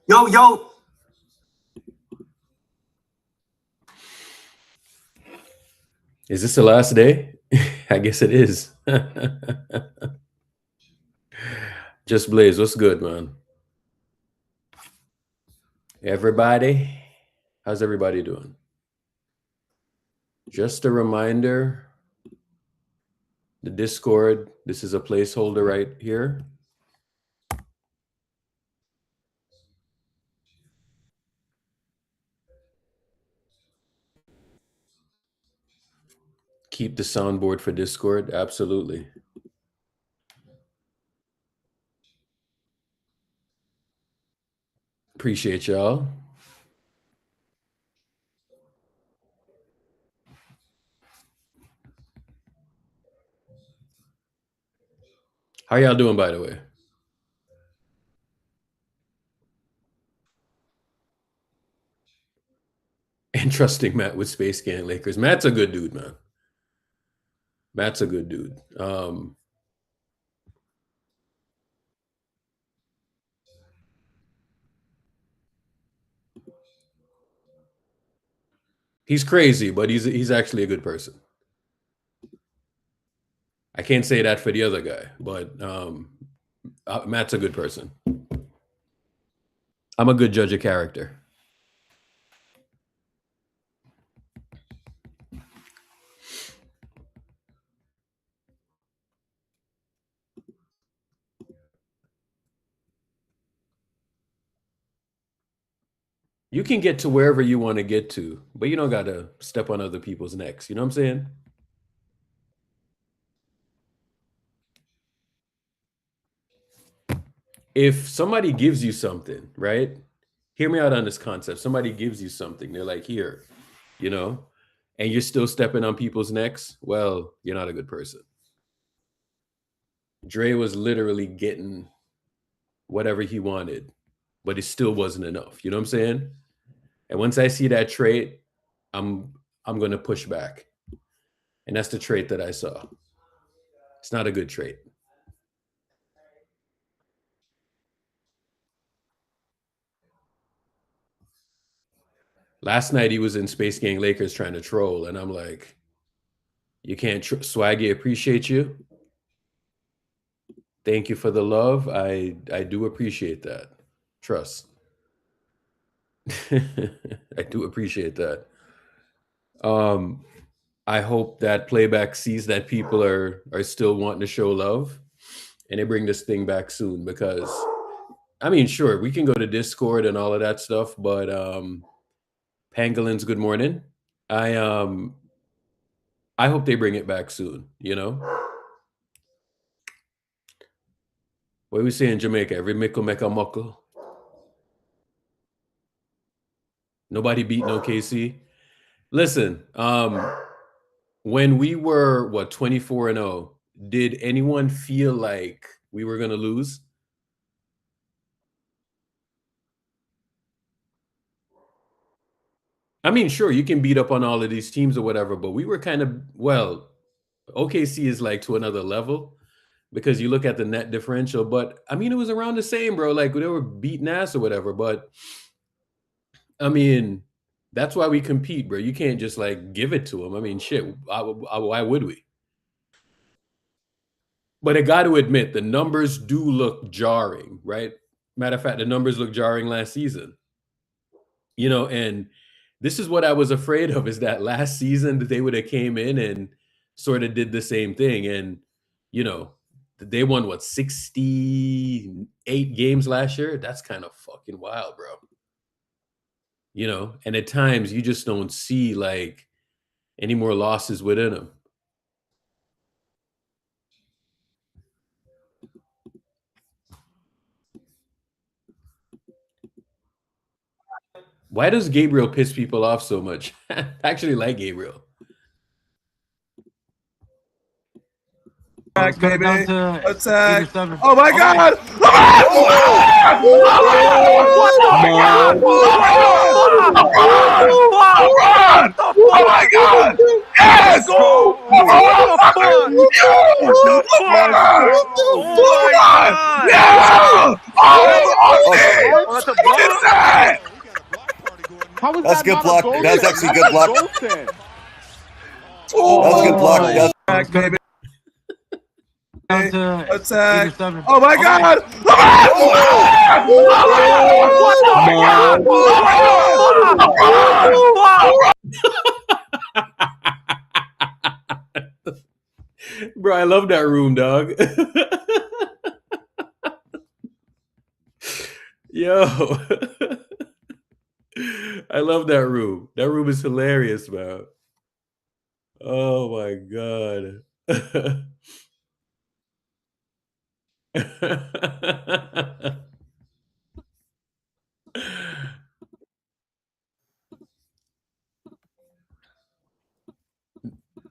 Yo, yo. Is this the last day? I guess it is. Just Blaze, what's good, man? Everybody, how's everybody doing? Just a reminder, the Discord, this is a placeholder right here. Keep the soundboard for Discord, absolutely. Appreciate y'all. How y'all doing, by the way? And trusting Matt with Space Can Lakers. Matt's a good dude, man. Matt's a good dude. He's crazy, but he's actually a good person. I can't say that for the other guy, but Matt's a good person. I'm a good judge of character. You can get to wherever you want to get to, but you don't got to step on other people's necks. You know what I'm saying? If somebody gives you something, right? Hear me out on this concept. Somebody gives you something. They're like, here, you know, and you're still stepping on people's necks. Well, you're not a good person. Dre was literally getting whatever he wanted, but it still wasn't enough. You know what I'm saying? And once I see that trait, I'm going to push back. And that's the trait that I saw. It's not a good trait. Last night he was in Space Gang Lakers trying to troll, and I'm like, you can't Swaggy, appreciate you. Thank you for the love. I do appreciate that. Trust. I do appreciate that. I hope that Playback sees that people are still wanting to show love, and they bring this thing back soon. Because, I mean, sure, we can go to Discord and all of that stuff, but Pangolins, good morning. I hope they bring it back soon. You know, what we say in Jamaica? Every mickle make a muckle. Nobody beat no KC. Listen, when we were 24-0, did anyone feel like we were gonna lose? I mean, sure, you can beat up on all of these teams or whatever, but we were kind of, OKC is like to another level because you look at the net differential, but I mean, it was around the same, bro. Like they were beating ass or whatever, but I mean, that's why we compete, bro. You can't just like give it to them. I mean, shit, why would we? But I got to admit, the numbers do look jarring, right? Matter of fact, the numbers look jarring last season. You know, and this is what I was afraid of, is that last season that they would have came in and sort of did the same thing. And, you know, they won, 68 games last year? That's kind of fucking wild, bro. You know, and at times you just don't see like any more losses within them. Why does Gabriel piss people off so much? I actually like Gabriel. Back, baby. Attack. Oh my God! Oh my God! Yes! Go! What the fuck? That's a block. How was That's that good not block. a goal That's send? actually good block. Goal send. That's good block. That's Attack, baby. Down to Attack. 87. Oh my God! Bro, I love that room, dog. Yo. I love that room. That room is hilarious, man. Oh my God.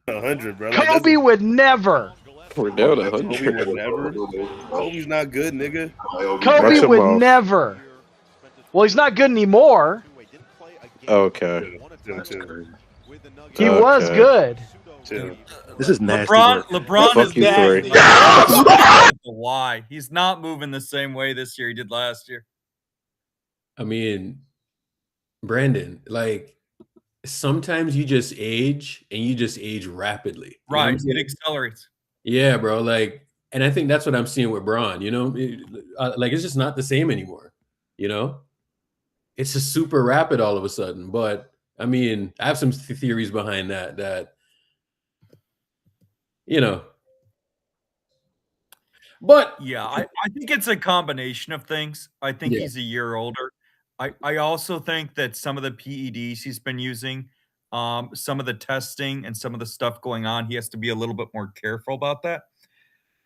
100, bro. Kobe would never. We're down Kobe 100. would never. Kobe's not good, nigga. Kobe Watch him would off. never. Well, he's not good anymore. Okay. Chill. He was good. Chill. This is nasty. LeBron Fuck is you, nasty. Corey. Why? He's not moving the same way this year he did last year. I mean, Brandon, like sometimes you just age and you just age rapidly. You know what I'm Right. saying? It accelerates. Yeah, bro. Like, and I think that's what I'm seeing with Braun, you know, like it's just not the same anymore, you know? It's just super rapid all of a sudden. But I mean, I have some theories behind that, you know. But Yeah, I think it's a combination of things. I think Yeah. he's a year older. I also think that some of the PEDs he's been using, some of the testing and some of the stuff going on, he has to be a little bit more careful about that.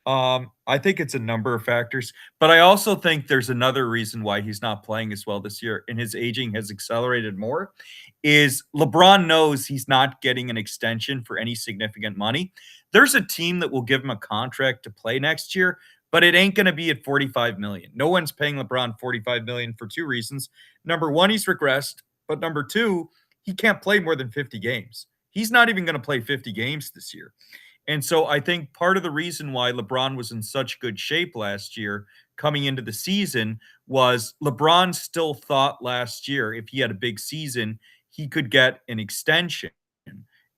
I think it's a number of factors, but I also think there's another reason why he's not playing as well this year and his aging has accelerated more is LeBron knows he's not getting an extension for any significant money. There's a team that will give him a contract to play next year, but it ain't going to be at 45 million. No one's paying LeBron 45 million for two reasons. Number one, he's regressed, but number two, he can't play more than 50 games. He's not even going to play 50 games this year. And so I think part of the reason why LeBron was in such good shape last year coming into the season was LeBron still thought last year if he had a big season, he could get an extension.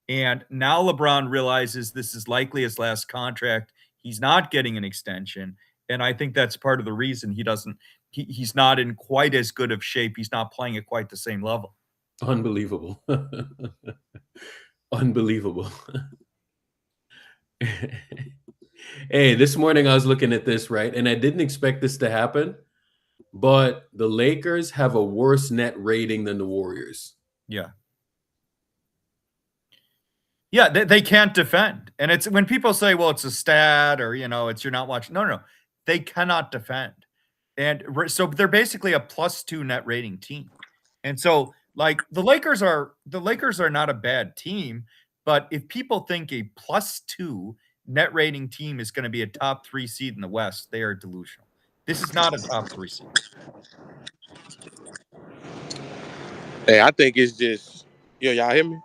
And now LeBron realizes this is likely his last contract. He's not getting an extension. And I think that's part of the reason he's not in quite as good of shape. He's not playing at quite the same level. unbelievable. Unbelievable. Hey, this morning I was looking at this, right? And I didn't expect this to happen, but the Lakers have a worse net rating than the Warriors. Yeah. Yeah, they can't defend. And it's when people say, well, it's a stat or, it's you're not watching. No. They cannot defend. And so they're basically a +2 net rating team. And so like the Lakers are not a bad team, but if people think a +2 net rating team is going to be a top 3 seed in the West, they are delusional. This is not a top 3 seed. Hey, I think it's just, y'all hear me?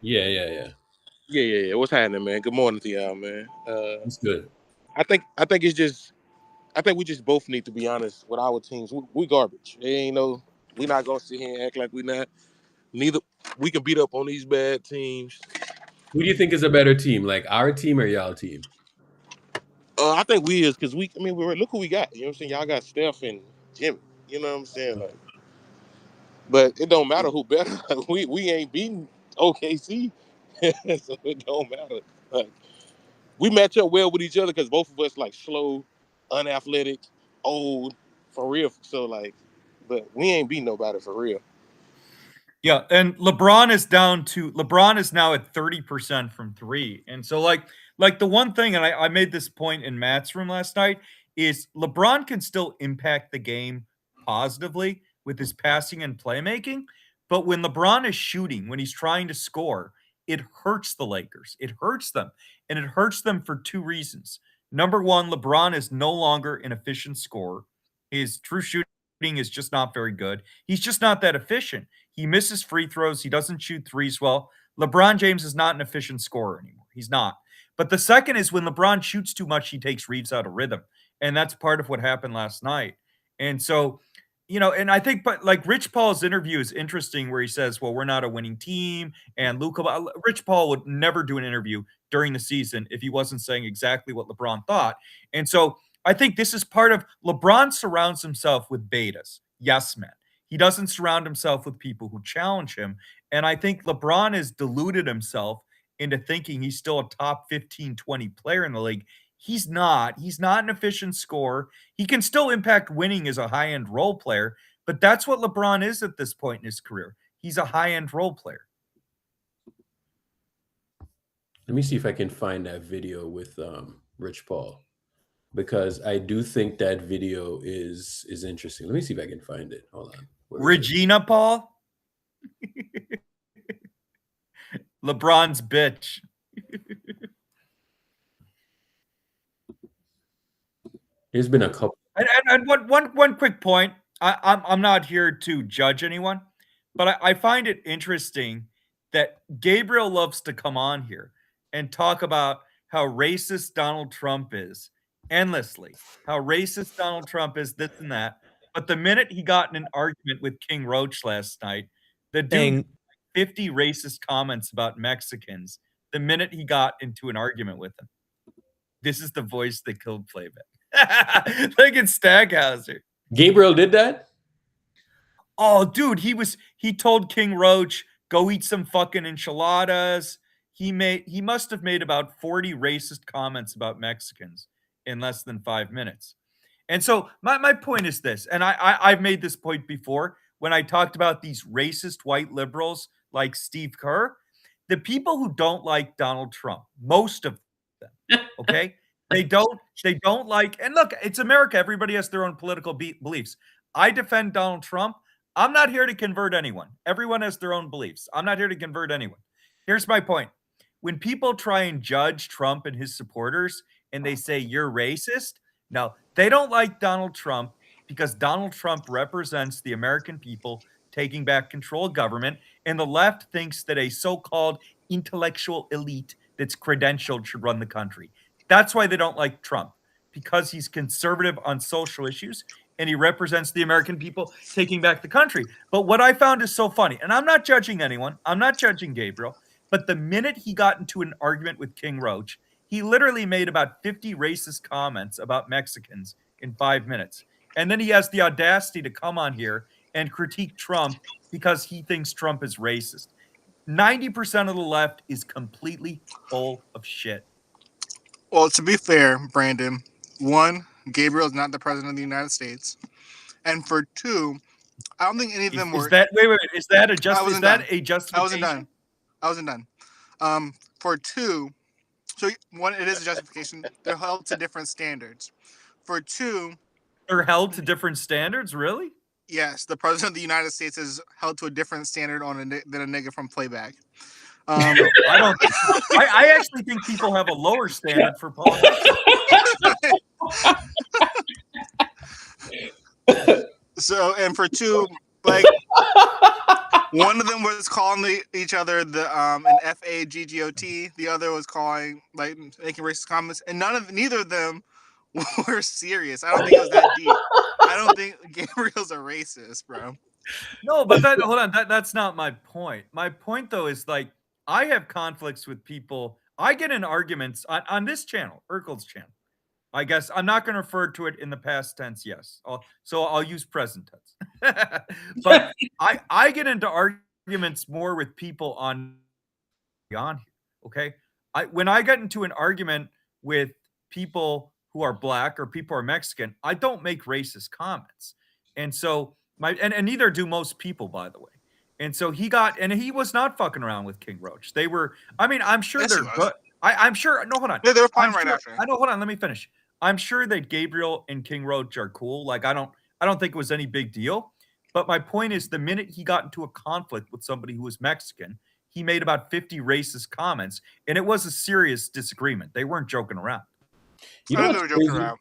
Yeah. Yeah. What's happening, man? Good morning to y'all, man. It's good. I think it's just, I think we just both need to be honest with our teams. We garbage. We not gonna sit here and act like we not. Neither we can beat up on these bad teams. Who do you think is a better team, like our team or y'all team? I think we is because look who we got. You know what I'm saying? Y'all got Steph and Jimmy. You know what I'm saying? Like, but it don't matter who better. we ain't beating OKC, so it don't matter. Like, we match up well with each other because both of us like slow, unathletic, old, for real. So like, but we ain't beating nobody for real. Yeah, and LeBron is now at 30% from 3. And so like the one thing, and I made this point in Matt's room last night, is LeBron can still impact the game positively with his passing and playmaking. But when LeBron is shooting, when he's trying to score, it hurts the Lakers. It hurts them. And it hurts them for two reasons. Number one, LeBron is no longer an efficient scorer. His true shooting is just not very good. He's just not that efficient. He misses free throws. He doesn't shoot threes well. LeBron James is not an efficient scorer anymore. He's not. But the second is when LeBron shoots too much, he takes Reeves out of rhythm. And that's part of what happened last night. And so, you know, and I think, but like Rich Paul's interview is interesting where he says, well, we're not a winning team. And Rich Paul would never do an interview during the season if he wasn't saying exactly what LeBron thought. And so I think this is part of LeBron surrounds himself with betas, yes men. He doesn't surround himself with people who challenge him. And I think LeBron has deluded himself into thinking he's still a top 15, 20 player in the league. He's not. He's not an efficient scorer. He can still impact winning as a high-end role player, but that's what LeBron is at this point in his career. He's a high-end role player. Let me see if I can find that video with Rich Paul, because I do think that video is interesting. Let me see if I can find it. Hold on. Regina Paul? LeBron's bitch. There's been a couple. And one quick point. I'm not here to judge anyone, but I find it interesting that Gabriel loves to come on here and talk about how racist Donald Trump is endlessly, how racist Donald Trump is, this and that. But the minute he got in an argument with King Roach last night, the dude 50 racist comments about Mexicans the minute he got into an argument with him. This is the voice that killed Playback. Look at Stackhauser. Gabriel did that? Oh, dude, he told King Roach, go eat some fucking enchiladas. He must have made about 40 racist comments about Mexicans in less than 5 minutes. And so my point is this, and I've made this point before when I talked about these racist white liberals like Steve Kerr, the people who don't like Donald Trump, most of them, okay? They don't like, and look, it's America. Everybody has their own political beliefs. I defend Donald Trump. I'm not here to convert anyone. Everyone has their own beliefs. I'm not here to convert anyone. Here's my point. When people try and judge Trump and his supporters and they say you're racist, no, they don't like Donald Trump because Donald Trump represents the American people taking back control of government, and the left thinks that a so-called intellectual elite that's credentialed should run the country. That's why they don't like Trump, because he's conservative on social issues and he represents the American people taking back the country. But what I found is so funny, and I'm not judging anyone, I'm not judging Gabriel, but the minute he got into an argument with King Roach, he literally made about 50 racist comments about Mexicans in 5 minutes. And then he has the audacity to come on here and critique Trump because he thinks Trump is racist. 90% of the left is completely full of shit. Well, to be fair, Brandon, one, Gabriel is not the president of the United States, and for two, I don't think any of them were. Wait. Is that a justification? I wasn't done. For two, so one, it is a justification. They're held to different standards. For two, they're held to different standards. Really? Yes, the president of the United States is held to a different standard than a nigga from Playback. I actually think people have a lower standard for politics. So, and for two, like one of them was calling each other an FAGGOT. The other was calling, like, making racist comments, and neither of them were serious. I don't think it was that deep. I don't think Gabriel's a racist, bro. No, but hold on. That's not my point. My point, though, is like I have conflicts with people. I get in arguments on this channel, Urkel's channel. I guess I'm not going to refer to it in the past tense. Yes. So I'll use present tense. But I get into arguments more with people on here. Okay. When I get into an argument with people who are black or people who are Mexican, I don't make racist comments. And so and neither do most people, by the way. And so he was not fucking around with King Roach. They were, I'm sure they're good. I'm sure. No, hold on. Yeah, they were fine right after. I know. Hold on. Let me finish. I'm sure that Gabriel and King Roach are cool. Like, I don't think it was any big deal. But my point is, the minute he got into a conflict with somebody who was Mexican, he made about 50 racist comments, and it was a serious disagreement. They weren't joking around. They were joking around.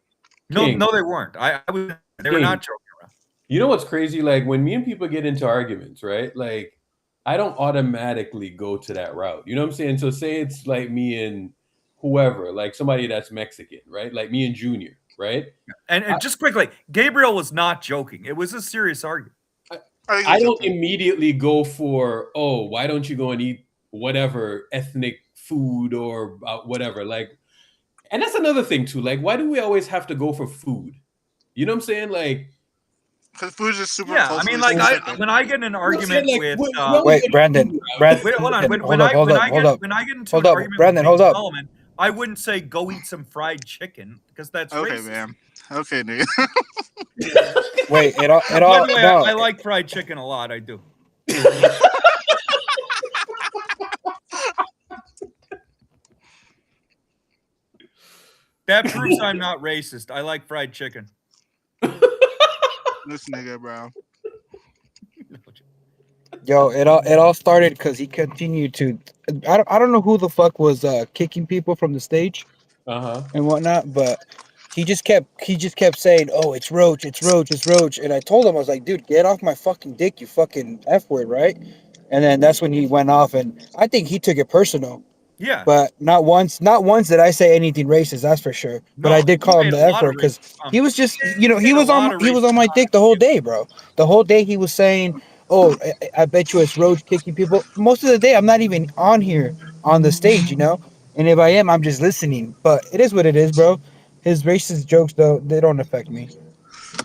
No, they weren't. They were not joking around. You know what's crazy? Like when me and people get into arguments, right? Like I don't automatically go to that route. You know what I'm saying? So say it's like me and whoever, like somebody that's Mexican, right? Like me and Junior, right? And just quickly, Gabriel was not joking. It was a serious argument. I don't immediately go for, oh, why don't you go and eat whatever ethnic food or whatever? Like, and that's another thing too. Like, why do we always have to go for food? You know what I'm saying? Like, because food is just super. Yeah, I mean, like when I get in an argument with wait, Brandon, wait, hold on. When I get into an argument Brandon, with hold up. Solomon, I wouldn't say go eat some fried chicken because that's okay, racist. man. Okay, dude. Wait, it all. By the way, no. I like fried chicken a lot. I do. That proves I'm not racist. I like fried chicken. This nigga, bro. Yo, it all started because he continued to. I don't know who the fuck was kicking people from the stage, and whatnot, but he just kept saying, "Oh, it's Roach, it's Roach, it's Roach," and I told him, I was like, "Dude, get off my fucking dick, you fucking F word, right?" And then that's when he went off, and I think he took it personal. Yeah. But not once did I say anything racist, that's for sure. But No, I did call him the F word because he was just, he was on my dick the whole day, bro. The whole day he was saying, "Oh, I bet you it's Roach kicking people." Most of the day I'm not even on here on the stage, you know. And if I am, I'm just listening. But it is what it is, bro. His racist jokes though, they don't affect me.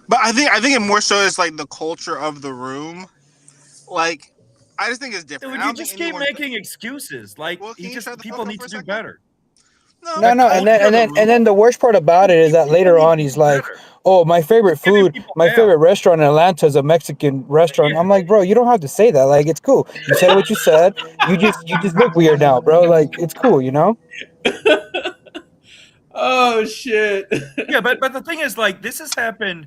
But I think it more so is like the culture of the room, like. I just think it's different. Dude, you just keep making excuses. Like, people need to do better. No, and then the worst part about it is that later on he's like, "Oh, my favorite food, my favorite restaurant in Atlanta is a Mexican restaurant." I'm like, bro, you don't have to say that. Like, it's cool. You said what you said. You just look weird now, bro. Like, it's cool, you know? Oh shit. Yeah, but the thing is, like, this has happened.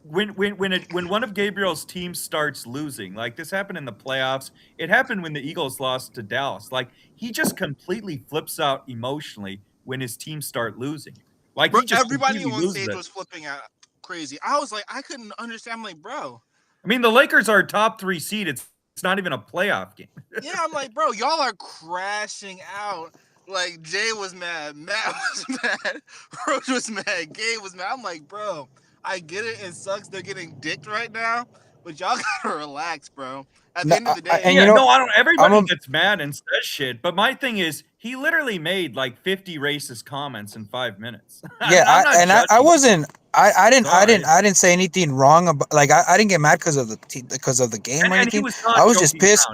When one of Gabriel's teams starts losing, like this happened in the playoffs, it happened when the Eagles lost to Dallas. Like he just completely flips out emotionally when his teams start losing. Like bro, he just everybody on stage was flipping out crazy. I was like, I couldn't understand. I'm like, bro. I mean, the Lakers are top 3 seed. It's not even a playoff game. Yeah, I'm like, bro, y'all are crashing out. Like Jay was mad, Matt was mad, Roach was mad, Gabe was mad. I'm like, bro. I get it. It sucks. They're getting dicked right now, but y'all gotta relax, bro. At the end of the day, I don't. Everybody gets mad and says shit. But my thing is, he literally made like 50 racist comments in 5 minutes. Yeah, I wasn't. I didn't say anything wrong about. Like I didn't get mad because of the game or anything. I was just pissed.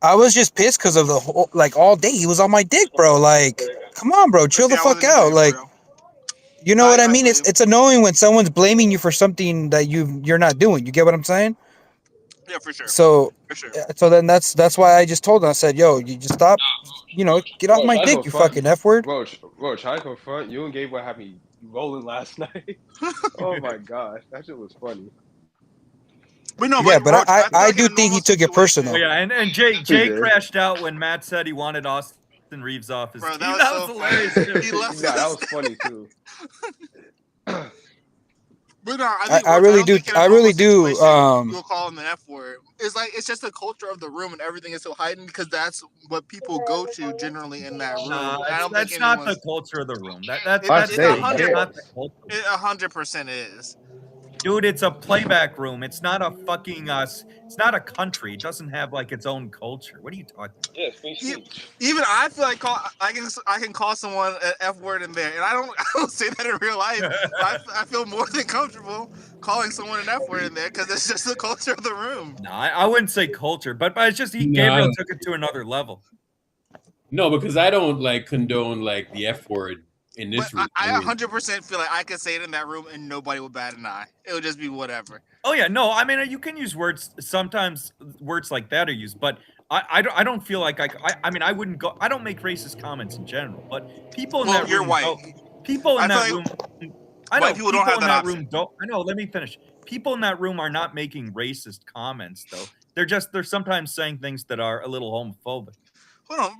I was just pissed because of the whole, like all day he was on my dick, bro. Like, come on, bro, chill the fuck out, like. You know what I mean? It's annoying when someone's blaming you for something that you're not doing. You get what I'm saying? Yeah, for sure. So, so then that's why I just told him. I said, "Yo, you just stop. You know, get off my dick, you fucking F word." Roach, I confront you and Gabe what had me rolling last night. Oh my gosh, that shit was funny. But no, yeah, but I do think he took it personal. Oh, yeah, and Jay crashed out when Matt said he wanted Austin Reeves off his team. That was hilarious. Yeah, that was funny too. But no, I really do. You'll call him the F word. It's just the culture of the room and everything is so heightened because that's what people go to generally in that room. That's not the culture of the room. That's 100% is. Dude, it's a playback room. It's not a fucking it's not a country. It doesn't have like its own culture. What are you talking about? Yeah, even I feel like I can call someone an F word in there, and I don't say that in real life. I feel more than comfortable calling someone an F word in there because it's just the culture of the room. No, I wouldn't say culture, but it's just Gabriel took it to another level. No, because I don't like condone like the F word. In this room, I 100% feel like I could say it in that room and nobody would bat an eye. It would just be whatever. Oh yeah, no, I mean you can use words. Sometimes words like that are used, but I don't feel like I mean I wouldn't go. I don't make racist comments in general, but people in that room. You're white. People in that room. I know people don't have that room. I know. Let me finish. People in that room are not making racist comments though. They're sometimes saying things that are a little homophobic. Hold on.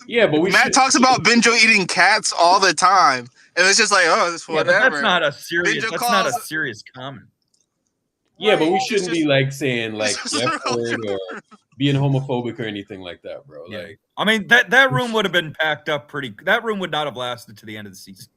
Yeah, but Matt talks about Benjo eating cats all the time, and it's just like, oh, it's whatever. That's not a serious. That's not a serious comment. Yeah, but we It's shouldn't be just- like saying like it's the just F word or being homophobic or anything like that, bro. Yeah. Like, I mean, that room would have been packed up pretty. That room would not have lasted to the end of the season.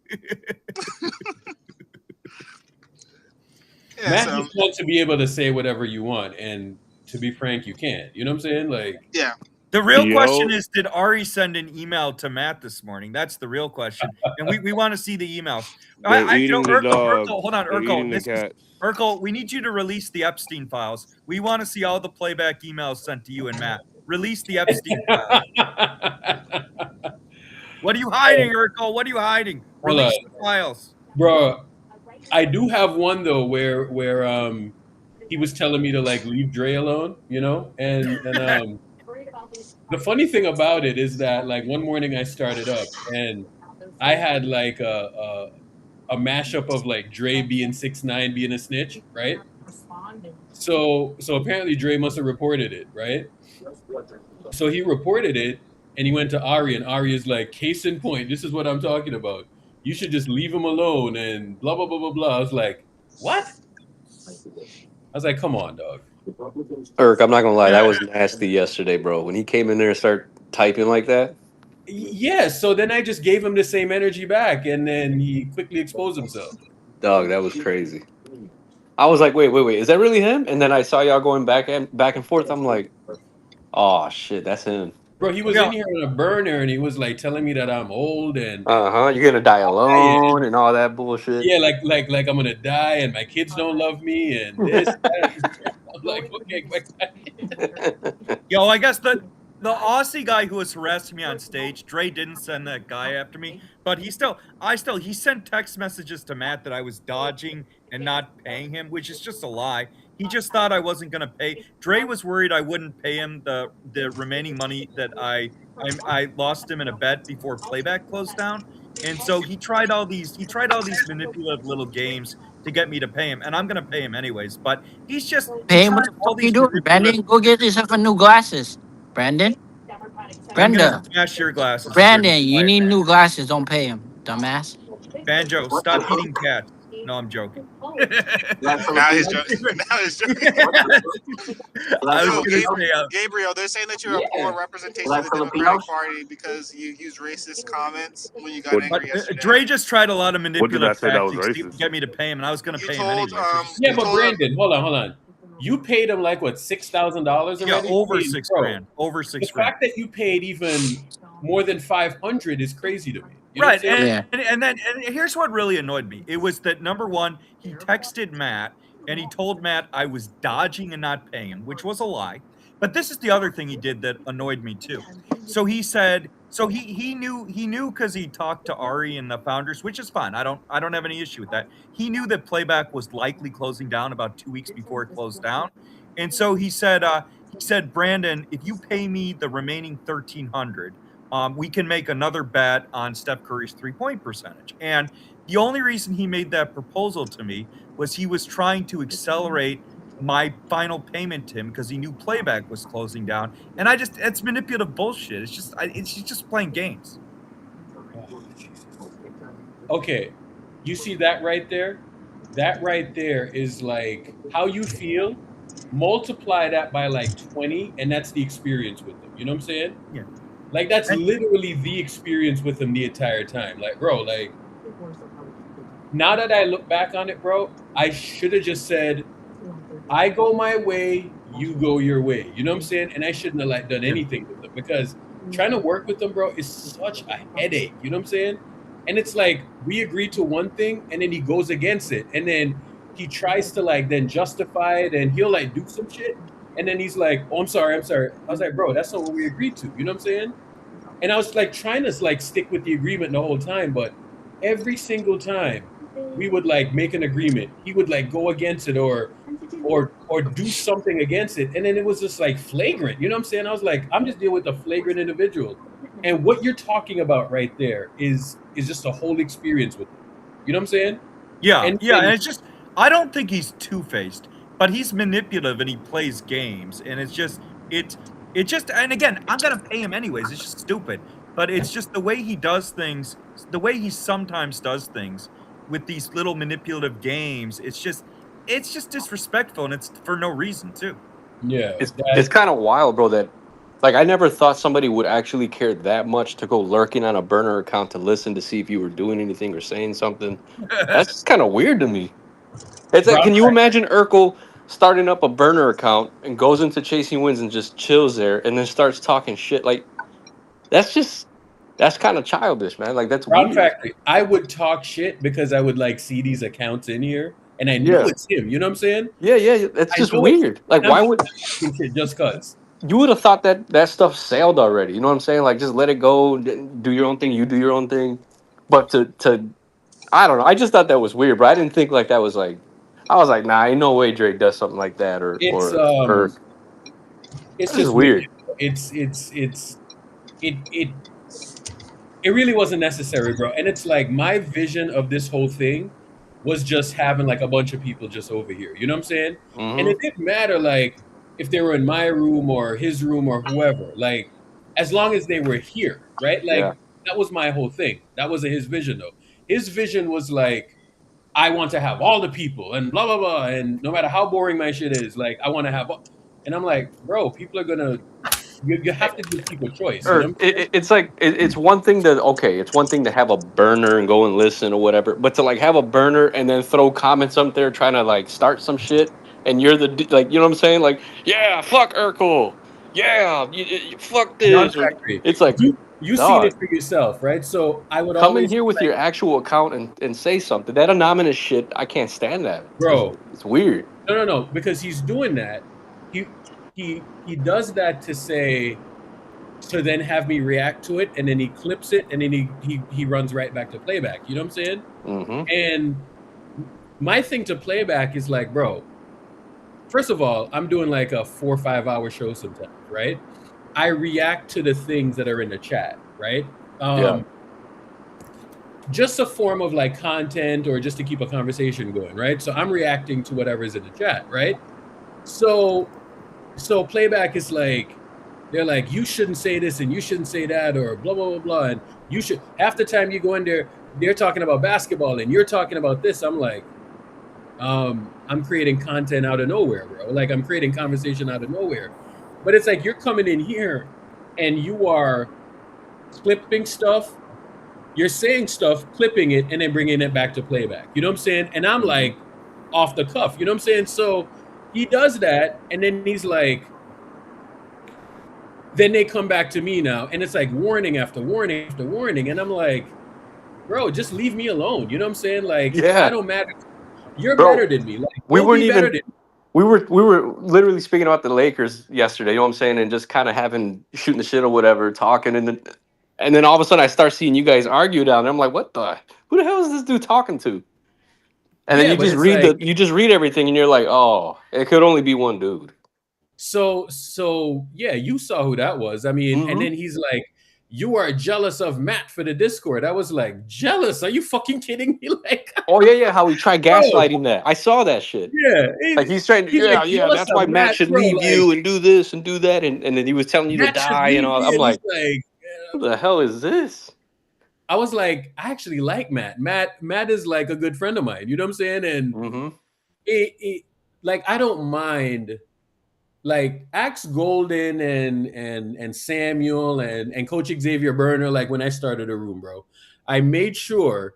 Yeah, Matt so, just wants to be able to say whatever you want, and to be frank, you can't. You know what I'm saying? Like, yeah. The real Yo. question is, did Ari send an email to Matt this morning? That's the real question, and we want to see the emails. They're eating the dog. Urkel, hold on, They're eating Urkel. the This is, cat. Urkel, we need you to release the Epstein files. We want to see all the playback emails sent to you and Matt. Release the Epstein files. What are you hiding, Urkel? What are you hiding? Hold Release on. the files. bro, I do have one though where he was telling me to like leave Dre alone, you know, and the funny thing about it is that like one morning I started up and I had like a mashup of like Dre being 6ix9ine being a snitch, right? So apparently Dre must have reported it, right? So he reported it and he went to Ari, and Ari is like, case in point, this is what I'm talking about. You should just leave him alone and blah blah blah blah blah. I was like, what? I was like, come on, dog. Irk, I'm not gonna lie, that was nasty yesterday, bro. When he came in there and started typing like that. Yeah, so then I just gave him the same energy back, and then he quickly exposed himself. Dog, that was crazy. I was like, wait, is that really him? And then I saw y'all going back and forth. I'm like, oh shit, that's him. Bro, he was in here on a burner, and he was like telling me that I'm old and You're gonna die alone and all that bullshit. yeah, like I'm gonna die, and my kids don't love me, and this. That. I'm like, okay, Yo, I guess the Aussie guy who was harassing me on stage, Dre didn't send that guy after me, but he sent text messages to Matt that I was dodging and not paying him, which is just a lie. He just thought I wasn't gonna pay. Dre was worried I wouldn't pay him the remaining money that I lost him in a bet before playback closed down, and so he tried all these manipulative little games to get me to pay him, and I'm gonna pay him anyways. But he's just Pay him. What the fuck you doing, Brandon? Go get yourself a new glasses, Brandon. I'm gonna Brenda, smash your glasses. Brandon, you need new glasses. Don't pay him, dumbass. Banjo, stop eating cats. No, I'm joking. Now he's joking. Now he's joking. I was gonna say, Gabriel, they're saying that you're a poor representation of the Democratic Party because you used racist comments when you got angry yesterday. Dre just tried a lot of What did I manipulative say that was tactics to racist? get me to pay him, and I was gonna pay him told, anyway. Yeah, but Brandon, hold on. You paid him like what, $6,000 already? Yeah, over I mean, $6 bro, grand. Over $6 The grand. fact that you paid even more than $500 is crazy to me. You know Right, what I'm saying? and here's what really annoyed me. It was that number one, he texted Matt and he told Matt I was dodging and not paying him, which was a lie. But this is the other thing he did that annoyed me too. So he said, so he knew because he talked to Ari and the founders, which is fine. I don't have any issue with that. He knew that playback was likely closing down about 2 weeks before it closed down, and so he said, Brandon, if you pay me the remaining $1,300. We can make another bet on Steph Curry's three-point percentage. And the only reason he made that proposal to me was he was trying to accelerate my final payment to him because he knew playback was closing down. And it's manipulative bullshit. It's just playing games. Okay, you see that right there? That right there is like how you feel. Multiply that by like 20, and that's the experience with them. You know what I'm saying? Yeah. Like that's literally the experience with him the entire time. Like, bro, like now that I look back on it, bro, I should have just said, I go my way, you go your way. You know what I'm saying? And I shouldn't have like done anything with them because trying to work with them, bro, is such a headache. You know what I'm saying? And it's like we agree to one thing and then he goes against it. And then he tries to like then justify it and he'll like do some shit. And then he's like, oh, I'm sorry. I was like, bro, that's not what we agreed to. You know what I'm saying? And I was like trying to like stick with the agreement the whole time, but every single time we would like make an agreement, he would like go against it or do something against it. And then it was just like flagrant. You know what I'm saying? I was like, I'm just dealing with a flagrant individual. And what you're talking about right there is just a whole experience with him. You know what I'm saying? Yeah. And it's just, I don't think he's two-faced, but he's manipulative and he plays games. And it's just, and again, I'm going to pay him anyways. It's just stupid. But it's just the way he does things, the way he sometimes does things with these little manipulative games. It's just, it's just disrespectful, and it's for no reason too. Yeah, It's kind of wild, bro. That like I never thought somebody would actually care that much to go lurking on a burner account to listen to see if you were doing anything or saying something. That's kind of weird to me. It's like, can you imagine Urkel starting up a burner account and goes into Chasing Wins and just chills there and then starts talking shit? Like that's kind of childish, man. Like that's Brown weird. Factory. I would talk shit because I would like see these accounts in here, and I know it's him. You know what I'm saying? Yeah. That's just weird. Like, why would shit just cause? You would have thought that stuff sailed already? You know what I'm saying? Like, just let it go. Do your own thing. You do your own thing. But to I don't know. I just thought that was weird, bro. I didn't think like that was like. I was like, nah, ain't no way Drake does something like that, or it's just weird. It really wasn't necessary, bro. And it's like my vision of this whole thing was just having like a bunch of people just over here. You know what I'm saying? Mm-hmm. And it didn't matter like if they were in my room or his room or whoever. Like as long as they were here, right? Like that was my whole thing. That wasn't his vision though. His vision was like, I want to have all the people and blah blah blah, and no matter how boring my shit is, like I want to have. And I'm like, bro, people are gonna. You have to give people choice. You know? It's like it's one thing it's one thing to have a burner and go and listen or whatever, but to like have a burner and then throw comments up there trying to like start some shit, and you're the like, you know what I'm saying? Like, yeah, fuck Urkel, yeah, you fuck this. It's like you seen it for yourself, right? So I would come in here with your actual account and say something. That anonymous shit, I can't stand that, bro. It's weird. No, because he's doing that. He does that to say, to then have me react to it, and then he clips it, and then he runs right back to playback. You know what I'm saying? Mm-hmm. And my thing to playback is like, bro, first of all, I'm doing like a 4 or 5 hour show sometimes, right? I react to the things that are in the chat, right? Just a form of like content or just to keep a conversation going, right? So I'm reacting to whatever's in the chat, right? So playback is like, they're like, you shouldn't say this and you shouldn't say that or blah, blah, blah, blah. And you should, half the time you go in there, they're talking about basketball and you're talking about this. I'm like, I'm creating content out of nowhere, bro. Like I'm creating conversation out of nowhere. But it's like, you're coming in here and you are clipping stuff. You're saying stuff, clipping it, and then bringing it back to playback. You know what I'm saying? And I'm like off the cuff. You know what I'm saying? So he does that, and then he's like, then they come back to me now, and it's like warning after warning after warning, and I'm like, bro, just leave me alone. You know what I'm saying? Like, I don't matter. You're better than me. Like, we weren't even. We were literally speaking about the Lakers yesterday. You know what I'm saying? And just kind of shooting the shit or whatever, talking, and then all of a sudden I start seeing you guys argue down there. I'm like, who the hell is this dude talking to? And then you just read everything, and you're like, oh, it could only be one dude. So yeah, you saw who that was. I mean, and then he's like, you are jealous of Matt for the Discord. I was like, jealous? Are you fucking kidding me? Like, oh yeah, how he tried gaslighting that. I saw that shit. Yeah, like he's trying to, that's why Matt should leave you and do this and do that, and then he was telling you to die and all. I'm like, who the hell is this? I was like, I actually like Matt. Matt is like a good friend of mine. You know what I'm saying? And like, I don't mind. Like Axe Golden and Samuel and Coach Xavier Burner. Like when I started a room, bro, I made sure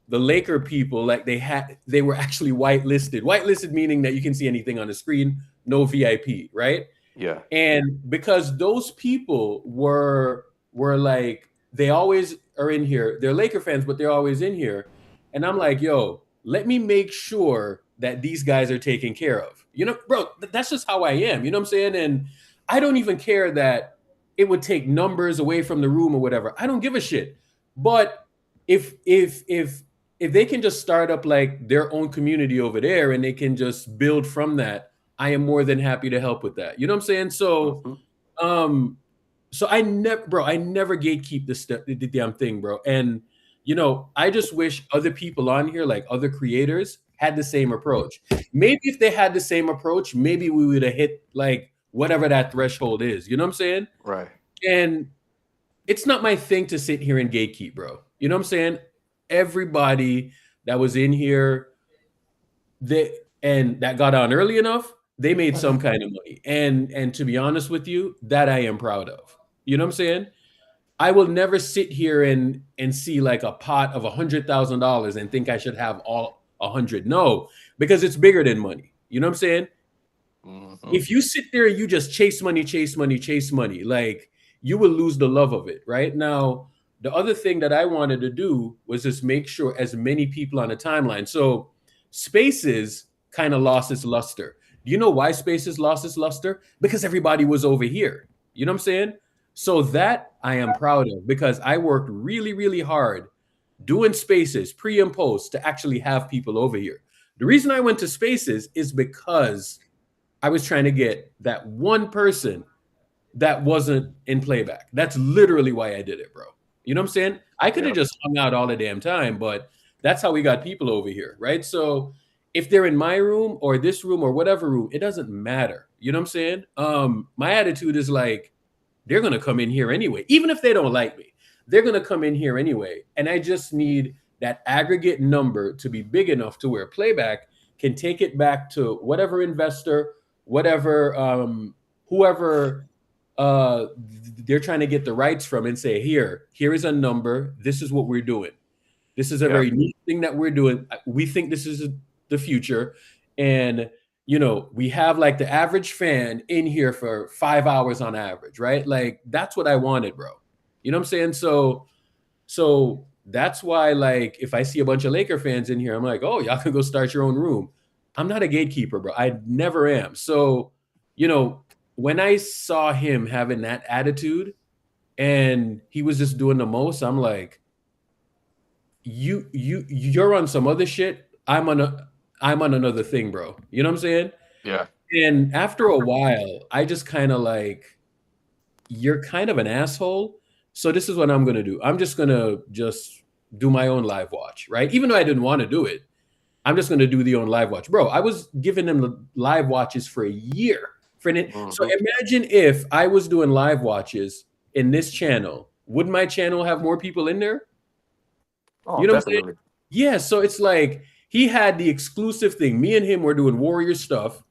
the Laker people, like they were actually whitelisted meaning that you can see anything on the screen, no VIP, right? Yeah. And because those people were like, they always are in here. They're Laker fans, but they're always in here. And I'm like, yo, let me make sure that these guys are taken care of. You know, bro, that's just how I am. You know what I'm saying? And I don't even care that it would take numbers away from the room or whatever. I don't give a shit. But if they can just start up like their own community over there and they can just build from that, I am more than happy to help with that. You know what I'm saying? So, so I never gatekeep the damn thing, bro. And you know, I just wish other people on here, like other creators, had the same approach. Maybe if they had the same approach, maybe we would have hit like whatever that threshold is. You know what I'm saying? Right. And it's not my thing to sit here and gatekeep, bro. You know what I'm saying? Everybody that was in here, and that got on early enough, they made some kind of money. And to be honest with you, that I am proud of. You know what I'm saying? I will never sit here and see like a pot of $100,000 and think I should have all 100. No, because it's bigger than money. You know what I'm saying? If you sit there and you just chase money, like you will lose the love of it. Right now, the other thing that I wanted to do was just make sure as many people on the timeline. So Spaces kind of lost its luster. Do you know why Spaces lost its luster? Because everybody was over here. You know what I'm saying? So that I am proud of, because I worked really, really hard doing Spaces pre and post to actually have people over here. The reason I went to Spaces is because I was trying to get that one person that wasn't in playback. That's literally why I did it, bro. You know what I'm saying? I could have just hung out all the damn time, but that's how we got people over here, right? So if they're in my room or this room or whatever room, it doesn't matter. You know what I'm saying? My attitude is like, they're going to come in here anyway. Even if they don't like me, they're going to come in here anyway. And I just need that aggregate number to be big enough to where playback can take it back to whatever investor, whatever, whoever they're trying to get the rights from, and say, here is a number. This is what we're doing. This is a very neat thing that we're doing. We think this is the future. And, you know, we have like the average fan in here for 5 hours on average, right? Like, that's what I wanted, bro. You know what I'm saying? So that's why, like, if I see a bunch of Laker fans in here, I'm like, oh, y'all can go start your own room. I'm not a gatekeeper, bro. I never am. So, you know, when I saw him having that attitude and he was just doing the most, I'm like, you're on some other shit. I'm on another thing, bro. You know what I'm saying? Yeah. And after a while, I just kind of like, you're kind of an asshole. So this is what I'm going to do. I'm just going to do my own live watch, right? Even though I didn't want to do it, I'm just going to do the own live watch. Bro, I was giving them the live watches for a year. So imagine if I was doing live watches in this channel, would my channel have more people in there? Oh, you know definitely. what I'm saying? Yeah, so it's like he had the exclusive thing. Me and him were doing Warrior stuff.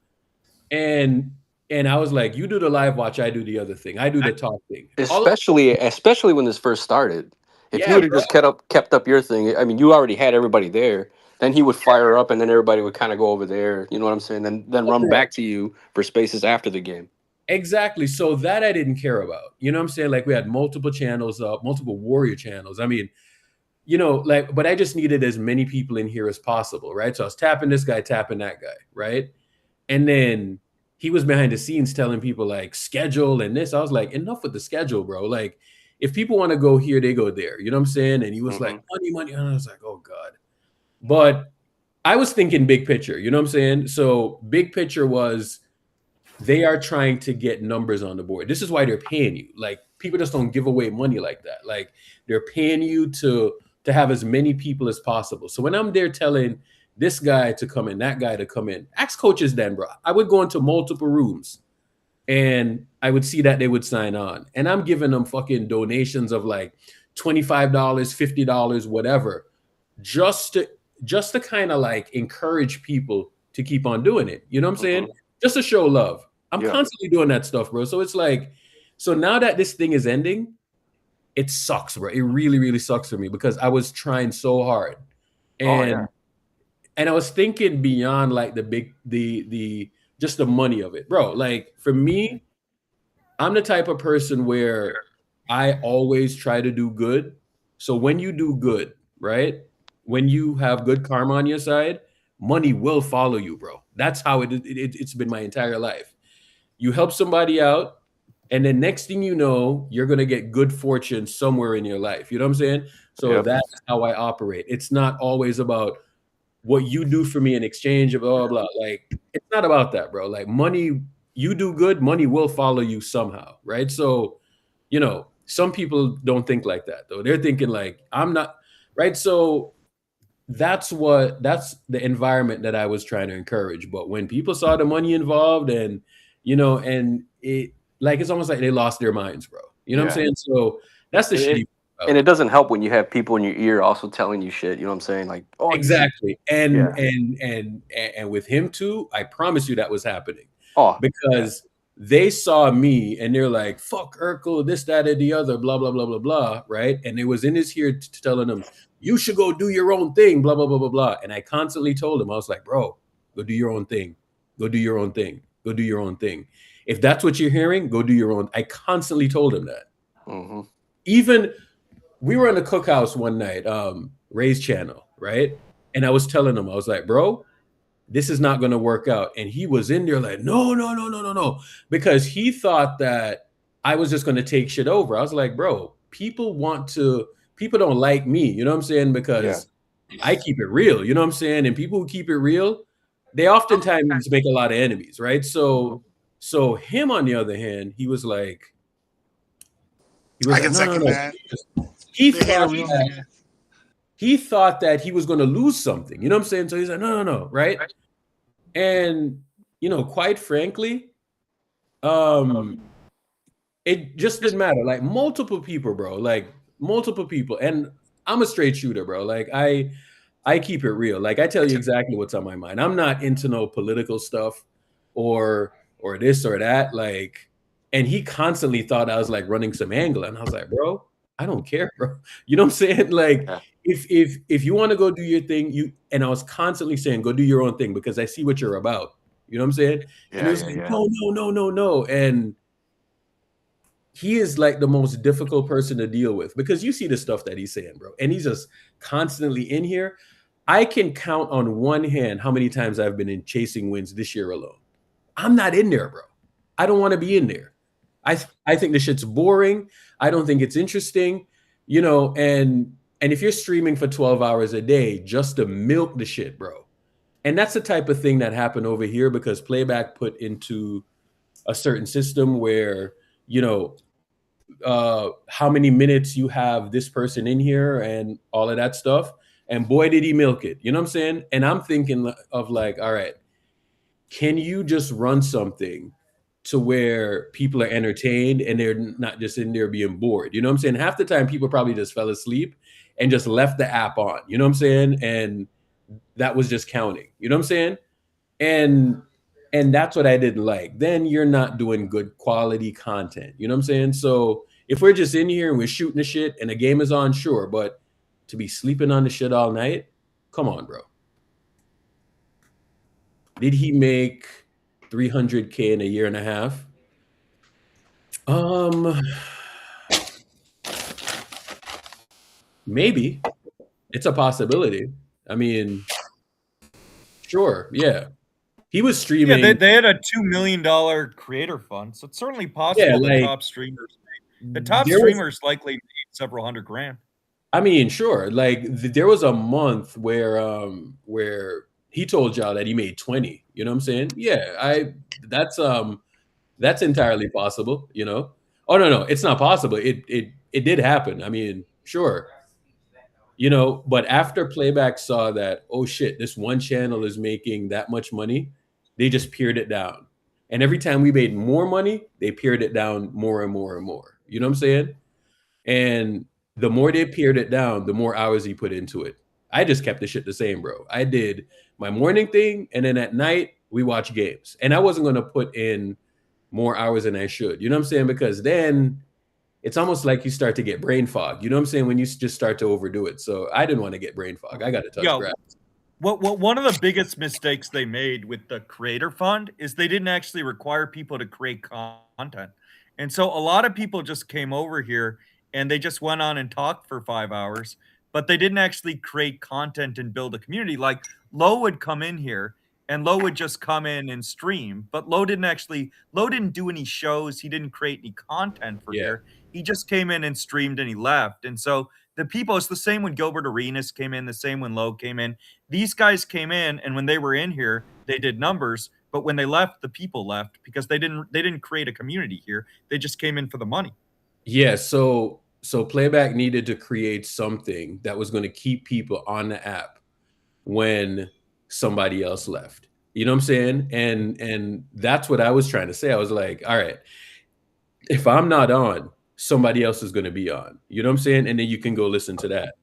And I was like, you do the live watch, I do the other thing. I do the talk thing. Especially when this first started. If you would have just kept up your thing, I mean, you already had everybody there. Then he would fire up, and then everybody would kind of go over there. You know what I'm saying? Then run back to you for Spaces after the game. Exactly. So that I didn't care about. You know what I'm saying? Like, we had multiple channels up, multiple Warrior channels. I mean, you know, like, but I just needed as many people in here as possible, right? So I was tapping this guy, tapping that guy, right? And then he was behind the scenes telling people like schedule and this. I was like, enough with the schedule, bro. Like, if people want to go here, they go there. You know what I'm saying? And he was like, money. And I was like, oh God. But I was thinking big picture, you know what I'm saying? So big picture was they are trying to get numbers on the board. This is why they're paying you. Like, people just don't give away money like that. Like, they're paying you to have as many people as possible. So when I'm there telling this guy to come in, that guy to come in, ask coaches then, bro. I would go into multiple rooms and I would see that they would sign on. And I'm giving them fucking donations of like $25, $50, whatever, just to kind of like encourage people to keep on doing it. You know what I'm saying? Just to show love. I'm constantly doing that stuff, bro. So it's like, so now that this thing is ending, it sucks, bro. It really, really sucks for me because I was trying so hard. And I was thinking beyond like the just the money of it, bro. Like, for me, I'm the type of person where I always try to do good. So when you do good, right? When you have good karma on your side, money will follow you, bro. That's how it's been my entire life. You help somebody out, and then next thing you know, you're going to get good fortune somewhere in your life. You know what I'm saying? So that's how I operate. It's not always about what you do for me in exchange of blah, blah, blah. Like, it's not about that, bro. Like, money, you do good, money will follow you somehow, right? So, you know, some people don't think like that, though. They're thinking like, I'm not, right? So that's the environment that I was trying to encourage. But when people saw the money involved and, you know, and it, like, it's almost like they lost their minds, bro. You know what I'm saying? So that's the shitty And it doesn't help when you have people in your ear also telling you shit. You know what I'm saying? Like, oh, exactly. And yeah. and with him too, I promise you that was happening. Oh, because they saw me and they're like, fuck Urkel, this, that, and the other, blah, blah, blah, blah, blah, right? And it was in his ear telling them, you should go do your own thing, blah, blah, blah, blah, blah. And I constantly told him, I was like, bro, go do your own thing. Go do your own thing. Go do your own thing. If that's what you're hearing, go do your own. I constantly told him that. Mm-hmm. Even we were in the cookhouse one night, Ray's channel, right? And I was telling him, I was like, bro, this is not going to work out. And he was in there like, no, because he thought that I was just going to take shit over. I was like, bro, people don't like me, you know what I'm saying? Because I keep it real, you know what I'm saying? And people who keep it real, they oftentimes make a lot of enemies, right? So him, on the other hand, he was like, I can second that. He thought that he was going to lose something, you know what I'm saying? So he's like, no, right? And, you know, quite frankly, it just didn't matter. Like multiple people, bro, and I'm a straight shooter, bro. Like I keep it real. Like I tell you exactly what's on my mind. I'm not into no political stuff or this or that. Like, and he constantly thought I was like running some angle. And I was like, bro, I don't care, bro. You know what I'm saying? Like, if you want to go do your thing, and I was constantly saying, go do your own thing because I see what you're about. You know what I'm saying? And he was like, no. And he is like the most difficult person to deal with because you see the stuff that he's saying, bro. And he's just constantly in here. I can count on one hand how many times I've been in Chasing Wins this year alone. I'm not in there, bro. I don't want to be in there. I think the shit's boring. I don't think it's interesting, you know, and if you're streaming for 12 hours a day just to milk the shit, bro. And that's the type of thing that happened over here because Playback put into a certain system where, you know, how many minutes you have this person in here and all of that stuff. And boy, did he milk it. You know what I'm saying? And I'm thinking of like, all right, can you just run something to where people are entertained and they're not just in there being bored? You know what I'm saying? Half the time people probably just fell asleep and just left the app on. You know what I'm saying? And that was just counting. You know what I'm saying? And that's what I didn't like. Then you're not doing good quality content. You know what I'm saying? So if we're just in here and we're shooting the shit and the game is on, sure. But to be sleeping on the shit all night, come on, bro. Did he make $300K in a year and a half? Maybe. It's a possibility. I mean, sure, yeah. He was streaming. Yeah, they had a $2 million creator fund, so it's certainly possible the top streamers. The top streamers likely made several $100 grand. I mean, sure. Like there was a month where he told y'all that he made 20. You know what I'm saying? Yeah, that's entirely possible. You know? Oh no, it's not possible. It did happen. I mean, sure. You know, but after Playback saw that, oh shit, this one channel is making that much money, they just pared it down. And every time we made more money, they pared it down more and more and more. You know what I'm saying? And the more they pared it down, the more hours he put into it. I just kept the shit the same, bro. I did my morning thing, and then at night, we watch games. And I wasn't going to put in more hours than I should. You know what I'm saying? Because then it's almost like you start to get brain fog. You know what I'm saying? When you just start to overdo it. So I didn't want to get brain fog. I got to touch grass. One of the biggest mistakes they made with the creator fund is they didn't actually require people to create content. And so a lot of people just came over here and they just went on and talked for 5 hours, but they didn't actually create content and build a community. Like Lo would come in here and Lo would just come in and stream, but Lo didn't do any shows. He didn't create any content for here. He just came in and streamed and he left. And so the people, it's the same when Gilbert Arenas came in, the same when Lo came in. These guys came in, and when they were in here, they did numbers. But when they left, the people left because they didn't create a community here. They just came in for the money. Yeah, so Playback needed to create something that was going to keep people on the app when somebody else left. You know what I'm saying? And that's what I was trying to say. I was like, all right, if I'm not on, somebody else is going to be on. You know what I'm saying? And then you can go listen to that.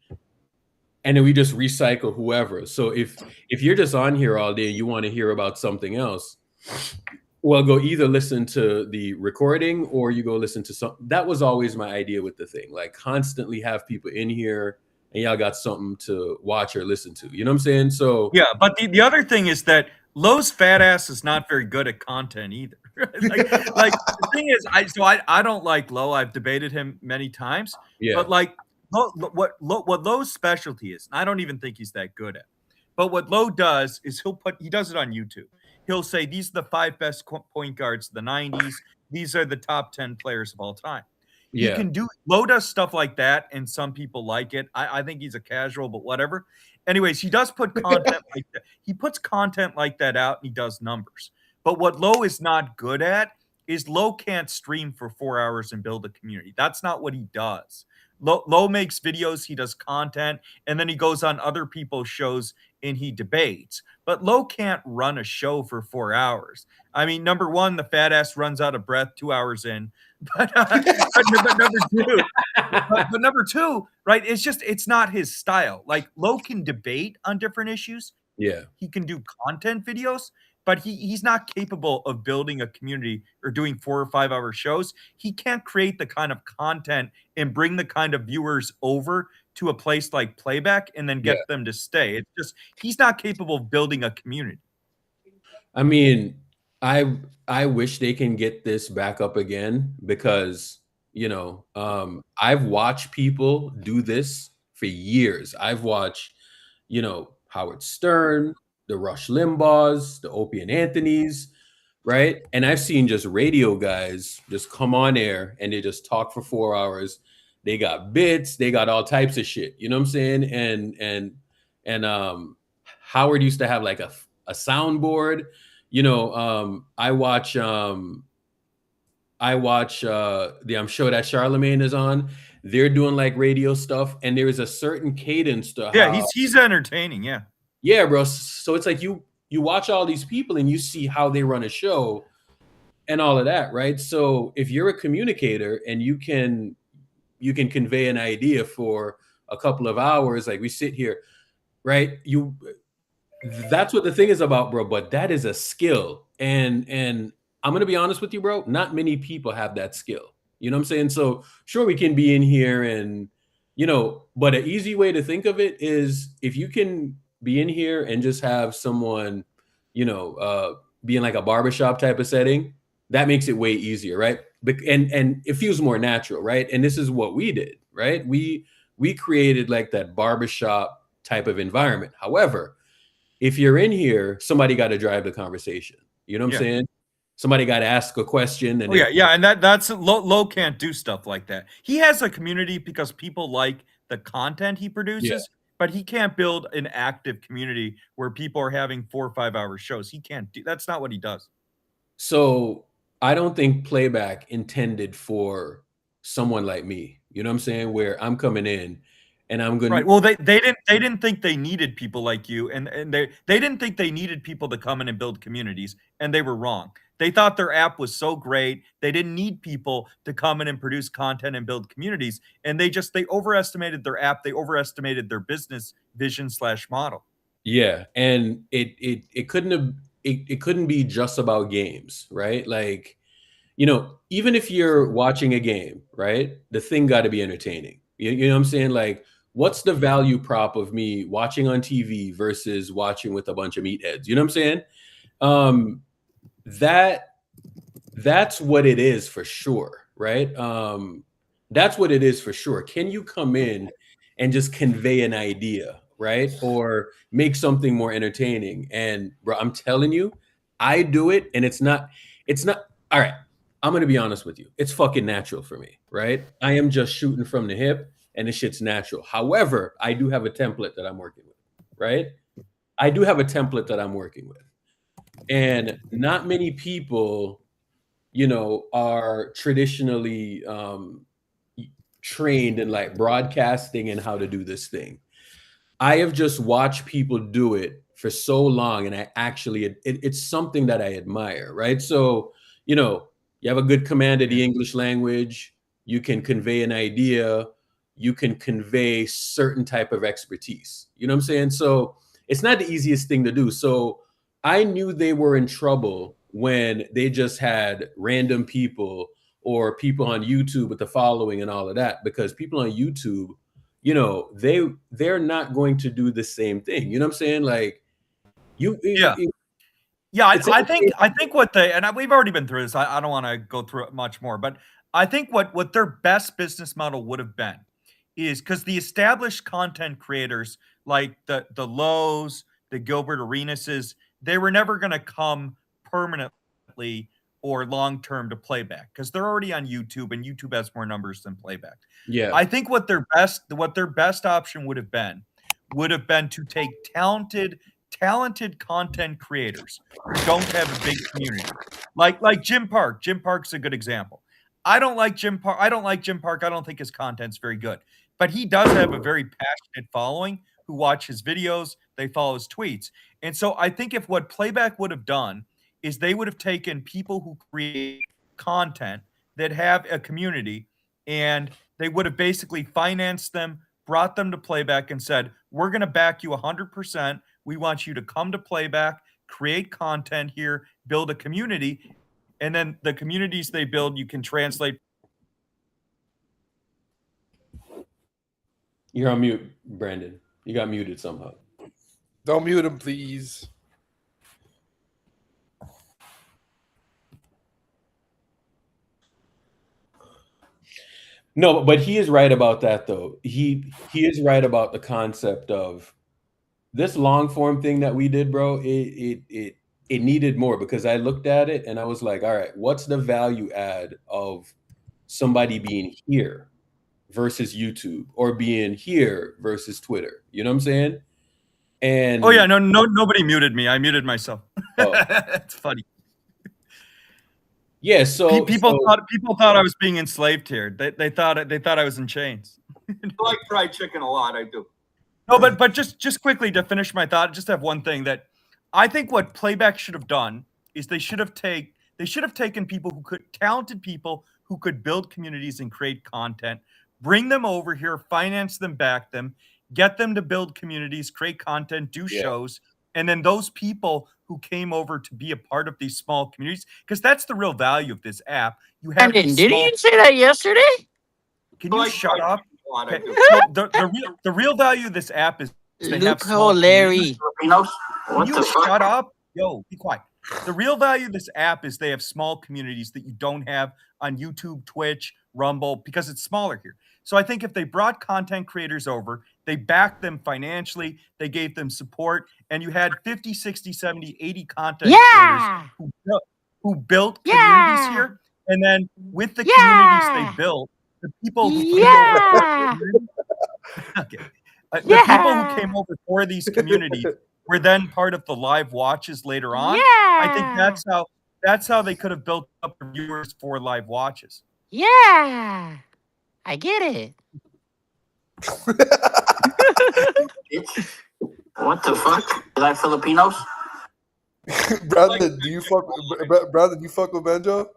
And then we just recycle whoever. So if you're just on here all day and you want to hear about something else, well, go either listen to the recording or you go listen to some. That was always my idea with the thing. Like constantly have people in here and y'all got something to watch or listen to. You know what I'm saying? So yeah, but the other thing is that Lowe's fat ass is not very good at content either. like the thing is, I don't like Lowe. I've debated him many times. Yeah. But like what Lowe's specialty is, I don't even think he's that good at. But what Lowe does is he does it on YouTube. He'll say these are the 5 best point guards of the 90s. These are the top 10 players of all time. Yeah. He can do Lowe does stuff like that, and some people like it. I think he's a casual, but whatever. Anyways, he does put content like that. He puts content like that out, and he does numbers. But what Lowe is not good at is Lowe can't stream for 4 hours and build a community. That's not what he does. Lowe makes videos, he does content, and then he goes on other people's shows and he debates. But Lowe can't run a show for 4 hours. I mean, number one, the fat ass runs out of breath 2 hours in. But number two, right? It's not his style. Like Lowe can debate on different issues. Yeah. He can do content videos, but he's not capable of building a community or doing 4 or 5 hour shows. He can't create the kind of content and bring the kind of viewers over to a place like Playback and then get them to stay. It's just he's not capable of building a community. I mean, I wish they can get this back up again because, you know, I've watched people do this for years. I've watched, you know, Howard Stern, the Rush Limbaughs, the Opie and Anthony's, right? And I've seen just radio guys just come on air and they just talk for 4 hours. They got bits, they got all types of shit. You know what I'm saying? And Howard used to have like a soundboard. You know, I watch the I'm Sure That Charlemagne is on. They're doing like radio stuff, and there is a certain cadence to he's entertaining, yeah, bro. So it's like you watch all these people and you see how they run a show and all of that, right? So if you're a communicator and you can convey an idea for a couple of hours, like we sit here, right? That's what the thing is about, bro. But that is a skill. And I'm going to be honest with you, bro. Not many people have that skill. You know what I'm saying? So sure, we can be in here and, you know, but an easy way to think of it is if you can be in here and just have someone, you know, be in like a barbershop type of setting, that makes it way easier, right? And it feels more natural, right? And this is what we did, right? We created like that barbershop type of environment. However, if you're in here, somebody got to drive the conversation. You know what I'm saying? Somebody got to ask a question. And and that's Lowe can't do stuff like that. He has a community because people like the content he produces, but he can't build an active community where people are having 4 or 5 hour shows. He can't do. That's not what he does. So I don't think Playback intended for someone like me. You know what I'm saying? Where I'm coming in. And I'm going right. Well, they didn't think they needed people like you, and they didn't think they needed people to come in and build communities, and they were wrong. They thought their app was so great, they didn't need people to come in and produce content and build communities, and they overestimated their app, they overestimated their business vision / model. Yeah, and it couldn't be just about games, right? Like, you know, even if you're watching a game, right, the thing got to be entertaining. You know what I'm saying? Like, what's the value prop of me watching on TV versus watching with a bunch of meatheads? You know what I'm saying? That's what it is for sure, right? That's what it is for sure. Can you come in and just convey an idea, right? Or make something more entertaining? And bro, I'm telling you, I do it, and it's not all right. I'm gonna be honest with you. It's fucking natural for me, right? I am just shooting from the hip. And the shit's natural. However, I do have a template that I'm working with, right? I do have a template that I'm working with. And not many people, you know, are traditionally trained in like broadcasting and how to do this thing. I have just watched people do it for so long. And I actually, it's something that I admire, right? So, you know, you have a good command of the English language. you can convey an idea, you can convey certain type of expertise. You know what I'm saying? So it's not the easiest thing to do. So I knew they were in trouble when they just had random people or people on YouTube with the following and all of that, because people on YouTube, you know, they're not going to do the same thing. You know what I'm saying? Like Yeah, I think what they, and we've already been through this. I don't want to go through it much more, but I think what their best business model would have been is, because the established content creators like the Lowe's, the Gilbert Arenases, they were never going to come permanently or long term to playback because they're already on YouTube, and YouTube has more numbers than playback. Yeah, I think what their best option would have been to take talented content creators who don't have a big community, like Jim Park. Jim Park's a good example. I don't like Jim Park. I don't think his content's very good, but he does have a very passionate following who watch his videos. They follow his tweets. And so I think if what Playback would have done is they would have taken people who create content that have a community, and they would have basically financed them, brought them to Playback and said, we're going to back you 100%. We want you to come to Playback, create content here, build a community. And then the communities they build, you can translate. You're on mute, Brandon. You got muted somehow. Don't mute him, please. No, but he is right about that, though. He is right about the concept of this long form thing that we did, bro. It needed more, because I looked at it and I was like, all right, what's the value add of somebody being here versus YouTube, or being here versus Twitter? You know what I'm saying? And oh yeah, no, nobody muted me. I muted myself. Oh. It's funny. Yeah, so people thought I was being enslaved here. They thought I was in chains. I like fried chicken a lot. I do. No, but just quickly to finish my thought, just have one thing that I think what Playback should have done is they should have taken talented people who could build communities and create content, bring them over here, finance them, back them, get them to build communities, create content, do shows, and then those people who came over to be a part of these small communities, because that's the real value of this app. You have Brandon, didn't you say that yesterday? Can you shut up? Okay. The real value of this app is they have small Larry. Can you shut up? Yo, be quiet. The real value of this app is they have small communities that you don't have on YouTube, Twitch, Rumble, because it's smaller here. So I think if they brought content creators over, they backed them financially, they gave them support, and you had 50, 60, 70, 80 content creators who built communities here. And then with the communities they built, the people who came over, okay. The people who came over for these communities were then part of the live watches later on. I think that's how they could have built up viewers for live watches. Yeah, I get it. What the fuck? You like Filipinos? Brandon, do you fuck with Banjo?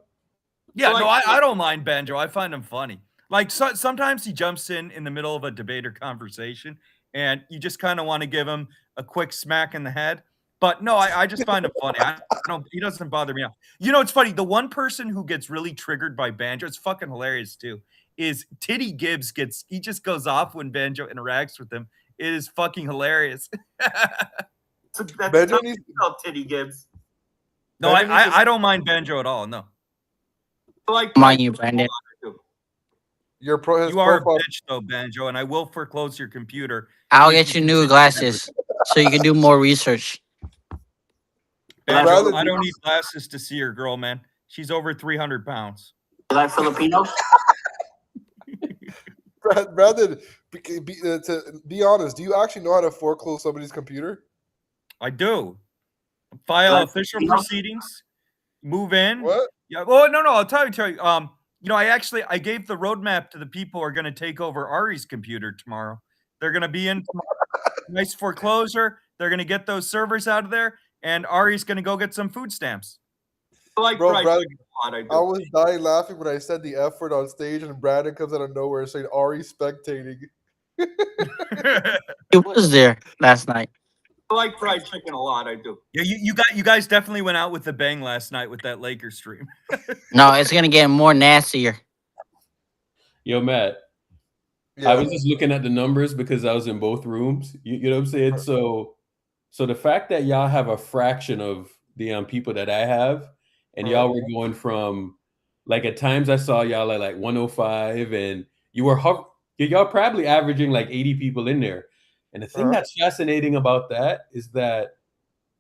Yeah, no, I don't mind Banjo. I find him funny. Like sometimes he jumps in the middle of a debate or conversation, and you just kind of want to give him a quick smack in the head. But no, I just find him funny. He doesn't bother me. You know, it's funny. The one person who gets really triggered by Banjo, it's fucking hilarious too, is Titty Gibbs. He just goes off when Banjo interacts with him. It is fucking hilarious. Banjo needs Titty Gibbs. No, I don't mind Banjo at all. No. Like mind you, Brandon. You are a bitch though, Banjo, and I will foreclose your computer. I'll get you new glasses so you can do more research. Banjo, I don't need glasses to see your girl, man. She's over 300 pounds. You like Filipinos? Brandon, to be honest, do you actually know how to foreclose somebody's computer? I do. File official proceedings. Move in. What? Yeah. Well, no. I'll tell you. You know, I gave the roadmap to the people who are going to take over Ari's computer tomorrow. They're going to be in tomorrow. Nice foreclosure. They're going to get those servers out of there, and Ari's going to go get some food stamps. Like Bro, fried Brandon, chicken a lot, I do. I was dying laughing when I said the F word on stage, and Brandon comes out of nowhere saying Ari spectating. He was there last night. I like fried chicken a lot, I do. Yeah, you guys definitely went out with the bang last night with that Lakers stream. No, it's gonna get more nastier. Yo, Matt. Yeah. I was just looking at the numbers because I was in both rooms. You know what I'm saying? So the fact that y'all have a fraction of the people that I have, and y'all were going from, like, at times I saw y'all at like 105, and y'all probably averaging like 80 people in there. And the thing that's fascinating about that is that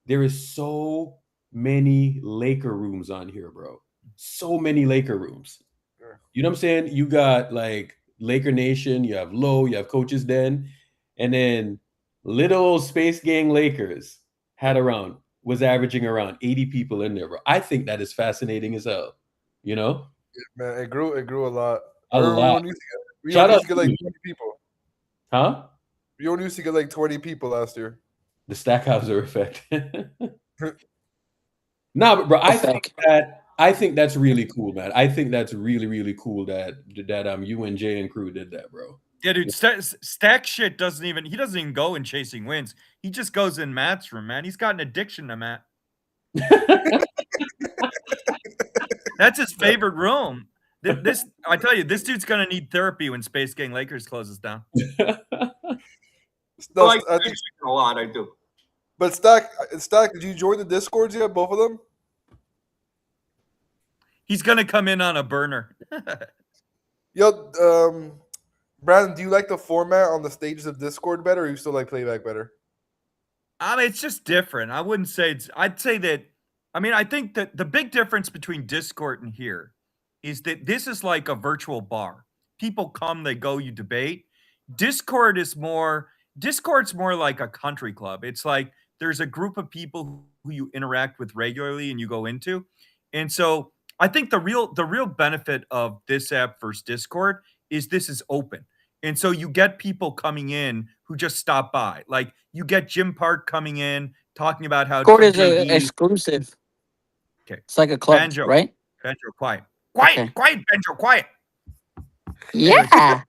there is so many Laker rooms on here, bro. So many Laker rooms. You know what I'm saying? You got like Laker Nation, you have Low, you have Coach's Den, and then little Space Gang Lakers was averaging around 80 people in there, bro. I think that is fascinating as hell. You know? Yeah, man, it grew a lot. A lot. We only used to get like 20 people. Huh? We only used to get like 20 people last year. The Stackhauser effect. No, but bro, I think that's really cool, man. I think that's really, really cool that you and Jay and crew did that, bro. Yeah, dude, Stack shit he doesn't even go in chasing wins. He just goes in Matt's room, man. He's got an addiction to Matt. That's his favorite room. I tell you, this dude's gonna need therapy when Space Gang Lakers closes down. No, I think a lot, I do. But Stack, did you join the Discords yet? Both of them? He's gonna come in on a burner. Yo, Brandon, do you like the format on the stages of Discord better, or you still like playback better? I mean, it's just different. I wouldn't say I'd say that. I mean, I think that the big difference between Discord and here is that this is like a virtual bar. People come, they go, you debate. Discord's more like a country club. It's like there's a group of people who you interact with regularly and you go into. And so I think the real benefit of this app versus Discord is this is open. And so you get people coming in who just stop by. Like you get Jim Park coming in, talking about how Discord is exclusive. Okay. It's like a club, Banjo, right? Banjo, quiet. Quiet, Banjo, quiet. Yeah.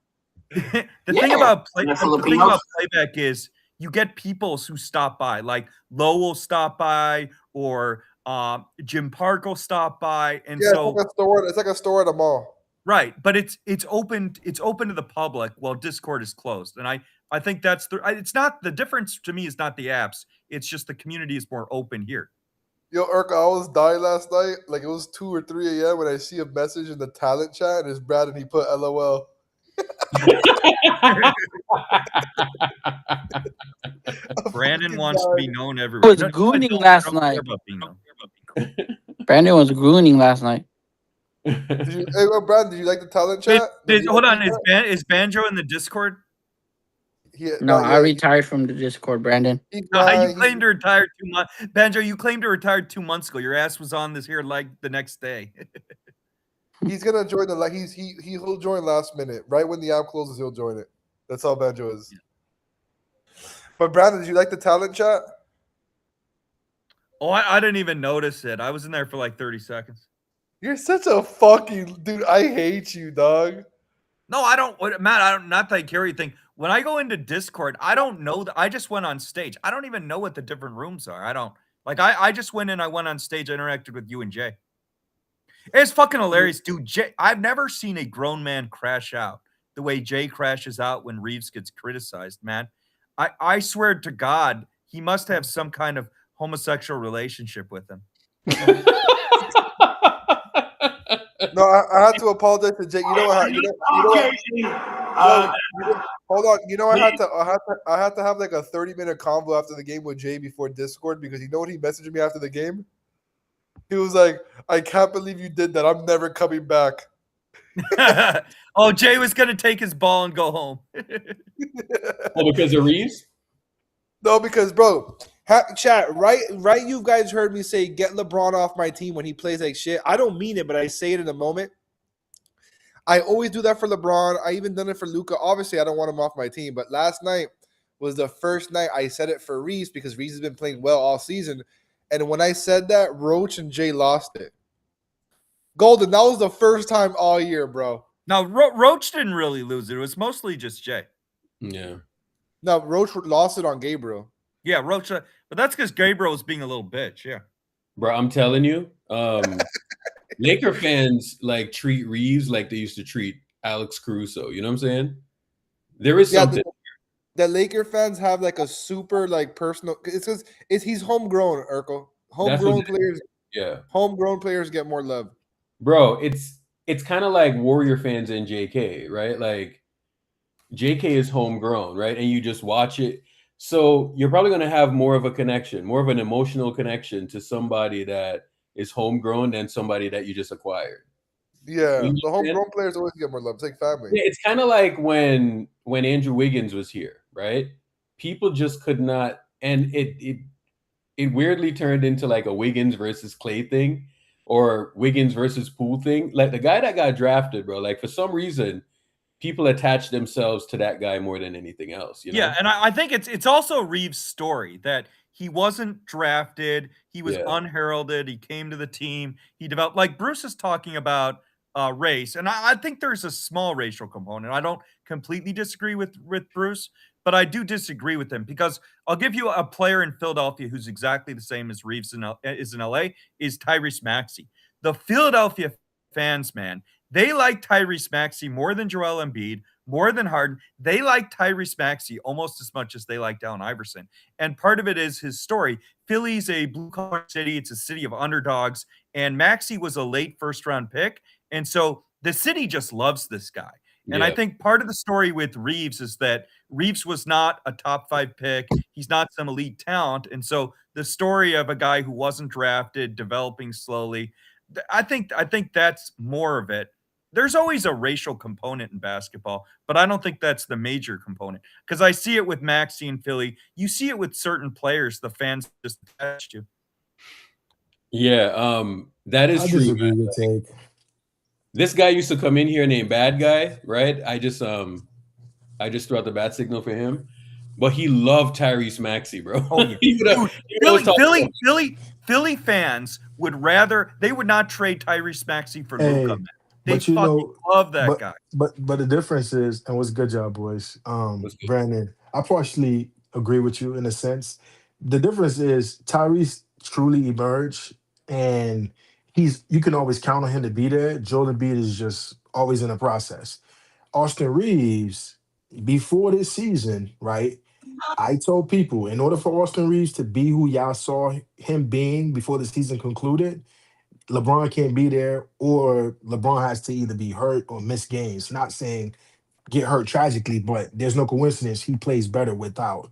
The thing about playback is you get people who stop by, like Low will stop by, or Jim Park will stop by, and so it's like a store at a mall. Right, but it's open to the public while Discord is closed, and I think that's it's not the difference to me is not the apps, it's just the community is more open here. Yo, Urka, I was dying last night. Like it was 2 or 3 a.m. when I see a message in the talent chat, and it's Brad, and he put LOL. Brandon wants to be known everywhere. Was gooning last night. Brandon was gooning last night. Brandon, did you like the talent chat? Hold on, is Banjo in the Discord? No, I retired from the Discord, Brandon. You claimed to retire 2 months. Banjo, you claimed to retire 2 months ago. Your ass was on this here like the next day. He's gonna join he'll join last minute. Right when the app closes, he'll join it. That's how Banjo is. Yeah. But Brandon, did you like the talent chat? Oh, I didn't even notice it. I was in there for like 30 seconds. You're such a fucking dude. I hate you, dog. No, I don't, Matt. I don't. Not that I carry thing. When I go into Discord, I don't know that. I just went on stage. I don't even know what the different rooms are. I don't like. I just went in. I went on stage. I interacted with you and Jay. It's fucking hilarious, dude. I've never seen a grown man crash out the way Jay crashes out when Reeves gets criticized, man. I swear to God, he must have some kind of homosexual relationship with him. No, I had to apologize to Jay. You know what? Hold on. You know, I had to have like a 30-minute convo after the game with Jay before Discord, because you know what he messaged me after the game? He was like, "I can't believe you did that. I'm never coming back." Oh, Jay was gonna take his ball and go home. Oh, because of Reeves? No, because bro, chat, right? You guys heard me say get LeBron off my team when he plays like shit. I don't mean it, but I say it in a moment. I always do that for LeBron. I even done it for Luka. Obviously, I don't want him off my team, but last night was the first night I said it for Reeves, because Reeves has been playing well all season. And when I said that, Roach and Jay lost it. Golden, that was the first time all year, bro. Now, Roach didn't really lose it. It was mostly just Jay. Yeah. No, Roach lost it on Gabriel. Yeah, Roach. But that's because Gabriel was being a little bitch. Yeah. Bro, I'm telling you, Laker fans like treat Reeves like they used to treat Alex Caruso. You know what I'm saying? There is something. The Laker fans have like a super like personal. It's because he's homegrown, Urkel. Homegrown players. Yeah. Homegrown players get more love. Bro, it's kind of like Warrior fans and JK, right? Like JK is homegrown, right? And you just watch it. So you're probably going to have more of a connection, more of an emotional connection to somebody that is homegrown than somebody that you just acquired. Yeah, the homegrown players always get more love. It's like family. Yeah, it's kind of like when Andrew Wiggins was here, right? People just could not, and it weirdly turned into like a Wiggins versus Clay thing, or Wiggins versus Poole thing. Like the guy that got drafted, bro. Like for some reason, people attach themselves to that guy more than anything else. You know? Yeah, and I think it's also Reeves' story that he wasn't drafted, he was unheralded, he came to the team, he developed. Like Bruce is talking about race, and I think there's a small racial component. I don't completely disagree with Bruce, but I do disagree with him because I'll give you a player in Philadelphia who's exactly the same as Reeves is in LA, is Tyrese Maxey. The Philadelphia fans, man, they like Tyrese Maxey more than Joel Embiid, more than Harden. They like Tyrese Maxey almost as much as they like Allen Iverson. And part of it is his story. Philly's a blue-collar city. It's a city of underdogs. And Maxey was a late first-round pick. And so the city just loves this guy. And I think part of the story with Reeves is that Reeves was not a top 5 pick. He's not some elite talent. And so the story of a guy who wasn't drafted, developing slowly, I think that's more of it. There's always a racial component in basketball, but I don't think that's the major component because I see it with Maxey in Philly. You see it with certain players the fans just attach to. Yeah, that is true. Disagree with take. This guy used to come in here named Bad Guy, right? I just threw out the bat signal for him, but he loved Tyrese Maxey, bro. Oh, yeah. Philly fans would not trade Tyrese Maxey for Luka. They fucking love that guy. But the difference is, and what's good job, boys. Brandon, I partially agree with you in a sense. The difference is Tyrese truly emerged, and you can always count on him to be there. Joel Embiid is just always in the process. Austin Reeves, before this season, right? I told people in order for Austin Reeves to be who y'all saw him being before the season concluded, LeBron can't be there, or LeBron has to either be hurt or miss games. Not saying get hurt tragically, but there's no coincidence he plays better without.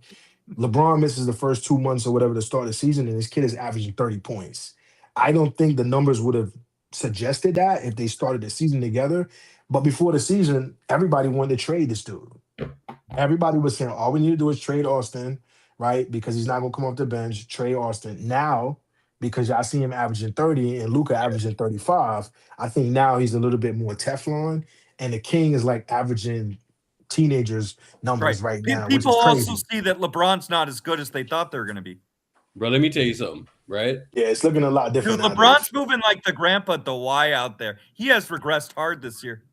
LeBron misses the first 2 months or whatever to start the season, and this kid is averaging 30 points. I don't think the numbers would have suggested that if they started the season together. But before the season, everybody wanted to trade this dude. Everybody was saying all we need to do is trade Austin, right? Because he's not going to come off the bench. Trade Austin. Now, because y'all see him averaging 30 and Luka averaging 35, I think now he's a little bit more Teflon. And the King is like averaging teenagers numbers right now. People also see that LeBron's not as good as they thought they were going to be. Bro, let me tell you something, right? Yeah, it's looking a lot different. Dude, LeBron's moving like the grandpa at the Y out there. He has regressed hard this year.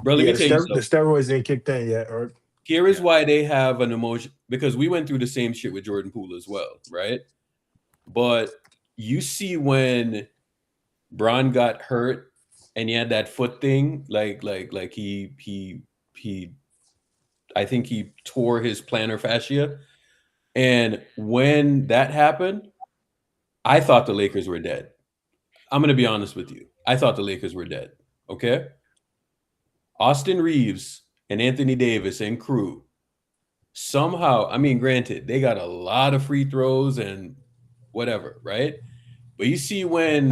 Bro, let me tell you something. The steroids ain't kicked in yet. Here is why they have an emotion, because we went through the same shit with Jordan Poole as well, right? But you see when Bron got hurt and he had that foot thing, like he I think he tore his plantar fascia. And when that happened, I thought the Lakers were dead. I'm going to be honest with you. I thought the Lakers were dead. Okay? Austin Reeves and Anthony Davis and crew somehow, I mean, granted, they got a lot of free throws and whatever, right? But you see when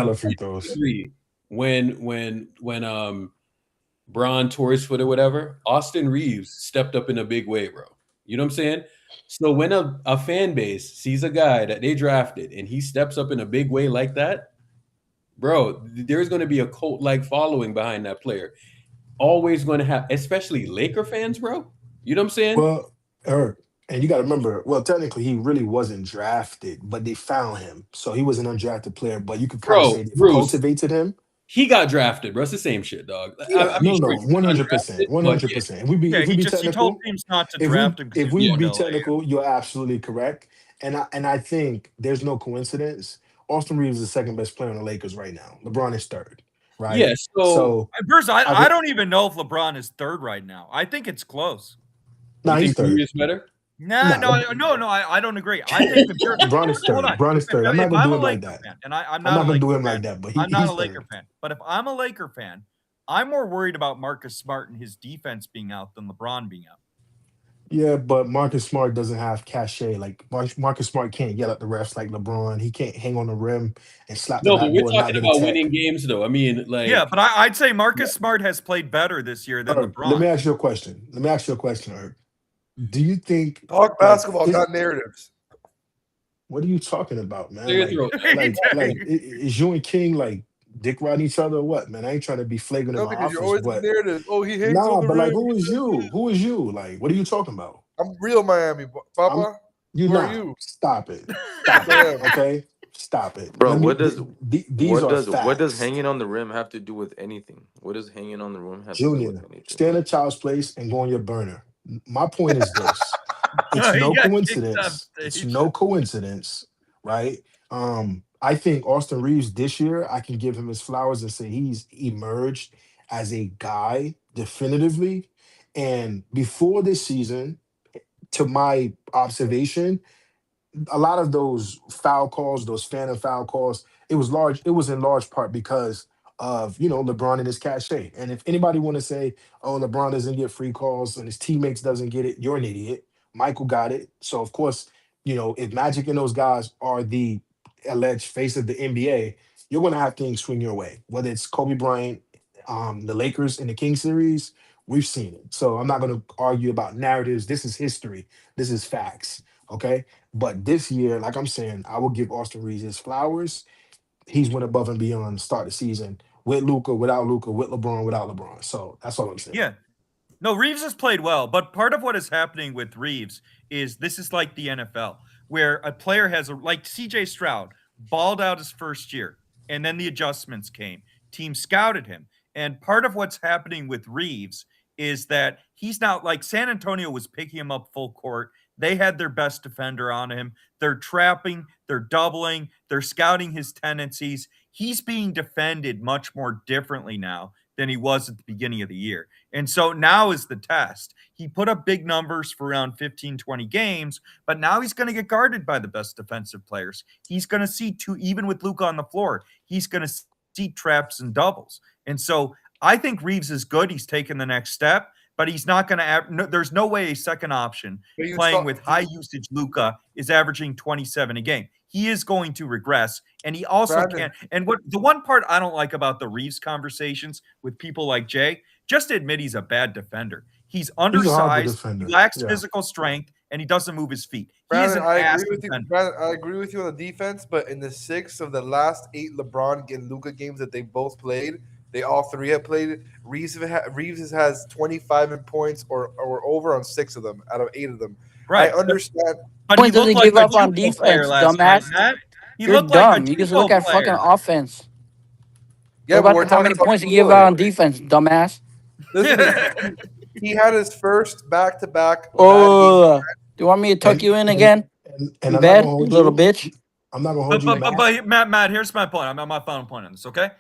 Bron tore his foot or whatever, Austin Reeves stepped up in a big way, bro. You know what I'm saying? So when a fan base sees a guy that they drafted and he steps up in a big way like that, bro, there's going to be a cult-like following behind that player. Always going to have, especially Laker fans, bro. You know what I'm saying? Well, and you got to remember, well, technically he really wasn't drafted, but they found him. So he was an undrafted player, but you could kind of say they cultivated him. He got drafted, bro. It's the same shit, dog. Yeah, no, 100%, 100%. If we be he technical, told teams not to draft him. If we be technical, you're absolutely correct. And I think there's no coincidence. Austin Reeves is the second best player on the Lakers right now. LeBron is third, right? Yes. So Bruce, I don't even know if LeBron is third right now. I think it's close. No, he's third. Is better. No, I don't agree. I think LeBron is third. LeBron is third. I'm not gonna do him like that. I'm not gonna do him like that. But I'm not a Laker fan. But if I'm a Laker fan, I'm more worried about Marcus Smart and his defense being out than LeBron being out. Yeah, but Marcus Smart doesn't have cachet. Like Marcus Smart can't yell at the refs like LeBron. He can't hang on the rim and slap the No, but we're backboard, not talking get about attacked. winning games, though. I mean, like Yeah, but I'd say Marcus Smart has played better this year than LeBron. Let me ask you a question. Herb. Do you think talk basketball, not narratives? What are you talking about, man? Clear your throat. Is you and King like dick riding each other or what, man? I ain't trying to be flagrant in my Because office, you're always but the narrative. Oh, he hates nah, on the but like, rim. who is you? Who is you? Like, what are you talking about? I'm real Miami, Papa. You Who are not. you? Stop it. Stop it. Okay, stop it, Bro. Let me- What does these are what does facts. hanging on the rim have to do with anything? What does hanging on the rim have to do Junior, with anything? stay in a child's place and go on your burner. My point is this: it's no coincidence. It's no coincidence, right? I think Austin Reeves this year, I can give him his flowers and say he's emerged as a guy definitively. And before this season, to my observation, a lot of those foul calls, those phantom foul calls, it was in large part because of LeBron and his cachet. And if anybody want to say, oh, LeBron doesn't get free calls and his teammates doesn't get it, you're an idiot. Michael got it. So of course, if Magic and those guys are the alleged face of the NBA, you're gonna have things swing your way. Whether it's Kobe Bryant, the Lakers in the King series, we've seen it. So I'm not gonna argue about narratives. This is history. This is facts. Okay. But this year, like I'm saying, I will give Austin Reeves his flowers. He's went above and beyond to start the season with Luka, without Luka, with LeBron, without LeBron. So that's all I'm saying. Yeah. No, Reeves has played well, but part of what is happening with Reeves is this is like the NFL, where a player has like CJ Stroud balled out his first year, and then the adjustments came. Team scouted him. And part of what's happening with Reeves is that he's now like San Antonio was picking him up full court. They had their best defender on him. They're trapping, they're doubling, they're scouting his tendencies. He's being defended much more differently now than he was at the beginning of the year. And so now is the test. He put up big numbers for around 15, 20 games, but now he's going to get guarded by the best defensive players. He's going to see two, even with Luka on the floor, he's going to see traps and doubles. And so I think Reeves is good. He's taken the next step, but he's not going to there's no way a second option playing with high usage Luka is averaging 27 a game. He is going to regress, and he also can't. And what the one part I don't like about the Reeves conversations with people like Jay, just admit he's a bad defender. He's undersized, he lacks physical strength, and he doesn't move his feet. Brandon, I agree with you on the defense, but in the 6 of the last 8 LeBron and Luka games that they both played, they all 3 have played. Reeves has 25 in points or over on 6 of them out of 8 of them. Right. I understand. But he doesn't give up on defense, dumbass. You're dumb. You just look at fucking offense. Yeah, but we're how many points you give out on defense, dumbass? Listen, he had his first back-to-back. Oh, do you want me to tuck you in again? And in bed, little bitch. I'm not gonna hold you back. But Matt, here's my point. I'm on my final point on this. Okay.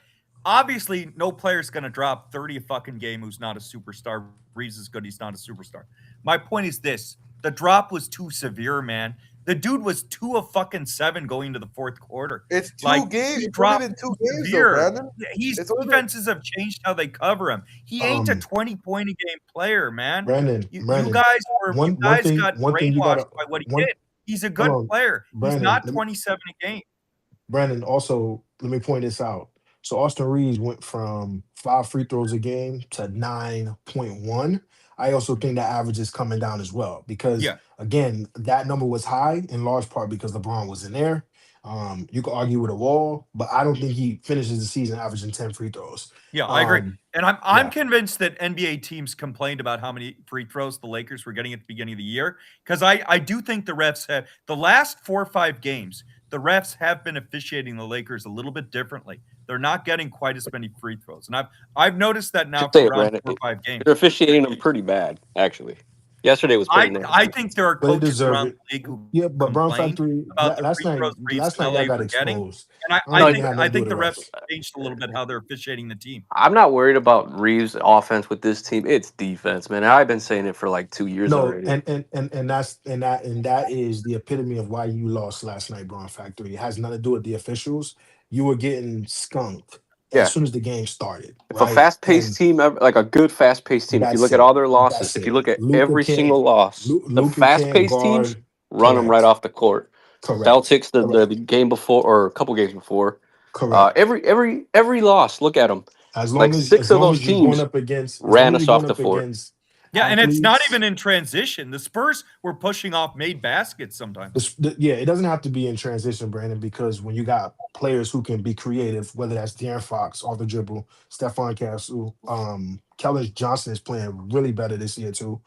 Obviously, no player's going to drop 30 a fucking game who's not a superstar. Reeves is good. He's not a superstar. My point is this. The drop was too severe, man. The dude was 2 of fucking 7 going to the fourth quarter. It's 2 games. It's only been 2 games, though, Brandon. His defenses have changed how they cover him. He ain't a 20-point-a-game player, man. Brandon, you guys got brainwashed by what he did. He's a good player. He's not 27 a game. Brandon, also, let me point this out. So Austin Reeves went from 5 free throws a game to 9.1. I also think that average is coming down as well because, again, that number was high in large part because LeBron was in there. You could argue with a wall, but I don't think he finishes the season averaging 10 free throws. Yeah, I agree. And I'm convinced that NBA teams complained about how many free throws the Lakers were getting at the beginning of the year because I do think the refs had the last 4 or 5 games, the refs have been officiating the Lakers a little bit differently. They're not getting quite as many free throws, and I've noticed that now for around 4 or 5 games. They're officiating them pretty bad, actually. Yesterday was pretty nasty. I think there are But they coaches deserve around it. the league who Yeah, but Brown complain Factory about the last free night, throws Reeves last and night LA y'all got were getting. exposed. And I don't think it had I nothing to do think the with refs refs. changed a little bit how they're officiating the team. I'm not worried about Reeves' offense with this team. It's defense, man. I've been saying it for like 2 years No, already. and that is the epitome of why you lost last night, Brown Factory. It has nothing to do with the officials. You were getting skunked Yeah. as soon as the game started. If a Right? fast-paced And team, like a good fast-paced team, if you that's look at it. all their losses, That's if you it. look at Luca every can't single loss, the Luca can't fast-paced teams guard. run them right Correct. off the court. Correct. Celtics, the Correct. game before or a couple games before, Correct. every loss. Look at them. As Like long as 6 of those you're going teams up against ran us off the floor. Yeah, and it's not athletes. even in transition. The Spurs were pushing off made baskets sometimes. Yeah, it doesn't have to be in transition, Brandon, because when you got players who can be creative, whether that's De'Aaron Fox off the dribble, Stephon Castle, Keldon Johnson is playing really better this year too,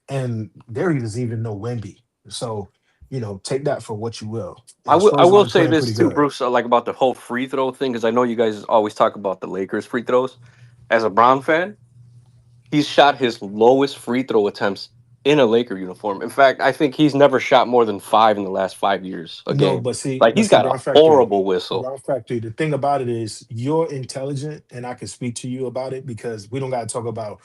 and there he doesn't even know Wemby. So, take that for what you will. I And the will. I Spurs have will been say playing this pretty too, good. Bruce. Like about the whole free throw thing, because I know you guys always talk about the Lakers free throws. As a Brown fan, he's shot his lowest free throw attempts in a Laker uniform. In fact, I think he's never shot more than 5 in the last 5 years a No, game. but see, Like he's got a Brown Factory, horrible whistle. Brown Factory. The thing about it is, you're intelligent, and I can speak to you about it because we don't got to talk about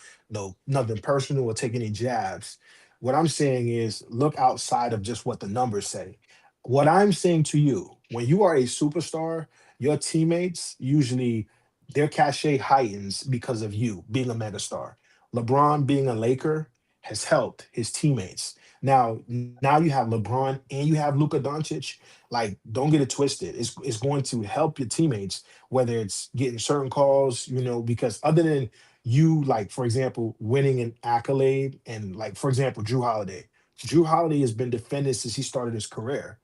nothing personal or take any jabs. What I'm saying is, look outside of just what the numbers say. What I'm saying to you, when you are a superstar, your teammates usually their cachet heightens because of you being a megastar. LeBron being a Laker has helped his teammates. Now you have LeBron and you have Luka Doncic. Like, don't get it twisted. It's going to help your teammates, whether it's getting certain calls, because other than you, like, for example, winning an accolade, and like, for example, Drew Holiday. Drew Holiday has been defended since he started his career.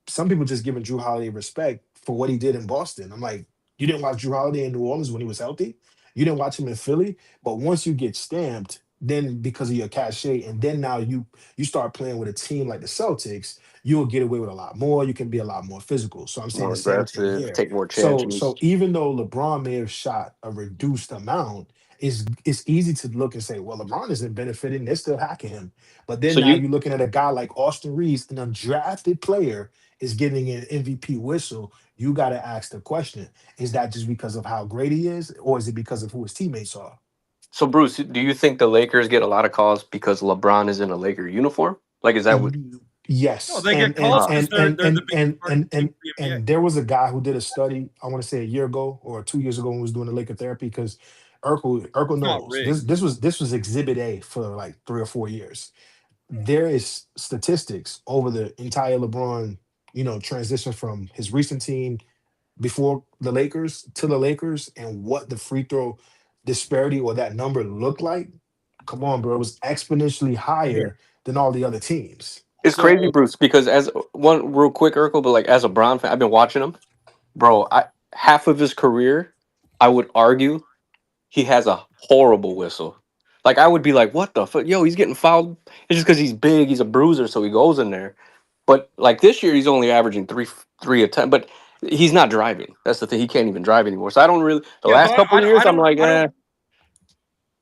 Some people just giving Drew Holiday respect for what he did in Boston. I'm like, you didn't watch Drew Holiday in New Orleans when he was healthy. You didn't watch him in Philly. But once you get stamped, then because of your cachet, and then now you start playing with a team like the Celtics, you'll get away with a lot more. You can be a lot more physical. So I'm saying More the same thing aggressive, here. take more So chances. even though LeBron may have shot a reduced amount, it's easy to look and say, well, LeBron isn't benefiting. They're still hacking him. But then So now you you're looking at a guy like Austin Reeves, an undrafted player, is getting an MVP whistle. You got to ask the question: is that just because of how great he is, or is it because of who his teammates are? So Bruce, do you think the Lakers get a lot of calls because LeBron is in a Laker uniform? Like, is that what? Yes. No, they get calls because they're the biggest market team in the NBA. And there was a guy who did a study, I want to say a year ago or 2 years ago, when he was doing the Laker therapy, because Urkel not knows rigged. this was exhibit A for like 3 or 4 years. There is statistics over the entire LeBron, transition from his recent team before the Lakers to the Lakers, and what the free throw disparity or that number looked like. Come on, bro. It was exponentially higher than all the other teams. It's crazy, Bruce, because as one real quick, Urkel, but like as a Brown fan, I've been watching him, bro. Half of his career, I would argue, he has a horrible whistle. Like I would be like, what the fuck? Yo, he's getting fouled. It's just because he's big, he's a bruiser, so he goes in there. But like this year, he's only averaging three attempts. But he's not driving. That's the thing. He can't even drive anymore. So I don't really. The last couple of years, I'm like,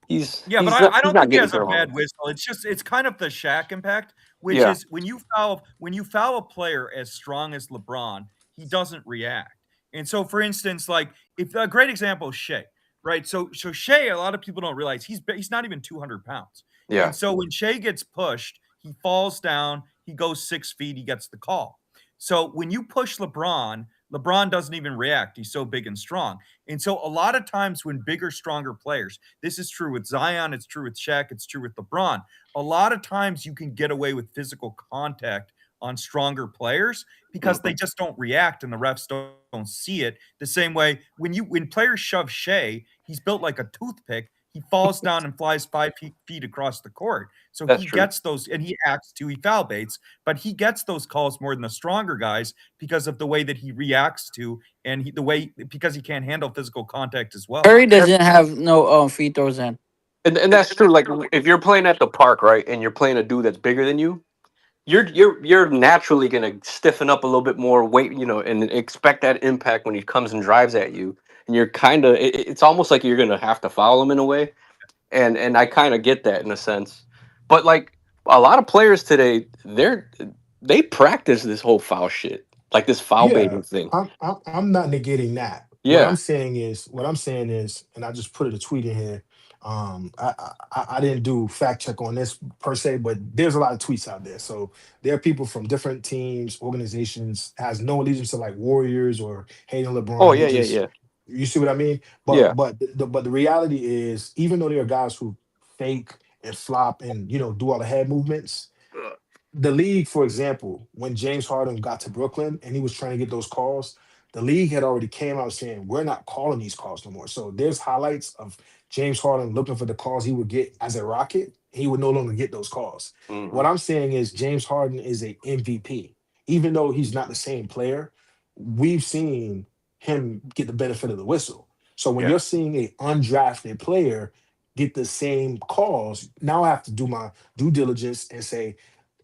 he's Yeah, he's but not, I he's don't not think he getting has a thrown. bad whistle. It's kind of the Shaq impact, which Yeah. is when you foul a player as strong as LeBron, he doesn't react. And so, for instance, like if a great example is Shea, right? So Shea, a lot of people don't realize he's not even 200 pounds. Yeah. And so when Shea gets pushed, he falls down, he goes 6 feet, he gets the call. So when you push LeBron doesn't even react. He's so big and strong. And so a lot of times when bigger, stronger players, this is true with Zion, it's true with Shaq, it's true with LeBron. A lot of times you can get away with physical contact on stronger players because they just don't react and the refs don't see it. The same way when players shove Shea, he's built like a toothpick. He falls down and flies 5 feet across the court. So That's he true. gets those, and he he foul baits, but he gets those calls more than the stronger guys because of the way that he reacts to, and because he can't handle physical contact as well. Curry doesn't have no free throws in. And that's true. Like if you're playing at the park, right, and you're playing a dude that's bigger than you, you're naturally gonna stiffen up a little bit more weight, and expect that impact when he comes and drives at you. And you're kind of, it's almost like you're gonna have to foul him in a way. And I kind of get that in a sense. But like a lot of players today, they practice this whole foul shit, like this foul Yeah, baiting thing. I'm not negating that. What Yeah. I'm saying is, and I just put a tweet in here. I didn't do fact check on this per se, but there's a lot of tweets out there. So there are people from different teams, organizations, has no allegiance to like Warriors or hating LeBron. Oh yeah, yeah. You see what I mean? But Yeah. but the reality is, even though there are guys who fake and flop and do all the head movements, the league, for example, when James Harden got to Brooklyn and he was trying to get those calls, the league had already came out saying we're not calling these calls no more. So there's highlights of James Harden looking for the calls he would get as a Rocket. He would no longer get those calls. What I'm saying is James Harden is a MVP. Even though he's not the same player, we've seen him get the benefit of the whistle. So when you're seeing a undrafted player get the same calls, now I have to do my due diligence and say,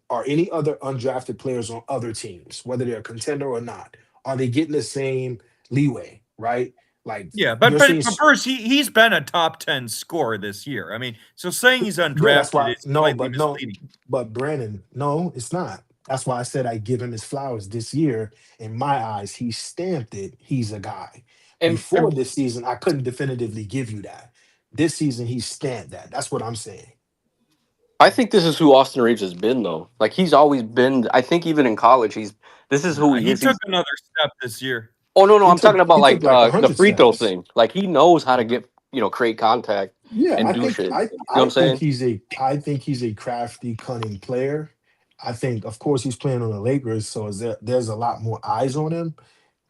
are any other undrafted players on other teams, whether they're a contender or not, are they getting the same leeway, right? Like, yeah, but you're seeing first, he's been a top 10 scorer this year. I mean, so saying he's undrafted that's why is slightly misleading. But Brandon, no, it's not. That's why I said I give him his flowers this year. In my eyes, he stamped it. He's a guy. Before this season, I couldn't definitively give you that. This season, he stamped that. That's what I'm saying. I think this is who Austin Reeves has been, though. Like he's always been. I think even in college, this is who he is. He took another step this year. Oh no, I'm talking about like the free throw thing. Like he knows how to get create contact. Yeah, and do shit. You know what I'm saying? I think he's a crafty, cunning player. I think, of course, he's playing on the Lakers, so there's a lot more eyes on him.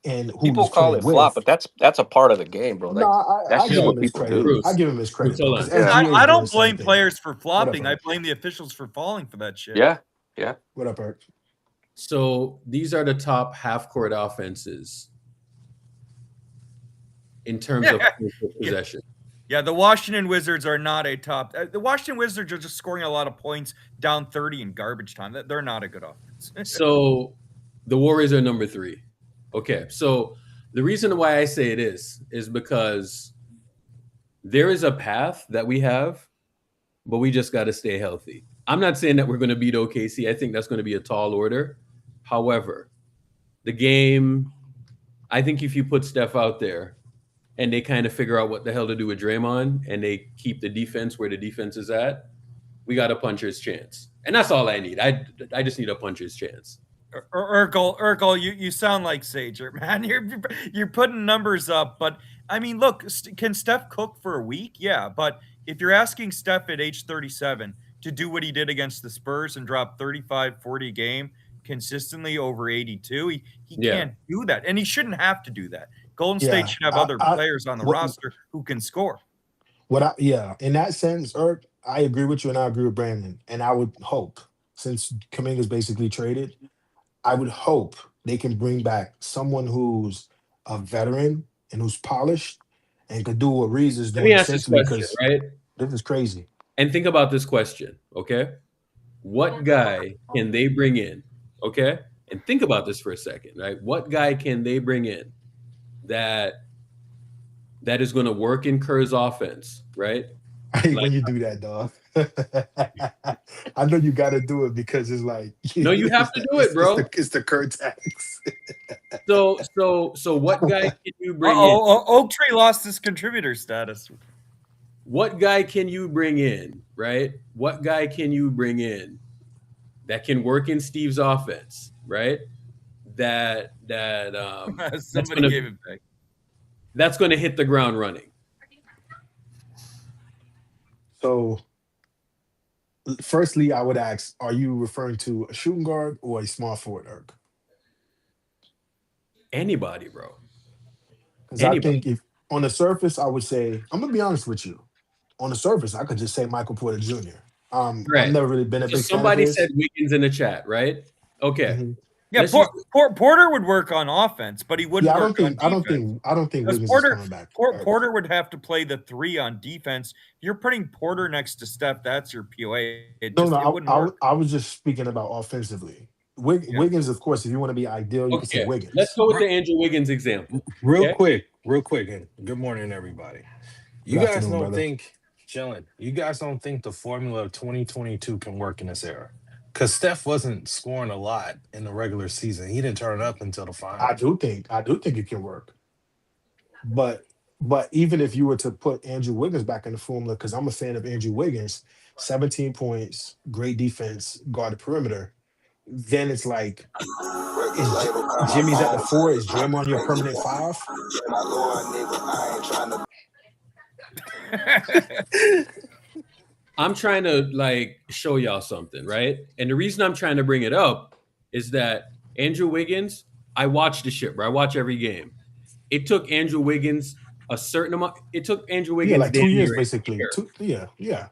And who people call it flop, but that's a part of the game, bro. No, I give him his credit. I give him his credit. I don't blame players for flopping. I blame the officials for falling for that shit. Yeah. What up, Eric? So these are the top half-court offenses in terms of possession. Yeah, the Washington Wizards are not a top. The Washington Wizards are just scoring a lot of points down 30 in garbage time. They're not a good offense. So the Warriors are number 3. Okay, so the reason why I say it is because there is a path that we have, but we just got to stay healthy. I'm not saying that we're going to beat OKC. I think that's going to be a tall order. However, the game, I think if you put Steph out there and they kind of figure out what the hell to do with Draymond and they keep the defense where the defense is at, we got a puncher's chance. And that's all I need. I just need a puncher's chance. Urkel, you sound like Sager, man. You're putting numbers up, but I mean, look, can Steph cook for a week? Yeah, but if you're asking Steph at age 37 to do what he did against the Spurs and drop 35, 40 a game consistently over 82, he can't do that, and he shouldn't have to do that. Golden State should have other players on the roster who can score. In that sense, Irk, I agree with you, and I agree with Brandon, and I would hope, since Kuminga's basically traded, I would hope they can bring back someone who's a veteran and who's polished and could do what Reeves is doing. Let me ask this question, right? This is crazy. And think about this question, okay? What guy can they bring in, okay? And think about this for a second, right? What guy can they bring in that is going to work in Kerr's offense, right? I hate when you do that, dog. I know you got to do it because it's like no, you have to do it, bro. It's the Kerr tax. So what guy can you bring in? Oak Tree lost his contributor status. What guy can you bring in, right? What guy can you bring in that can work in Steve's offense, right? Somebody gave it back. That's going to hit the ground running. So, firstly, I would ask, are you referring to a shooting guard or a small forward, Irk? Anybody, bro. Because I think if on the surface, I would say, I'm going to be honest with you. On the surface, I could just say Michael Porter Jr. Right. I've never really been a big fan of somebody his. said Wiggins in the chat, right? Okay. Yeah, Porter would work on offense, but he wouldn't Yeah, work on defense. I don't think Because Wiggins is coming back. Porter would have to play the 3 on defense. You're putting Porter next to Steph. That's your POA. It wouldn't work. I was just speaking about offensively. Wiggins, of course, if you want to be ideal, you can say Wiggins. Let's go with the Andrew Wiggins example. Real quick. And good morning, everybody. You Good guys afternoon, don't brother. think, chilling. You guys don't think the formula of 2022 can work in this era? Because Steph wasn't scoring a lot in the regular season. He didn't turn it up until the finals. I do think it can work. But even if you were to put Andrew Wiggins back in the formula, because I'm a fan of Andrew Wiggins, 17 points, great defense, guard the perimeter, then it's like, is Jimmy's at the 4? Is Draymond your permanent 5? I'm trying to like show y'all something, right? And the reason I'm trying to bring it up is that Andrew Wiggins, I watch the shit, bro. I watch every game. It took Andrew Wiggins a certain amount. It took Andrew Wiggins like 2 years, damn basically. near. Yeah.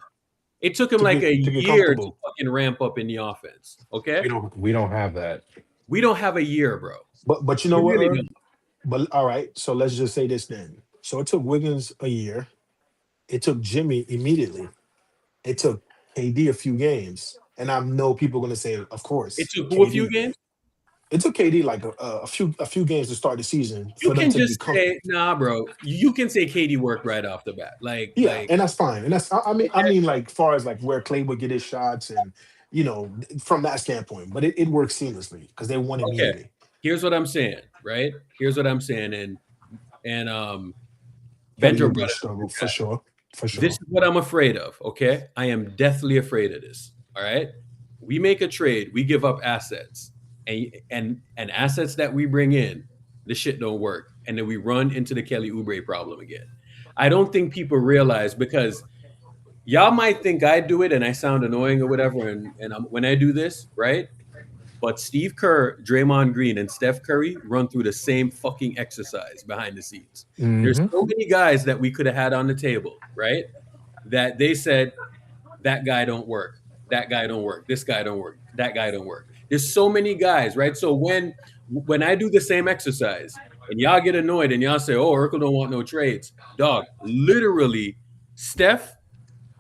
It took him To like get- a to get year to comfortable. fucking ramp up in the offense. Okay, We don't have that. we don't have a year, bro. But you know We what? really Herb? don't. But all right, so let's just say this then. So it took Wiggins a year. It took Jimmy immediately. It took KD a few games. And I know people are going to say, of course. It took who a KD. few games. It took KD like a few games to start the season. You for them can to be just comfortable. say, nah, bro. You can say KD worked right off the bat. Like, Yeah, like and that's fine. And that's I mean like far as like where Clay would get his shots and from that standpoint. But it works seamlessly because they won immediately. okay. Here's what I'm saying, right? Here's what I'm saying, and Kelly Benjo Oubre brought it up. struggled for sure. This is what I'm afraid of. Okay, I am deathly afraid of this. All right, we make a trade, we give up assets, and assets that we bring in, the shit don't work, and then we run into the Kelly Oubre problem again. I don't think people realize, because y'all might think I do it and I sound annoying or whatever, and when I do this, right? But Steve Kerr, Draymond Green, and Steph Curry run through the same fucking exercise behind the scenes. There's so many guys that we could have had on the table, right? That they said, that guy don't work. That guy don't work. This guy don't work. That guy don't work. There's so many guys, right? So when I do the same exercise and y'all get annoyed and y'all say, oh, Urkel don't want no trades. Dog, literally, Steph,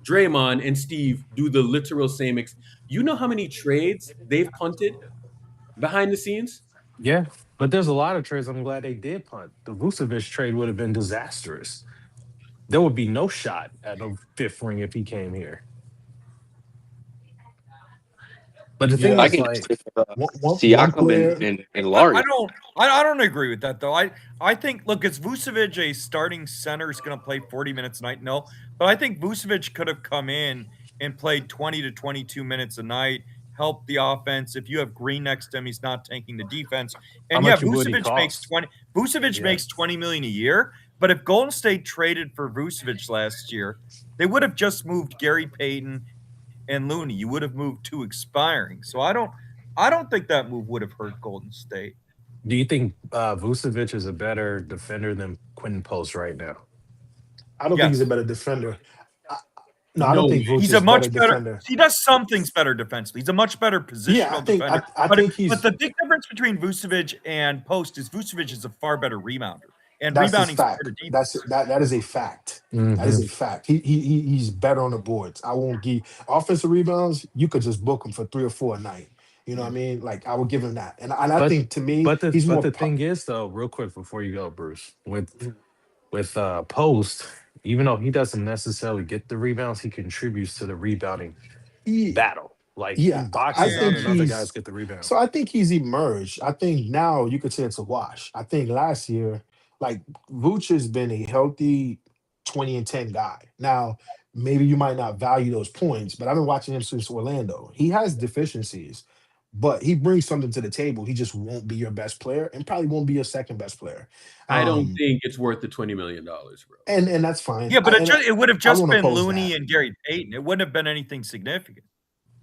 Draymond, and Steve do the literal same. You know how many trades they've punted behind the scenes? Yeah, but there's a lot of trades I'm glad they did punt. The Vucevic trade would have been disastrous. There would be no shot at a 5th ring if he came here. But the thing I is, can like, Siakam and Larry. I don't agree with that though. I think, look, is Vucevic a starting center is going to play 40 minutes a night? No, but I think Vucevic could have come in and played 20 to 22 minutes a night, helped the offense. If you have Green next to him, he's not tanking the defense. And How yeah, much would he Vucevic makes cost? 20. Vucevic makes $20 million a year. But if Golden State traded for Vucevic last year, they would have just moved Gary Payton and Looney. You would have moved 2 expiring. So I don't think that move would have hurt Golden State. do you think Vucevic is a better defender than Quentin Post right now? I don't think he's a better defender. I don't think Vooch he's is a much better defender. He does some things better defensively. He's a much better positional defender. I think he's. But the big difference between Vucevic and Post is Vucevic is a far better rebounder. And That's a rebounding fact. better deep. That is a fact. That is a fact. He's better on the boards. I won't give offensive rebounds. You could just book him for 3 or 4 a night. You know what I mean? Like I would give him that. And I think to me, he's more. The thing is, though, real quick before you go, Bruce, with Post, even though he doesn't necessarily get the rebounds, he contributes to the rebounding battle. Like he boxes out and other guys get the rebounds. So I think he's emerged. I think now you could say it's a wash. I think last year, like Vooch has been a healthy 20 and 10 guy. Now, maybe you might not value those points, but I've been watching him since Orlando. He has deficiencies, but he brings something to the table. He just won't be your best player and probably won't be your second best player. I don't think it's worth the $20 million, bro. And that's fine. Yeah, but it would have just been oppose Looney that. and Gary Payton. It wouldn't have been anything significant.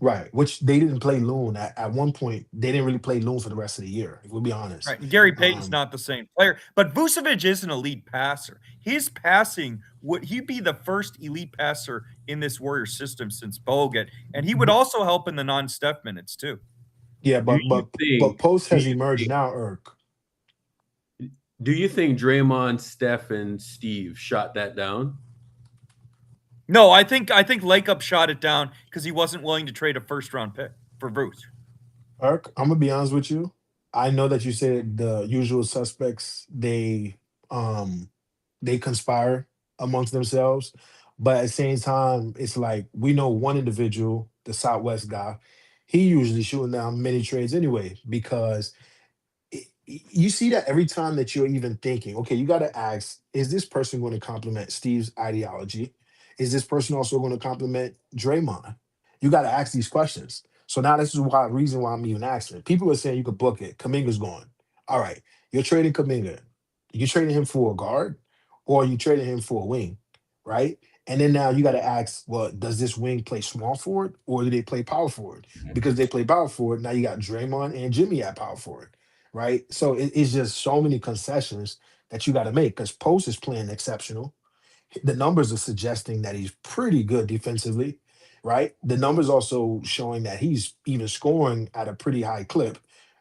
Right, which they didn't play Loon at one point. They didn't really play Loon for the rest of the year, if we'll be honest. Right. And Gary Payton's not the same player, but Vucevic is an elite passer. His passing he'd be the first elite passer in this Warrior system since Bogut, and he would also help in the non-Steph minutes too. Yeah, Do you think? Post Do has you emerged think? now, Irk. Do you think Draymond, Steph, and Steve shot that down? No, I think Lakeup shot it down because he wasn't willing to trade a first-round pick for Vooch. Irk, I'm gonna be honest with you. I know that you said the usual suspects they conspire amongst themselves, but at the same time, it's like we know one individual, the Southwest guy, he usually shooting down many trades anyway because you see that every time that you're even thinking, okay, you got to ask, is this person going to complement Steve's ideology? Is this person also going to complement Draymond? You got to ask these questions. So now this is why reason why I'm even asking. People are saying you could book it. Kaminga's going. All right, you're trading Kaminga. You trading him for a guard, or you trading him for a wing, right? And then now you got to ask, well, does this wing play small forward or do they play power forward? Because they play power forward, now you got Draymond and Jimmy at power forward, right? So it's just so many concessions that you got to make because Post is playing exceptional. The numbers are suggesting that he's pretty good defensively, right? The numbers also showing that he's even scoring at a pretty high clip,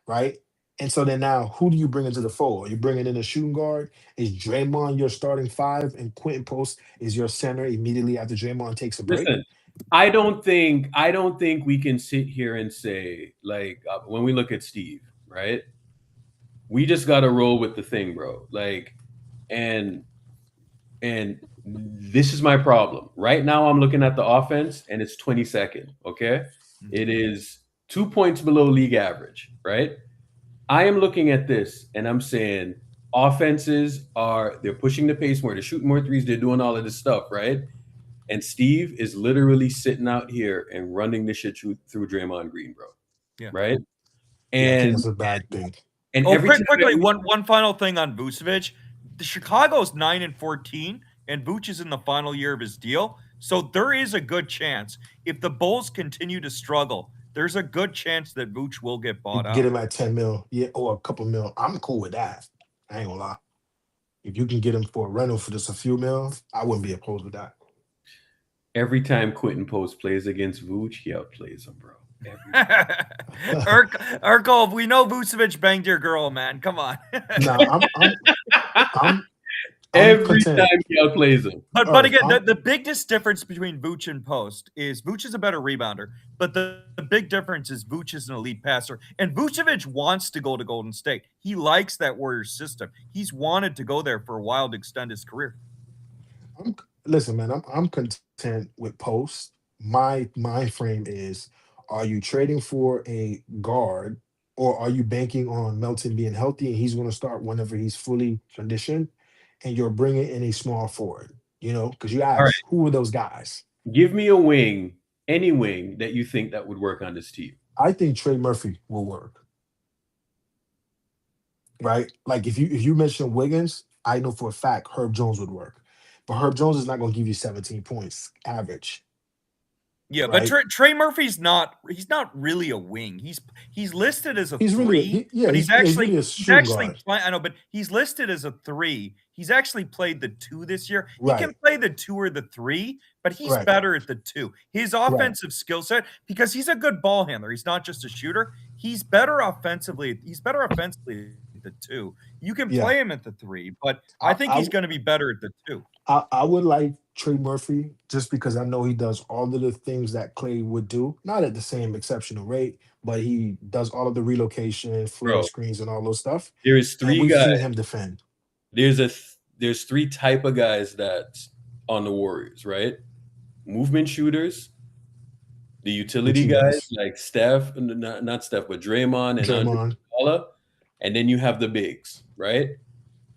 right? And so then now, who do you bring into the fold? Are you bringing in a shooting guard? Is Draymond your starting five, and Quentin Post is your center immediately after Draymond takes a break? Listen, I don't think we can sit here and say like when we look at Steve, right? We just got to roll with the thing, bro. Like, and this is my problem. Right now, I'm looking at the offense, and it's 22nd. Okay, it is 2 points below league average, right? I am looking at this, and I'm saying offenses they're pushing the pace more, they're shooting more threes, they're doing all of this stuff, right? And Steve is literally sitting out here and running this shit through Draymond Green, bro. Yeah. Right? And I think And that's a bad thing. and Quickly, one final thing on Vucevic. The Chicago's 9-14, and Vooch is in the final year of his deal. So there is a good chance if the Bulls continue to struggle, there's a good chance that Vooch will get bought out. Get him at 10 mil, yeah, or a couple mil. I'm cool with that. I ain't gonna lie. If you can get him for a rental for just a few mil, I wouldn't be opposed with that. Every time Quentin Post plays against Vooch, he outplays him, bro. Urkel, we know Vucevic banged your girl, man. Come on. Nah, I'm Every content. time he outplays him. But again, the biggest difference between Vooch and Post is Vooch is a better rebounder, but the big difference is Vooch is an elite passer. And Vucevic wants to go to Golden State. He likes that Warriors system. He's wanted to go there for a while to extend his career. Listen, man, I'm content with Post. My mind frame is, are you trading for a guard or are you banking on Melton being healthy and he's going to start whenever he's fully conditioned, and you're bringing in a small forward, because you asked, right, who are those guys? Give me a wing, any wing that you think that would work on this team. I think Trey Murphy will work. Right? Like if you mention Wiggins, I know for a fact Herb Jones would work. But Herb Jones is not going to give you 17 points average. Yeah, right? but Trey Murphy's he's not really a wing. He's listed as a He's three, really, but he's actually guard. I know, but he's listed as a 3. He's actually played the 2 this year. Right. He can play the 2 or the 3, but he's Right. better at the 2. His offensive skill set, because he's a good ball handler. He's not just a shooter. He's better offensively. He's better offensively at the 2. You can play him at the 3, but I think he's going to be better at the 2. I would like Trey Murphy just because I know he does all of the things that Clay would do, not at the same exceptional rate, but he does all of the relocation, floor screens, and all those stuff. There's And 3 we've guys. seen him defend. There's 3 type of guys that's on the Warriors, right? Movement shooters, the utility guys like Steph, not Steph, but Draymond and Andre Iguodala, and then you have the bigs, right?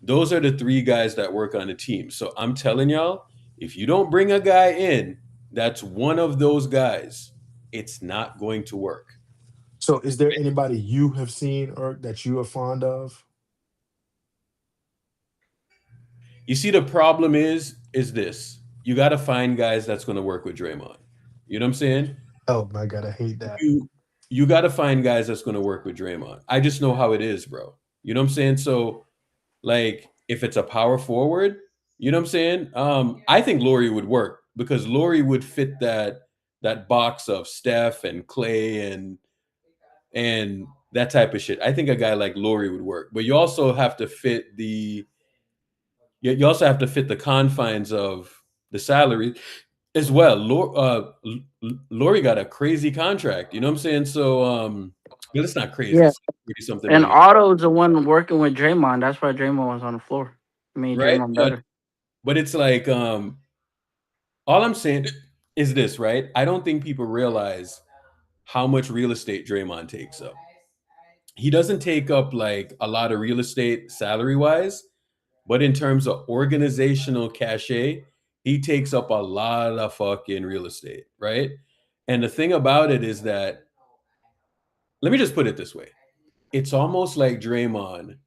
Those are the 3 guys that work on the team. So I'm telling y'all, if you don't bring a guy in that's one of those guys, it's not going to work. So is there anybody you have seen or that you are fond of? You see, the problem is this. You got to find guys that's going to work with Draymond. You know what I'm saying? Oh my God, I hate that. You got to find guys that's going to work with Draymond. I just know how it is, bro. You know what I'm saying? So, like, if it's a power forward, you know what I'm saying? I think Laurie would work because Laurie would fit that box of Steph and Clay and and that type of shit. I think a guy like Laurie would work, but you also have to fit the confines of the salary as well. Laurie got a crazy contract. You know what I'm saying? So well, it's not crazy. Yeah. It's something. And Otto's the one working with Draymond. That's why Draymond was on the floor. I mean, Right, Draymond better. but it's like all I'm saying is this, right? I don't think people realize how much real estate Draymond takes up. He doesn't take up like a lot of real estate salary wise, but in terms of organizational cachet, he takes up a lot of fucking real estate, right? And the thing about it is that, let me just put it this way. It's almost like Draymond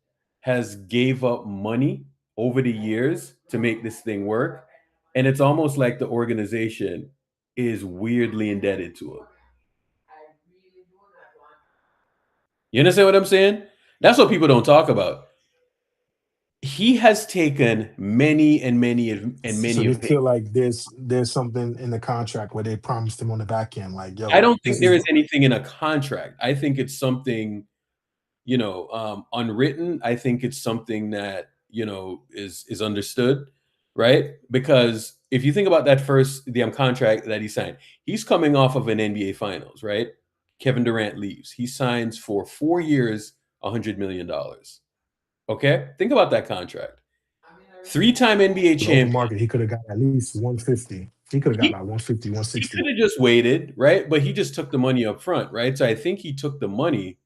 has gave up money over the years to make this thing work. And it's almost like the organization is weirdly indebted to him. You understand what I'm saying? That's what people don't talk about. He has taken many and many and many. So you feel like there's something in the contract where they promised him on the back end, like, yo. I don't think there is anything in a contract. I think it's something, unwritten. I think it's something that, is understood, right? Because if you think about that first contract that he signed, he's coming off of an NBA Finals, right? Kevin Durant leaves. He signs for 4 years, $100 million. Okay? Think about that contract. 3-time NBA champion. Market, he could have got at least 150. He could have got about 150, 160. He could have just waited, right? But he just took the money up front, right? So I think he took the money,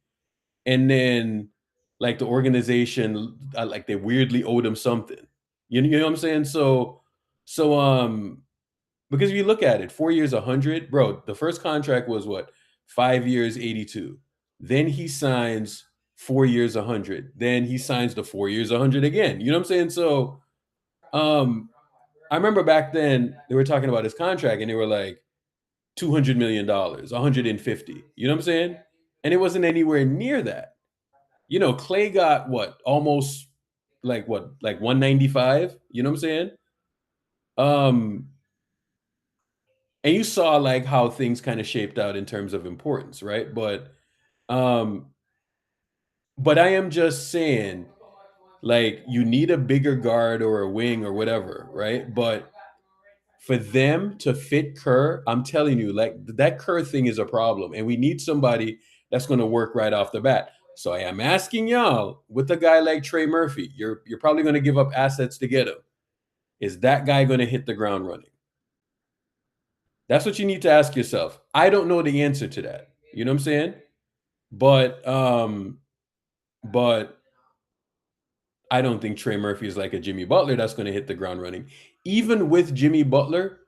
and then like the organization, like they weirdly owed him something. You know what I'm saying? So because if you look at it, 4 years, 100, bro, the first contract was what? 5 years, 82. Then he signs 4 years, 100. Then he signs the 4 years, 100 again. You know what I'm saying? So I remember back then they were talking about his contract and they were like $200 million, 150. You know what I'm saying? And it wasn't anywhere near that. Clay got what? Almost like 195. You know what I'm saying? And you saw like how things kind of shaped out in terms of importance, right? But I am just saying, like, you need a bigger guard or a wing or whatever, right? But for them to fit Kerr, I'm telling you, like, that Kerr thing is a problem. And we need somebody that's going to work right off the bat. So I am asking y'all, with a guy like Trey Murphy, you're probably going to give up assets to get him. Is that guy going to hit the ground running? That's what you need to ask yourself. I don't know the answer to that. You know what I'm saying? But I don't think Trey Murphy is like a Jimmy Butler that's going to hit the ground running. Even with Jimmy Butler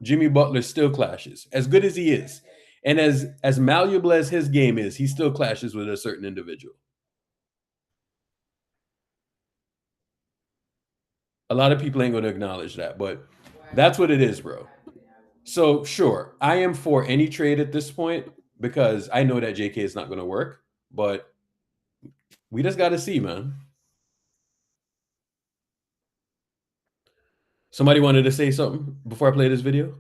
still clashes. As good as he is, and as malleable as his game is, he still clashes with a certain individual. A lot of people ain't going to acknowledge that, but that's what it is, bro. So sure, I am for any trade at this point because I know that JK is not going to work, but we just got to see, man. Somebody wanted to say something before I play this video?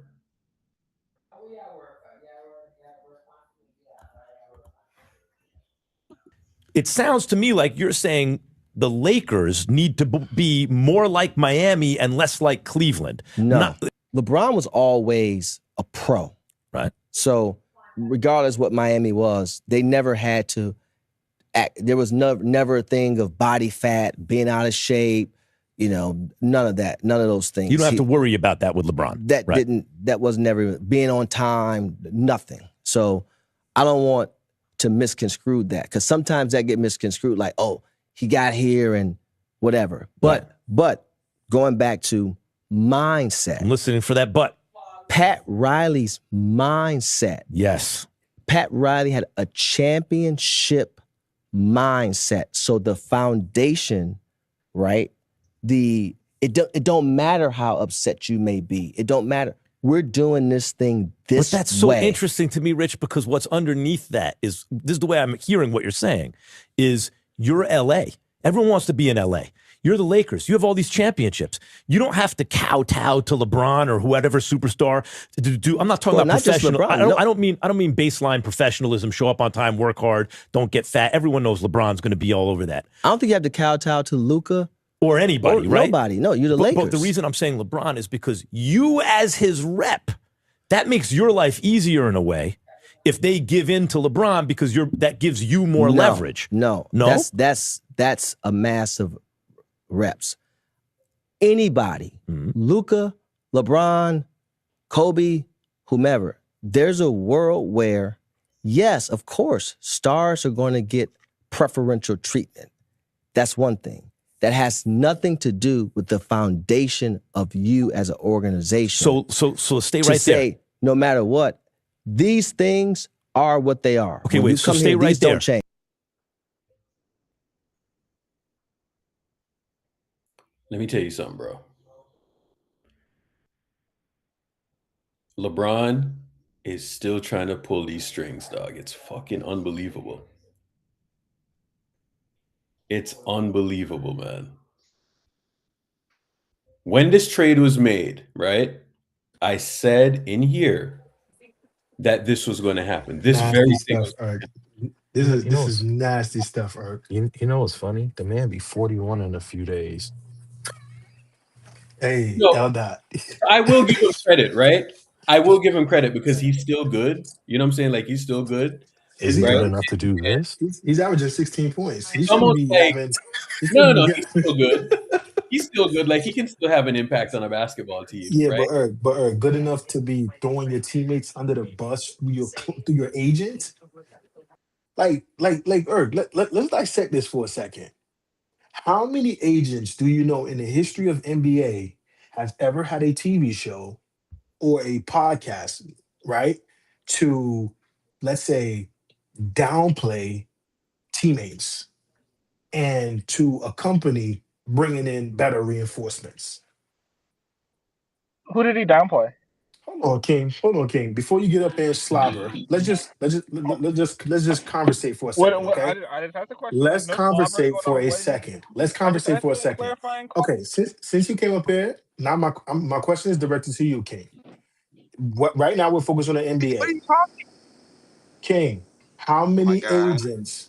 It sounds to me like you're saying the Lakers need to be more like Miami and less like Cleveland. No. LeBron was always a pro. Right. So regardless what Miami was, they never had to act. There was never a thing of body fat, being out of shape, none of that, none of those things. You don't have to worry about that with LeBron. That was never being on time, nothing. So I don't want to misconstrue that because sometimes that get misconstrued like, oh, he got here and whatever. But going back to mindset. I'm listening for that but. Pat Riley's mindset. Yes. Pat Riley had a championship mindset. So the foundation, right? It don't matter how upset you may be. It don't matter. We're doing this thing this way. But that's so interesting to me, Rich, because what's underneath that is, this is the way I'm hearing what you're saying, is you're LA. Everyone wants to be in LA. You're the Lakers. You have all these championships. You don't have to kowtow to LeBron or whatever superstar to do. I'm not talking about professional. I don't mean baseline professionalism. Show up on time, work hard, don't get fat. Everyone knows LeBron's going to be all over that. I don't think you have to kowtow to Luka or anybody, right? Nobody. No, you're the Lakers. But the reason I'm saying LeBron is because you, as his rep, that makes your life easier in a way. If they give in to LeBron because that gives you more leverage. No. That's a massive reps. Anybody, Luka, LeBron, Kobe, whomever, there's a world where, yes, of course, stars are going to get preferential treatment. That's one thing. That has nothing to do with the foundation of you as an organization. So stay right there. No matter what, these things are what they are. Okay, wait, so stay right there. Don't change. Let me tell you something, bro. LeBron is still trying to pull these strings, dog. It's fucking unbelievable. It's unbelievable, man. When this trade was made, right? I said in here that this was going to happen. This nasty very stuff, thing. This is nasty stuff, Erk. You know what's funny? The man be 41 in a few days. Hey, Eldot. I will give him credit, right? I will give him credit because he's still good. You know what I'm saying? Like, he's still good. Is he right? good enough to do this? He's averaging 16 points. He Almost shouldn't be like, having. No, he's still good. He's still good. Like, he can still have an impact on a basketball team. Yeah, right? but Erk, good enough to be throwing your teammates under the bus through your agent. Like Erk, let's dissect this for a second. How many agents do you know in the history of NBA have ever had a TV show or a podcast, right, to, let's say, downplay teammates and to accompany bringing in better reinforcements? Who did he downplay? Hold on, King. Before you get up there and slobber, let's just conversate for a second, okay? I just asked the question. Let's conversate for a second. Let's conversate for a second. Okay, since you came up here, now my question is directed to you, King. Right now we're focused on the NBA. What are you talking? King, how many agents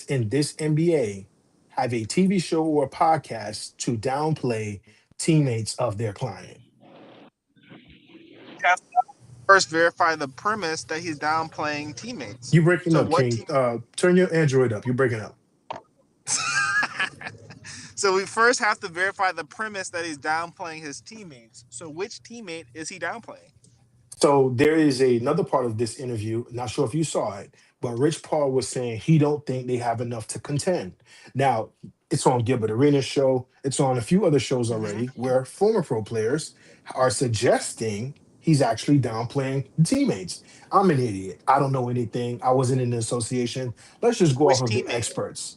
in this NBA have a TV show or a podcast to downplay teammates of their client? Have to first verify the premise that he's downplaying teammates. You breaking up, what King. Turn your Android up. You're breaking up. So we first have to verify the premise that he's downplaying his teammates. So which teammate is he downplaying? So there is another part of this interview. Not sure if you saw it, but Rich Paul was saying he don't think they have enough to contend. Now, it's on Gilbert Arenas' show. It's on a few other shows already where former pro players are suggesting he's actually downplaying teammates. I'm an idiot. I don't know anything. I wasn't in the association. Let's just go off of the experts.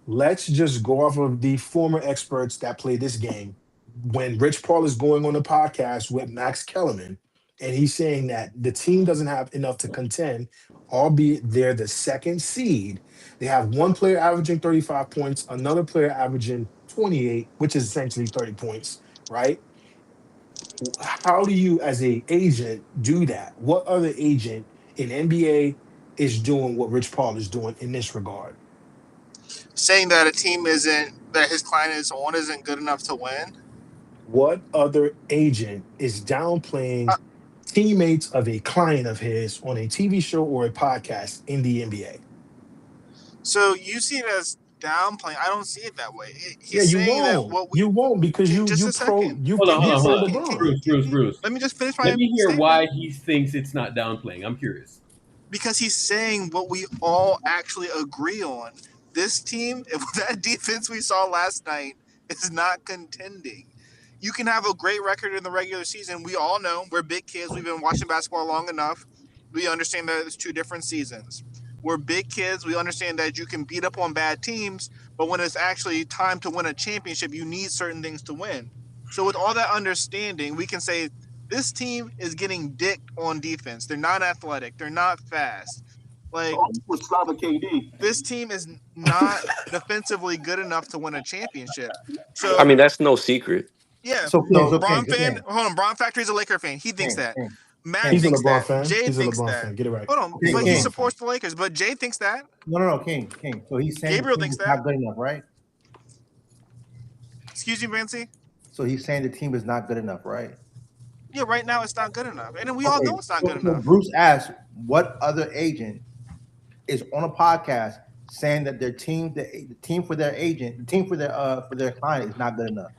Let's just go off of the former experts that play this game. When Rich Paul is going on a podcast with Max Kellerman, and he's saying that the team doesn't have enough to contend, albeit they're the second seed. They have one player averaging 35 points, another player averaging 28, which is essentially 30 points, right? How do you, as an agent, do that? What other agent in NBA is doing what Rich Paul is doing in this regard? Saying that a team that his client is on isn't good enough to win? What other agent is downplaying teammates of a client of his on a TV show or a podcast in the NBA? So you see it as downplaying. I don't see it that way. You won't because you Hold on. Bruce. Let me just finish my Let me hear statement. why he thinks it's not downplaying. I'm curious. Because he's saying what we all actually agree on. This team, if that defense we saw last night is not contending. You can have a great record in the regular season. We all know we're big kids. We've been watching basketball long enough. We understand that it's two different seasons. We're big kids. We understand that you can beat up on bad teams, but when it's actually time to win a championship, you need certain things to win. So with all that understanding, we can say this team is getting dicked on defense. They're not athletic. They're not fast. Like this team is not defensively good enough to win a championship. So I mean, that's no secret. yeah, So King, Braun fan. Hold on, Braun Factory's a Laker fan. He thinks that. Matt He's a thinks LeBron that. fan. Jay He's a thinks LeBron that. fan. Get it right. Hold on, King, but he King. supports the Lakers. But Jay thinks that. No, King. So he's saying Gabriel the team thinks is that. not good enough, right? Excuse me, Vancy. So he's saying the team is not good enough, right? Yeah, right now it's not good enough, and then we all know it's not good So enough. Bruce asked, what other agent is on a podcast saying that their team, the team for their agent, the team for their client is not good enough?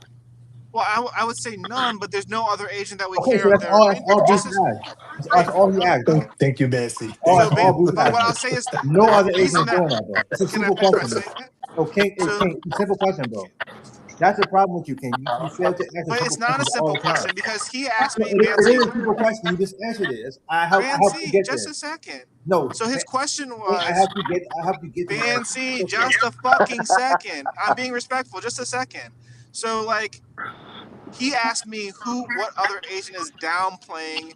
Well, I would say none, but there's no other agent that we Okay, care so of. that's all Bruce asked. That's all he asked. Bro. Thank you, Nancy. That's all Bruce But what asked. I'll say is No other agent is reason doing that- that, bro. It's a Can I simple finish my question, bro. statement? So King, King, simple question, bro. That's the problem with you, King. You fail to answer But it's not a questions all simple the time. question because he asked me, It is a Vancy. simple question. You just answered it. I help you Vancy, get just there. a second. No. So his question I was, have to get to Vancy, just a fucking second. I'm being respectful. Just a second. So like, he asked me what other agent is downplaying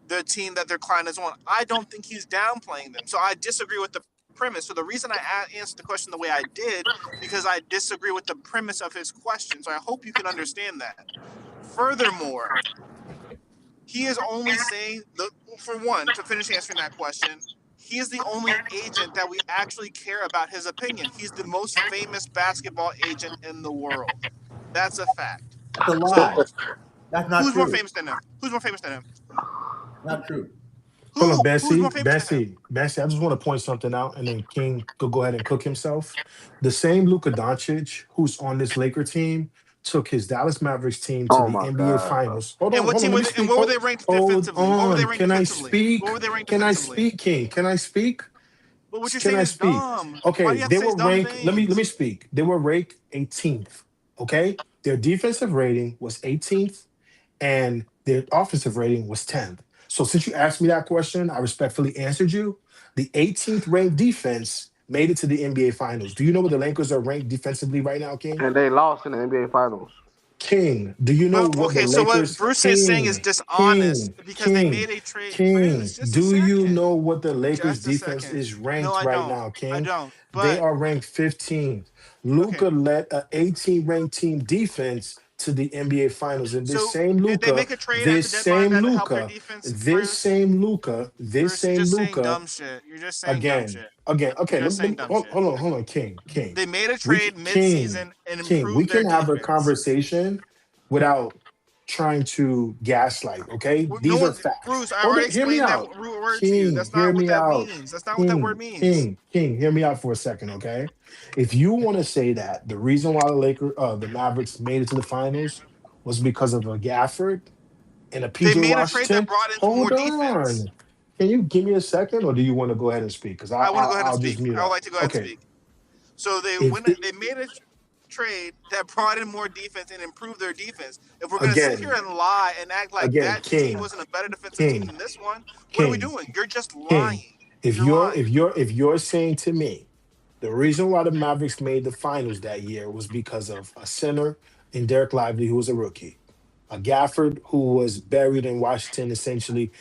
the team that their client is on. I don't think he's downplaying them. So I disagree with the premise. So the reason I answered the question the way I did, because I disagree with the premise of his question. So I hope you can understand that. Furthermore, he is only saying, for one, to finish answering that question, he is the only agent that we actually care about his opinion. He's the most famous basketball agent in the world. That's a fact. That's a lie. That's not Who's true. more famous than him? Who's more famous than him? Not true. Hold on, Who's more famous than him? Bessie, I just want to point something out, and then King could go ahead and cook himself. The same Luka Doncic, who's on this Laker team, took his Dallas Mavericks team to the NBA Finals. Hold on, And what hold on. team let me was? speak. And where were they ranked Hold defensively? What were they on. ranked Can I defensively? speak? What were they ranked Can I defensively? speak, King? Can I speak? But what you're Can saying I is speak? dumb. Okay, Why do you have they to say were dumb ranked. things? Let me speak. They were ranked 18th. Okay, their defensive rating was 18th, and their offensive rating was 10th. So since you asked me that question, I respectfully answered you. The 18th ranked defense made it to the NBA Finals. Do you know where the Lakers are ranked defensively right now, King? And they lost in the NBA Finals. King, do you know what Okay, the so what Lakers? Bruce is saying is dishonest because they made a trade. King, Just a do you second. know what the Lakers Just a defense second. is ranked No, I right don't. now, King? I don't. They But are ranked 15th. Luka led an 18 ranked team defense to the NBA Finals, and this so same did they Luka, make a trade this at the deadline same that helped their Luka, defense? this Bruce? same Luka, this Bruce, you're same just saying Luka. dumb shit. You're just saying dumb shit. Again. Okay, You're just saying dumb shit. hold on, King. They made a We trade King, mid-season and King. improved We their can have a defense. conversation without trying to gaslight. Okay, No these are one, facts. Bruce, I Hold already on, hear me explained that out. word to you. King, That's hear not what me that out. means. That's not what that word means. King, hear me out for a second, okay? If you want to say that the reason why the Mavericks made it to the finals was because of a Gafford and a They PJ made a trade that Washington, brought in hold more defense. on. Can you give me a second, or do you want to go ahead and speak? Because I want to go ahead I'll and just speak. mute I would up. like to go ahead and Okay. speak. So they If they made a trade that brought in more defense and improved their defense. If we're going to sit here again, and lie and act like that team King, wasn't a better defensive team King, than this one, what are we King, doing? You're just King. lying. If You're lying. you're saying to me the reason why the Mavericks made the finals that year was because of a center in Derek Lively, who was a rookie, a Gafford who was buried in Washington essentially,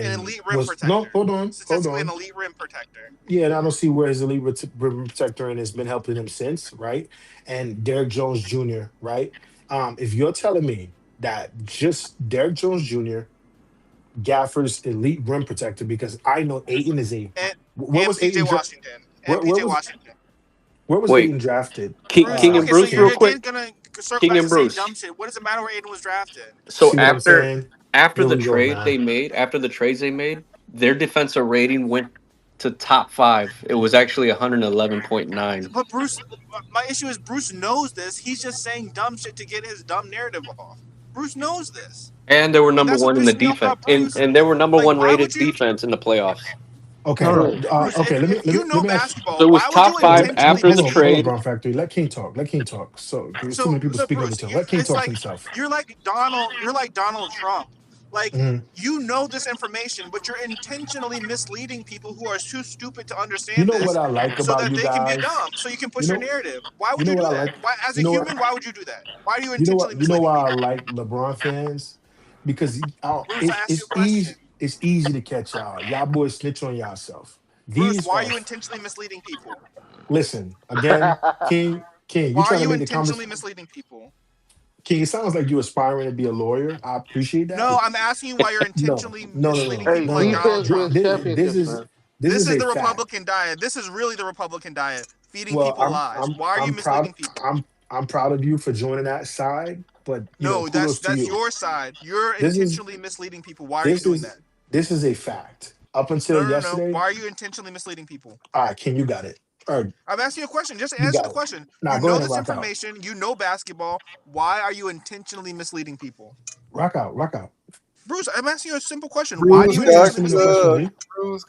An and elite rim was protector. no, hold on. Statistically, an elite rim protector. Yeah, and I don't see where his elite rim protector and has been helping him since, right? And Derek Jones Jr., right? If you're telling me that just Derek Jones Jr., Gafford's elite rim protector, because I know Ayton is a where was PJ Ayton Washington. where PJ Washington. was Wait, Ayton drafted? King and Bruce, so you're real quick. again going to circle King back and to say Bruce. dumb shit. What does it matter where Aiden was drafted? So See what I'm saying? after Here the we go, trade man. they made, after the trades they made, their defensive rating went to top 5. It was actually 111.9. But Bruce, my issue is Bruce knows this. He's just saying dumb shit to get his dumb narrative off. Bruce knows this. And they were number That's what 1 in the pisses me off defense. about Bruce. And they were number Like, 1 why rated would you? defense in the playoffs. Okay, Bruce, okay. Let if you know me ask. basketball, So it was why would top you 5 intentionally after the Hold on, trade. Brown Factory. Let King talk. Let King talk. So there's too many people So speaking over Bruce, each other. Let King it's talk like himself. you're like Donald Trump. Like you know this information, but you're intentionally misleading people who are too stupid to You understand know this, what I like so about that you they can be guys? dumb. So you can push You your know, narrative. Why you would know you do what I that? like. Why, as a You know what? human, why would you do that? Why are you You know what? intentionally You know misleading why I people? like LeBron fans? Because Bruce, I asked you it's a question. easy. It's easy to catch y'all. Y'all boys snitch on yourself. Bruce, why are you intentionally misleading people? Listen, again, King, you Why are trying to you make the intentionally conversation. misleading people? King, it sounds like you aspiring to be a lawyer. I appreciate that. No, I'm asking you why you're intentionally misleading people. Like defense Donald wins Trump. championships, man. This is a the fact. Republican diet. This is really the Republican diet, feeding Well, people lies. Why are you misleading people? I'm proud of you for joining that side, but No, kudos to that's you. your side. You're This is- intentionally misleading people. Why are you doing that? This is a fact. Up until yesterday. Why are you intentionally misleading people? All right, King, you got it. All right. I'm asking you a question. Just You answer got the it. question. Nah, You go know ahead and this rock out. information. You know basketball. Why are you intentionally misleading people? Rock out. Bruce, I'm asking you a simple question. Why do you intentionally mislead people?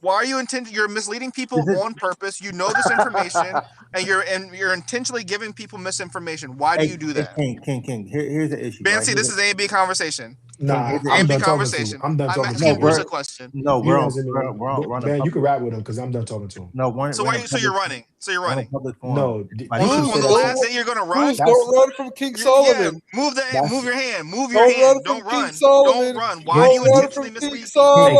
Why are you You're misleading people on purpose. You know this information, and you're intentionally giving people misinformation. Why do you do that? King. Here's the issue. Bancy, this is A and B conversation. Nah, A I'm and B done talking to conversation. you. I'm done I'm talking to asking you. Bruce a question. No, we're on Man, you can rap with him because I'm done talking to him. No, we're So you're running. So you're running. No, On the last day you're gonna run. Bruce, don't run from King Solomon. Move your hand. Move Don't your hand. run Don't from King run. Solomon. Don't run. Why do you Don't run intentionally from mislead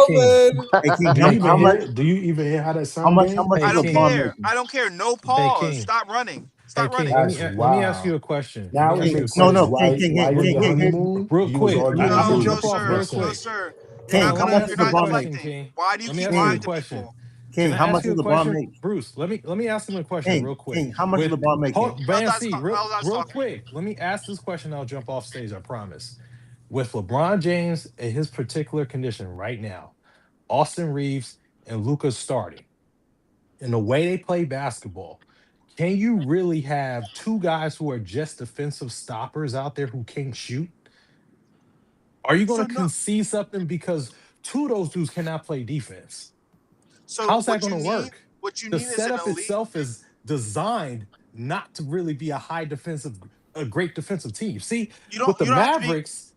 King people? Solomon. Do you even hear how that sounds? I don't care. I don't care. No pause. Stop running. Stop running. Let me ask you a question. Now Let me it ask makes you a sense. question. Why your honeymoon? Real You was quick. arguing I'm with gonna you. jump off real quick. Sir. King, Hold on, how let me much ask does you a LeBron question, make? King. Why do you Let me keep ask you lying a to question. people? King, Can I how ask much you does a LeBron question? make? Bruce, let me ask him a question King, real quick. King, how much does LeBron make? Real quick. Let me ask this question. I'll jump off stage. I promise. With LeBron James in his particular condition right now, Austin Reeves and Luka starting, in the way they play basketball, can you really have two guys who are just defensive stoppers out there who can't shoot? Are you going to concede something because two of those dudes cannot play defense? So how's that going to work? What you The need is an setup elite. itself is designed not to really be a great defensive team. See, with the Mavericks,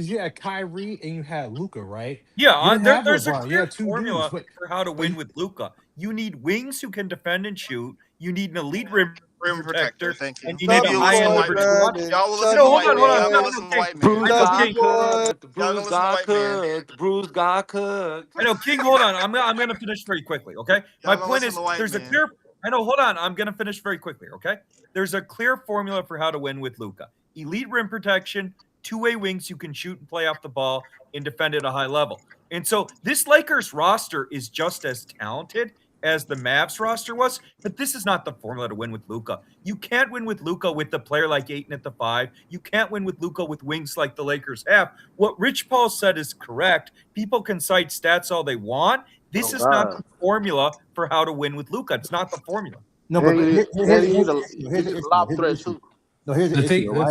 you had Kyrie and you had Luka, right? Yeah, You didn't have there's a LeBron. You clear had two formula dudes, for how to win with Luka. You need wings who can defend and shoot. You need an elite rim protector. Thank you. And you need a high-end liberty. Y'all will listen to white man. Y'all will listen to King. white man. Bruce I know, got King. cooked. Y'all Bruce listen to got white man. cooked. Bruce got cooked. I know, King. Hold on, I'm gonna finish very quickly. Okay, my Y'all point listen is to white there's a man. clear. I know. Hold on, I'm gonna finish very quickly. Okay, there's a clear formula for how to win with Luka: elite rim protection, two-way wings who can shoot and play off the ball and defend at a high level. And so this Lakers roster is just as talented as the Mavs roster was, but this is not the formula to win with Luka. You can't win with Luka with a player like Ayton at the 5. You can't win with Luka with wings like the Lakers have. What Rich Paul said is correct. People can cite stats all they want. This is not the formula for how to win with Luka. It's not the formula. No, but here's He's a lob threat too. No, here's the issue, right?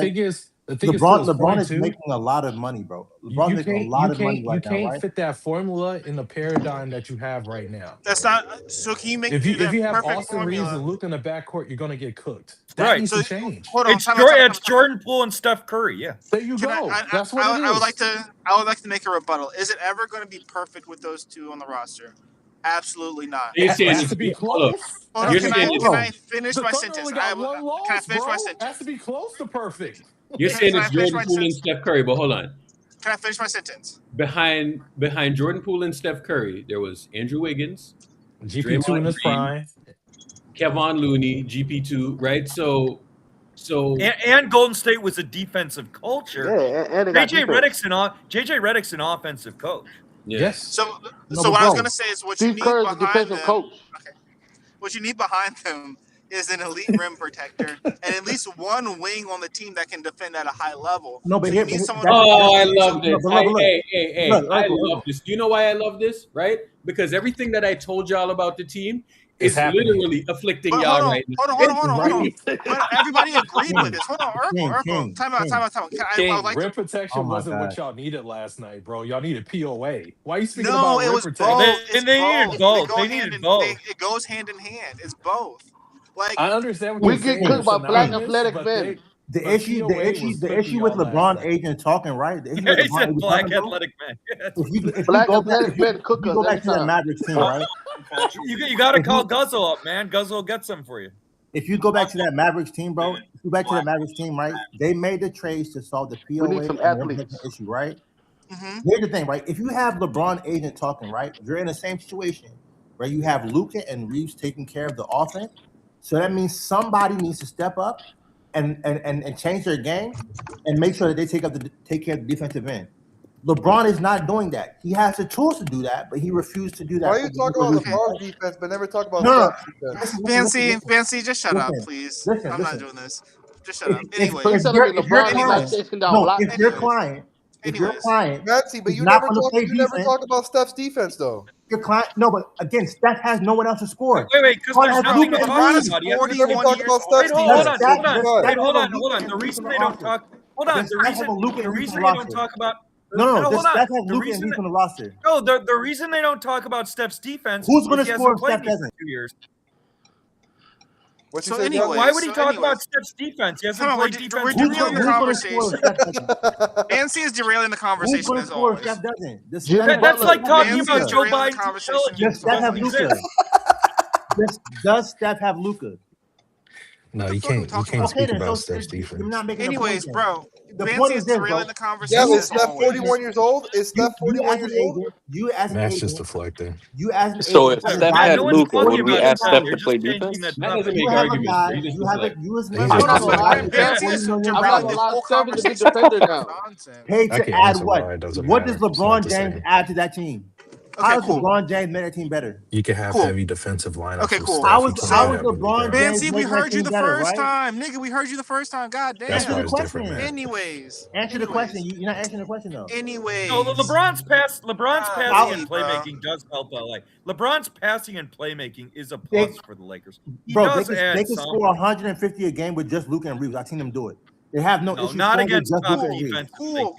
The thing is, LeBron is making a lot of money, bro. LeBron's making a lot of money right now, You can't right? fit that formula in the paradigm that you have right now. That's not. So can you make If you that have perfect Austin formula? Reeves and Luka in the backcourt, you're gonna get cooked. That Right. needs So- to change. Hold on. It's Jordan Poole and Steph Curry. Yeah. There you go. That's what it is. I would like to make a rebuttal. Is it ever going to be perfect with those two on the roster? Absolutely not. You're saying has to be close. Hold on, You're can saying I finish The my Thunder sentence? only got one loss, Can I finish bro. my sentence? Has to be close to perfect. You're saying Can I it's finish Jordan my Poole and sentence? Steph Curry, but hold on. Can I finish my sentence? Behind Jordan Poole and Steph Curry, there was Andrew Wiggins, GP2 in his prime, Kevon Looney, GP2, right? So And Golden State was a defensive culture. Yeah, and they got JJ Redick's an offensive coach. Yes. So No, what but I was bro, going to say is what Steve you need Kerr's a behind defensive them. coach. Okay. What you need behind them is an elite rim protector and at least one wing on the team that can defend at a high level. No, but So here, you need someone. I love this. but look, Hey, look, I look. love this. Do you know why I love this? Right? Because everything that I told y'all about the team It's is happening. literally afflicting But y'all right now. hold on. But everybody agreed with this. Hold on, Urkel. King. Time out. King, I would like rim to. protection Oh my wasn't what God. y'all needed last night, bro. Y'all needed POA. Why are you speaking No, about it rim was protection? both. And they needed both. They needed both. It goes hand in hand. It's both. Like I understand what We you're saying. get cooked by it's black synonymous, athletic but men. The but issue POA was cooking with y'all last LeBron night. agent talking, right? The issue Yeah, with he LeBron said agent black talking, bro, athletic man. if you Black go back, athletic men cook if you us go back every to that time. Mavericks team, right? You got to If call you- Guzzle up, man. Guzzle will get some for you. If you go back to that Mavericks team, bro, right? They made the trades to solve the POA need some and the rim athletes. protection issue, right? Mhm. Here's the thing, right? If you have LeBron agent talking, right, you're in the same situation. where you have Luka and Reeves taking care of the offense. So that means somebody needs to step up and change their game and make sure that they take care of the defensive end. LeBron is not doing that. He has the tools to do that, but he refused to do that. Why are you talking about LeBron's defense, but never talk about Steph's defense? Fancy, just shut up, please. I'm not doing this. Just shut up. Anyway, if your client, Fancy, but you never talk about Steph's defense, though. Your client, no, but again, Steph has no one else to score. Wait, because there's nothing to talk about. Hold on. The reason they don't talk. Hold on. The reason they don't talk about. No, Steph has Luka and Reeves on the roster. No, the reason they don't talk about Steph's defense. Who's going to score if Steph doesn't? 2 years. So anyway, why would he talk about Steph's defense? He hasn't played defense. We're derailing the conversation. Fancy is derailing the conversation as always. Steph doesn't. That's like talking about Joe Biden's intelligence. Does Steph have Luka? No, you can't speak about Steph's defense. Anyways, bro, the point is derailing the conversation. Yeah, is Steph 41 years old? Is Steph 41 years old? You as an Matt's agent, just deflecting. you as an So agent, if Steph had Luka, would we ask Steph to play defense? That doesn't you make have a arguments. guy, You just you have deflect. you as an He's agent, just deflecting. Fancy is derailing the whole conversation. paid I to can't add answer what? why it doesn't What matter. does It's not LeBron the James same. add to that team? How does LeBron James make that team better? You can have heavy defensive lineups. Okay, with cool. Steph. How You is can't how have is heavy LeBron defense. James Fancy, we making that heard you team the better, first right? time. Nigga, we heard you the first time. God damn. That's Answer why the it's different, question. man. Anyways. Answer the question. You're not answering the question though. Anyways. No, LeBron's passing and bro. playmaking does help LA. LeBron's passing and playmaking is a plus for the Lakers. He Bro, does they add can some. score 150 a game with just Luka and Reeves. I've seen them do it. They have no issue not scoring with against just top Luka and Reeves. defense. Cool.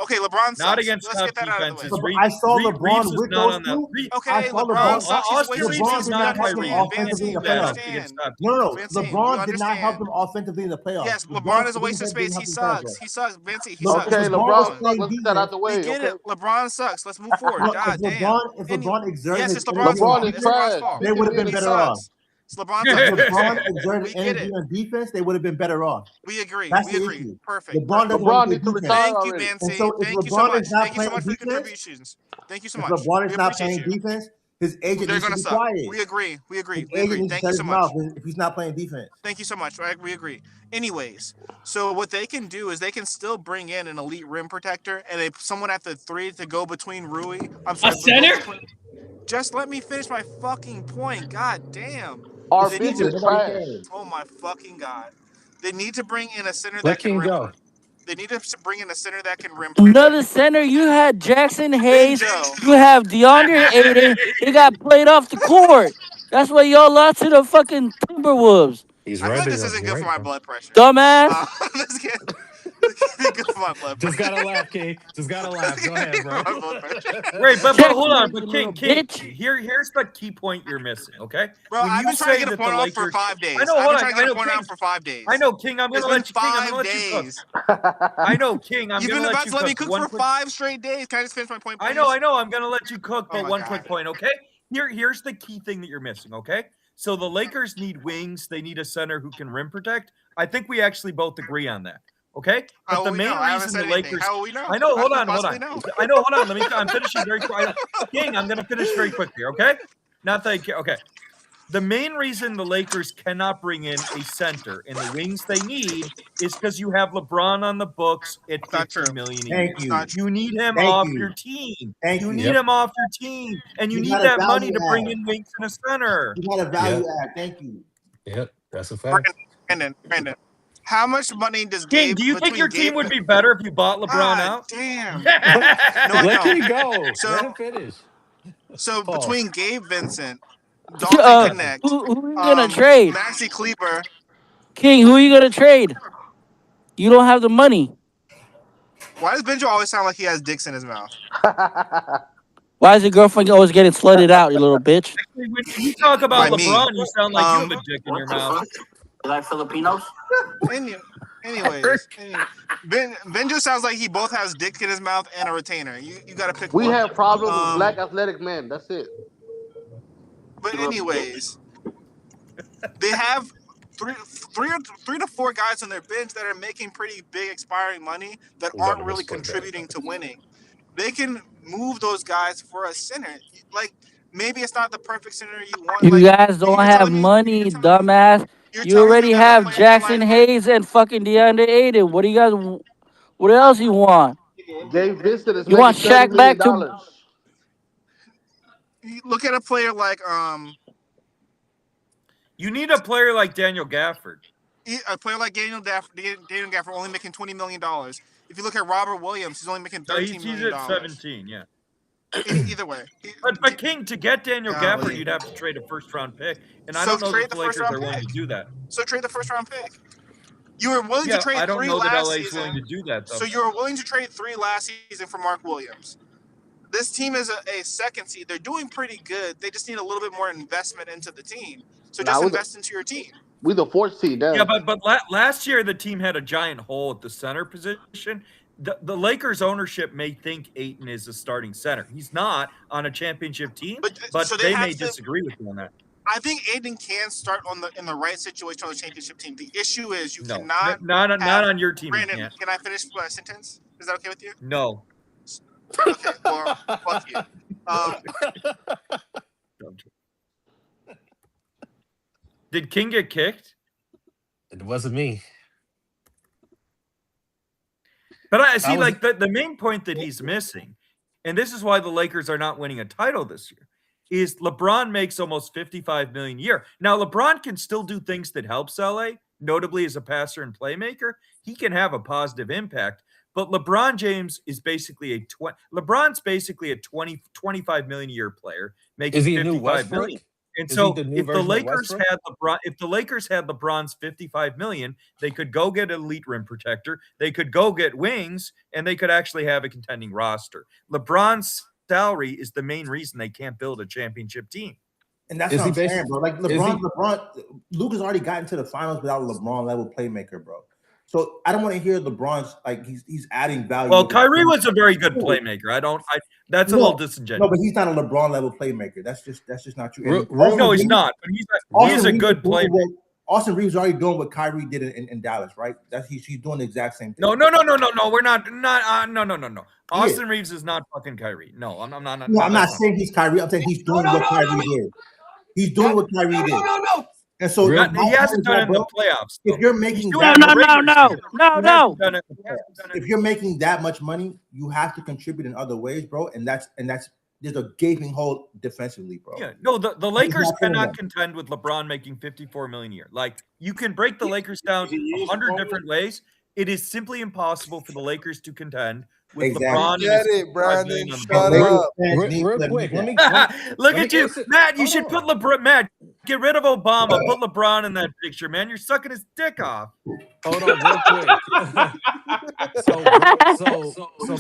Okay, LeBron sucks. Not against Let's top get that out of the defenses. way. I saw Reeves LeBron is with not those on that. two. Okay, I saw LeBron sucks. He's Austin wasting Reeves LeBron is did not not help them Kyrie. offensively in the playoffs. No. LeBron did not help them offensively in the playoffs. Yes, LeBron is a waste of space. He sucks. He sucks. Vinci, he sucks. Okay, LeBron, let's get that out the way. We get Okay. it. LeBron sucks. Let's move forward. God damn. If LeBron exerted Yes, his it's LeBron's energy on fault. defense, It's LeBron's fault. they would have been He better off. sucks. It's LeBron's If fault. LeBron We exerted get energy it. on defense, they would have been better off. We agree. That's We the agree. issue. Perfect. LeBron doesn't LeBron want to needs to play defense. retire Thank you, already. Bancy. And so if Thank you so LeBron much. is not Thank you so playing much for the defense, contributions. Thank you so if much. LeBron is We not appreciate playing you. defense, his agent They're needs to gonna be suck. quiet. We agree. We agree. His We agent agree. needs to Thank shut you his so much. mouth if he's not playing defense. Thank you so much. We agree. Anyways, so what they can do is they can still bring in an elite rim protector and someone at the 3 to go between Rui. I'm sorry. A center? Just let me finish my fucking point. God damn. Our They need bench is to- trash. Oh my fucking god. They need to bring in a center Let that can King rim. go. They need to bring in a center that can rim. Another center, you had Jackson Hayes, Benjo. you have DeAndre Ayton. He got played off the court. That's why y'all lost to the fucking Timberwolves. He's I feel right like this there. isn't You're good for right, my bro. blood pressure. Dumbass. Let's get good for my blood Just pressure. gotta laugh, King. Just gotta laugh. Go ahead, bro. My blood pressure. Wait, but Jackson hold on. Hayes, But you King, little King, bitch. here's the key point you're missing, okay? Bro, When I've you been trying to say get a that point the off for Lakers- 5 days. I know, I've hold been on. trying to get a point off for 5 days. I know, King. I'm It's gonna been let you. King, I'm 5 gonna let you cook. days. I know, King. I'm You've gonna been let about you to let me cook. cook One for quick- 5 straight days. Can I just finish my point, please? I know. I'm gonna let you cook, Oh but my one God. quick point, okay? Here's the key thing that you're missing, okay? So the Lakers need wings. They need a center who can rim protect. I think we actually both agree on that, okay? How But will the we main know? I haven't reason said the anything. Lakers. How will we know? I know. How Hold can we on. possibly know? I know. Hold on. I'm finishing very quick. King, I'm gonna finish very quickly, okay? Not that. Okay. The main reason the Lakers cannot bring in a center in the wings they need is because you have LeBron on the books at $50 million a year. Thank you. You need him Thank off you. your team. Thank You you. need him off your team, and you You need got a that money value to bring add. in wings and a center. You got a value add. Thank you. Yep, that's a fact. Brandon, how much money does King, Gabe? do you think between your team Gabe would be better if you bought LeBron God out? Damn. Let I King don't. go. So- Let him finish. So Pause. between Gabe Vincent, Dalton Connect, Who are you gonna trade? Maxi Kleber. King, who are you gonna trade? You don't have the money. Why does Benjo always sound like he has dicks in his mouth? Why is your girlfriend always getting slutted out, you little bitch? When you talk about By me. LeBron, you sound like you have a dick in your What the mouth. fuck? You like Filipinos? Anyways, Benjo sounds like he both has dick in his mouth and a retainer. You got to pick We one. have problems with black athletic men. That's it. But anyways, they have three to four guys on their bench that are making pretty big expiring money that aren't really contributing to winning. They can move those guys for a center. Like maybe it's not the perfect scenario you want. You Like, guys don't have money, dumbass. You telling me already you have Jackson Hayes and fucking DeAndre Ayton. What do you guys? What else you want? Gabe Vincent is You want making $30 Shaq back million. to? you look at a player like You need a player like Daniel Gafford. A player like Daniel Gafford only making $20 million. If you look at Robert Williams, he's only making $13 million. He's at 17, yeah. Either way. But King, to get Daniel Gafford, you'd have to trade a first-round pick. And I don't know if the Lakers are willing to do that. So trade the first-round pick. You were willing to trade 3 last season. I don't know that LA's willing to do that, though. So you were willing to trade 3 last season for Mark Williams. This team is a second seed. They're doing pretty good. They just need a little bit more investment into the team. So just invest into your team. We the 4th seed now. Yeah, but last year the team had a giant hole at the center position. The Lakers ownership may think Ayton is a starting center. He's not on a championship team, but so they may disagree with you on that. I think Ayton can start in the right situation on the championship team. The issue is you cannot not on your team. Brandon, can I finish my sentence? Is that okay with you? No. Okay, well, fuck you. Did King get kicked? It wasn't me. But I see, like, the main point that he's missing, and this is why the Lakers are not winning a title this year, is LeBron makes almost $55 million a year. Now, LeBron can still do things that helps LA, notably as a passer and playmaker. He can have a positive impact. But LeBron James is basically LeBron's basically a 25 million a year player, making $55 million. And so if the Lakers had LeBron's $55 million, they could go get an elite rim protector, they could go get wings, and they could actually have a contending roster. LeBron's salary is the main reason they can't build a championship team. And that's what I'm saying, bro. Like Luka's already gotten to the finals without a LeBron level playmaker, bro. So I don't want to hear LeBron's like he's adding value. Well, Kyrie was a very good playmaker. That's a little disingenuous. No, but he's not a LeBron level playmaker. That's just not true. No, he's not. But he's a good playmaker. Austin Reeves already doing what Kyrie did in Dallas, right? He's doing the exact same thing. No. We're not. No. Austin Reeves is not fucking Kyrie. No, I'm not. No, I'm not saying he's Kyrie. I'm saying he's doing what Kyrie did. He's doing what Kyrie did. No. And so he hasn't done it in the playoffs. If you're making No. If you're making that much money, you have to contribute in other ways, bro. And that's there's a gaping hole defensively, bro. Yeah, no, the Lakers cannot contend with LeBron making $54 million a year. Like, you can break the Lakers down 100 different ways. It is simply impossible for the Lakers to contend with LeBron. Get it, Brandon. Shut up. Real quick, let me look at you, Matt. You should put LeBron. Matt, get rid of Obama. Put LeBron in that picture, man. You're sucking his dick off. Hold on, real quick. so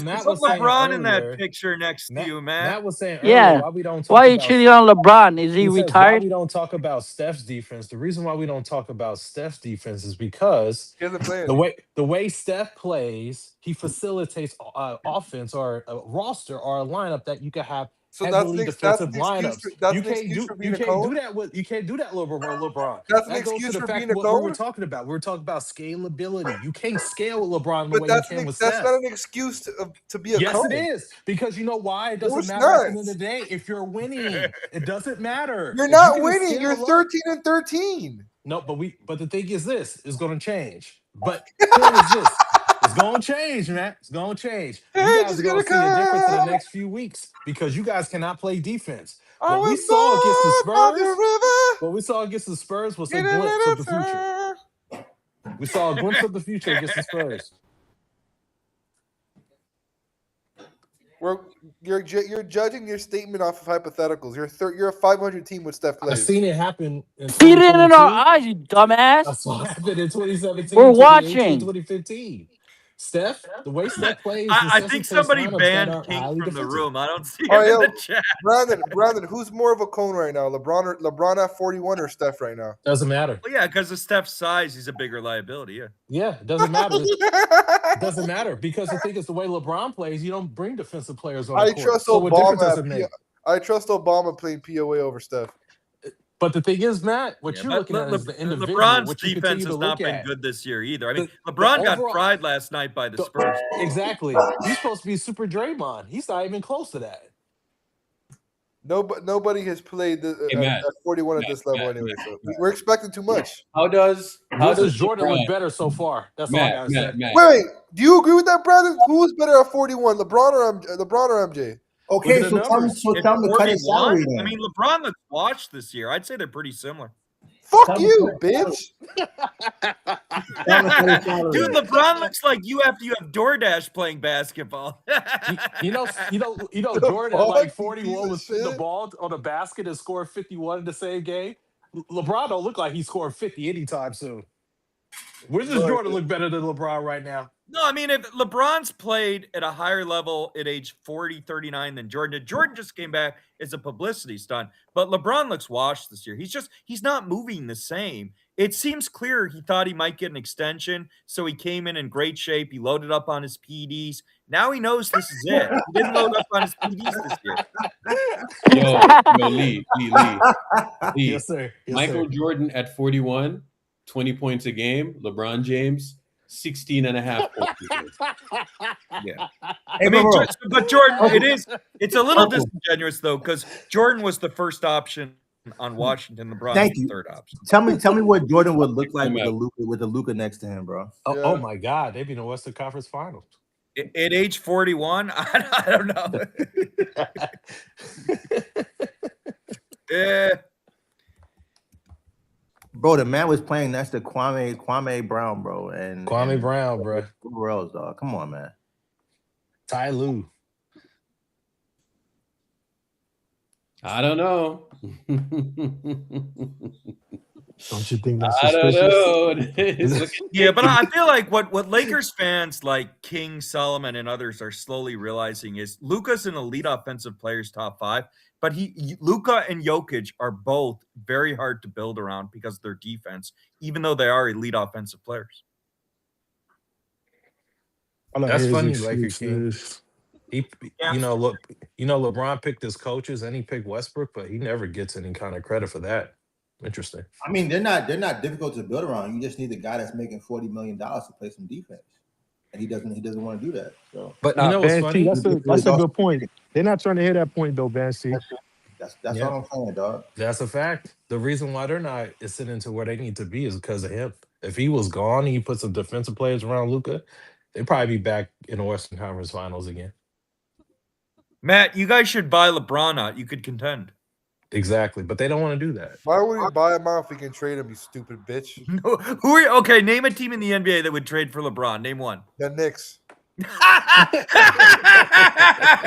Matt was saying LeBron in that picture next to you, man. Matt was saying earlier, why we don't talk Why are you about cheating on LeBron? Is he says, retired? why we don't talk about Steph's defense. The reason why we don't talk about Steph's defense is because the way Steph plays, he facilitates offense or a roster or a lineup that you can have heavily defensive lineups. You can't do that with LeBron. That's an that goes excuse to the for fact being a what coach. we were talking about. We were talking about scalability. You can't scale with LeBron the But way you can with Steph. that's not an excuse to be a yes, coach. it is. Because you know why? It doesn't it's matter at the not. end of the day if you're winning. It doesn't matter. You're If not you can winning. You're scale up- 13-13. No, but the thing is this is going to change. But the point is this. It's going to change, man. It's going to change. You guys are going to see a difference in the next few weeks because you guys cannot play defense. What we saw against the Spurs was a glimpse of the future. We saw a glimpse of the future against the Spurs. You're judging your statement off of hypotheticals. You're a 500 team with Steph I've plays. seen it happen. See it in our eyes, you dumbass. I saw it happen in 2017. We're 2018, watching. 2015. Steph, the way Steph plays, I think necessitates somebody lineups that banned are King highly from the defensive. room. I don't see him Oh, yo, in the chat. Brandon, who's more of a cone right now? LeBron at 41 or Steph right now? Doesn't matter. Well, yeah, because of Steph's size, he's a bigger liability. Yeah. Yeah, it doesn't matter. It doesn't matter because the thing is the way LeBron plays, you don't bring defensive players on the I court. trust So what difference does it Obama. make? I trust Obama playing POA over Steph. But the thing is, Matt, what Yeah, you're but looking at is the individual. LeBron's what you defense continue to has not look been at. good this year either. I mean, The LeBron got overall- fried last night by the Spurs. Exactly. He's supposed to be super Draymond. He's not even close to that. Nobody has played at 41 at this level anyway. So we're expecting too much. How does Jordan look LeBron- better so far? That's all I gotta say. Wait, do you agree with that, Brandon? Who's better at 41, LeBron or MJ? Okay, so tell me to cut his salary then. I mean, LeBron looks washed this year. I'd say they're pretty similar. Fuck you, bitch. Dude, LeBron looks like you have DoorDash playing basketball. You know, Jordan at like 41 was shooting the ball on the basket and scored 51 in the same game. LeBron don't look like he's scoring 50 anytime soon. Where does Jordan look better than LeBron right now? No, I mean, if LeBron's played at a higher level at age 40, 39 than Jordan did. Jordan just came back as a publicity stunt, but LeBron looks washed this year. He's not moving the same. It seems clear he thought he might get an extension, so he came in great shape. He loaded up on his PEDs. Now he knows this is it. He didn't load up on his PEDs this year. Yo, Lee. Yes, sir. Yes, Michael sir. Jordan at 41, 20 points a game. LeBron James, 16 and a half points a game. Yeah. I mean, but Jordan, it's a little disingenuous though, because Jordan was the first option on Washington. LeBron was the third option. Tell me what Jordan would look like with the Luka next to him, bro. Oh my God, they'd be in the Western Conference Finals. At age 41, I don't know. Yeah. Bro, the man was playing next to Kwame Brown, bro. And Kwame Brown, bro. Who else, dog? Come on, man. Ty Lue. I don't know. Don't you think that's I don't suspicious? know. Yeah, but I feel like what Lakers fans like King, Solomon, and others are slowly realizing is Luka's an elite offensive players top 5, but Luka and Jokic are both very hard to build around because of their defense, even though they are elite offensive players. That's funny, Lakers King. LeBron picked his coaches and he picked Westbrook, but he never gets any kind of credit for that. Interesting. I mean, they're not difficult to build around. You just need a guy that's making $40 million to play some defense, and he doesn't want to do that. So, but you know what's funny? That's a good point. They're not trying to hit that point though, Bancy. That's all I'm saying, dog. That's a fact. The reason why they're not ascending to where they need to be is because of him. If he was gone and he put some defensive players around Luka, they'd probably be back in the Western Conference Finals again. Matt, you guys should buy LeBron out. You could contend. Exactly, but they don't want to do that. Why would he buy him out if he can trade him, you stupid bitch? Who are you? Okay, name a team in the NBA that would trade for LeBron. Name one. The Knicks.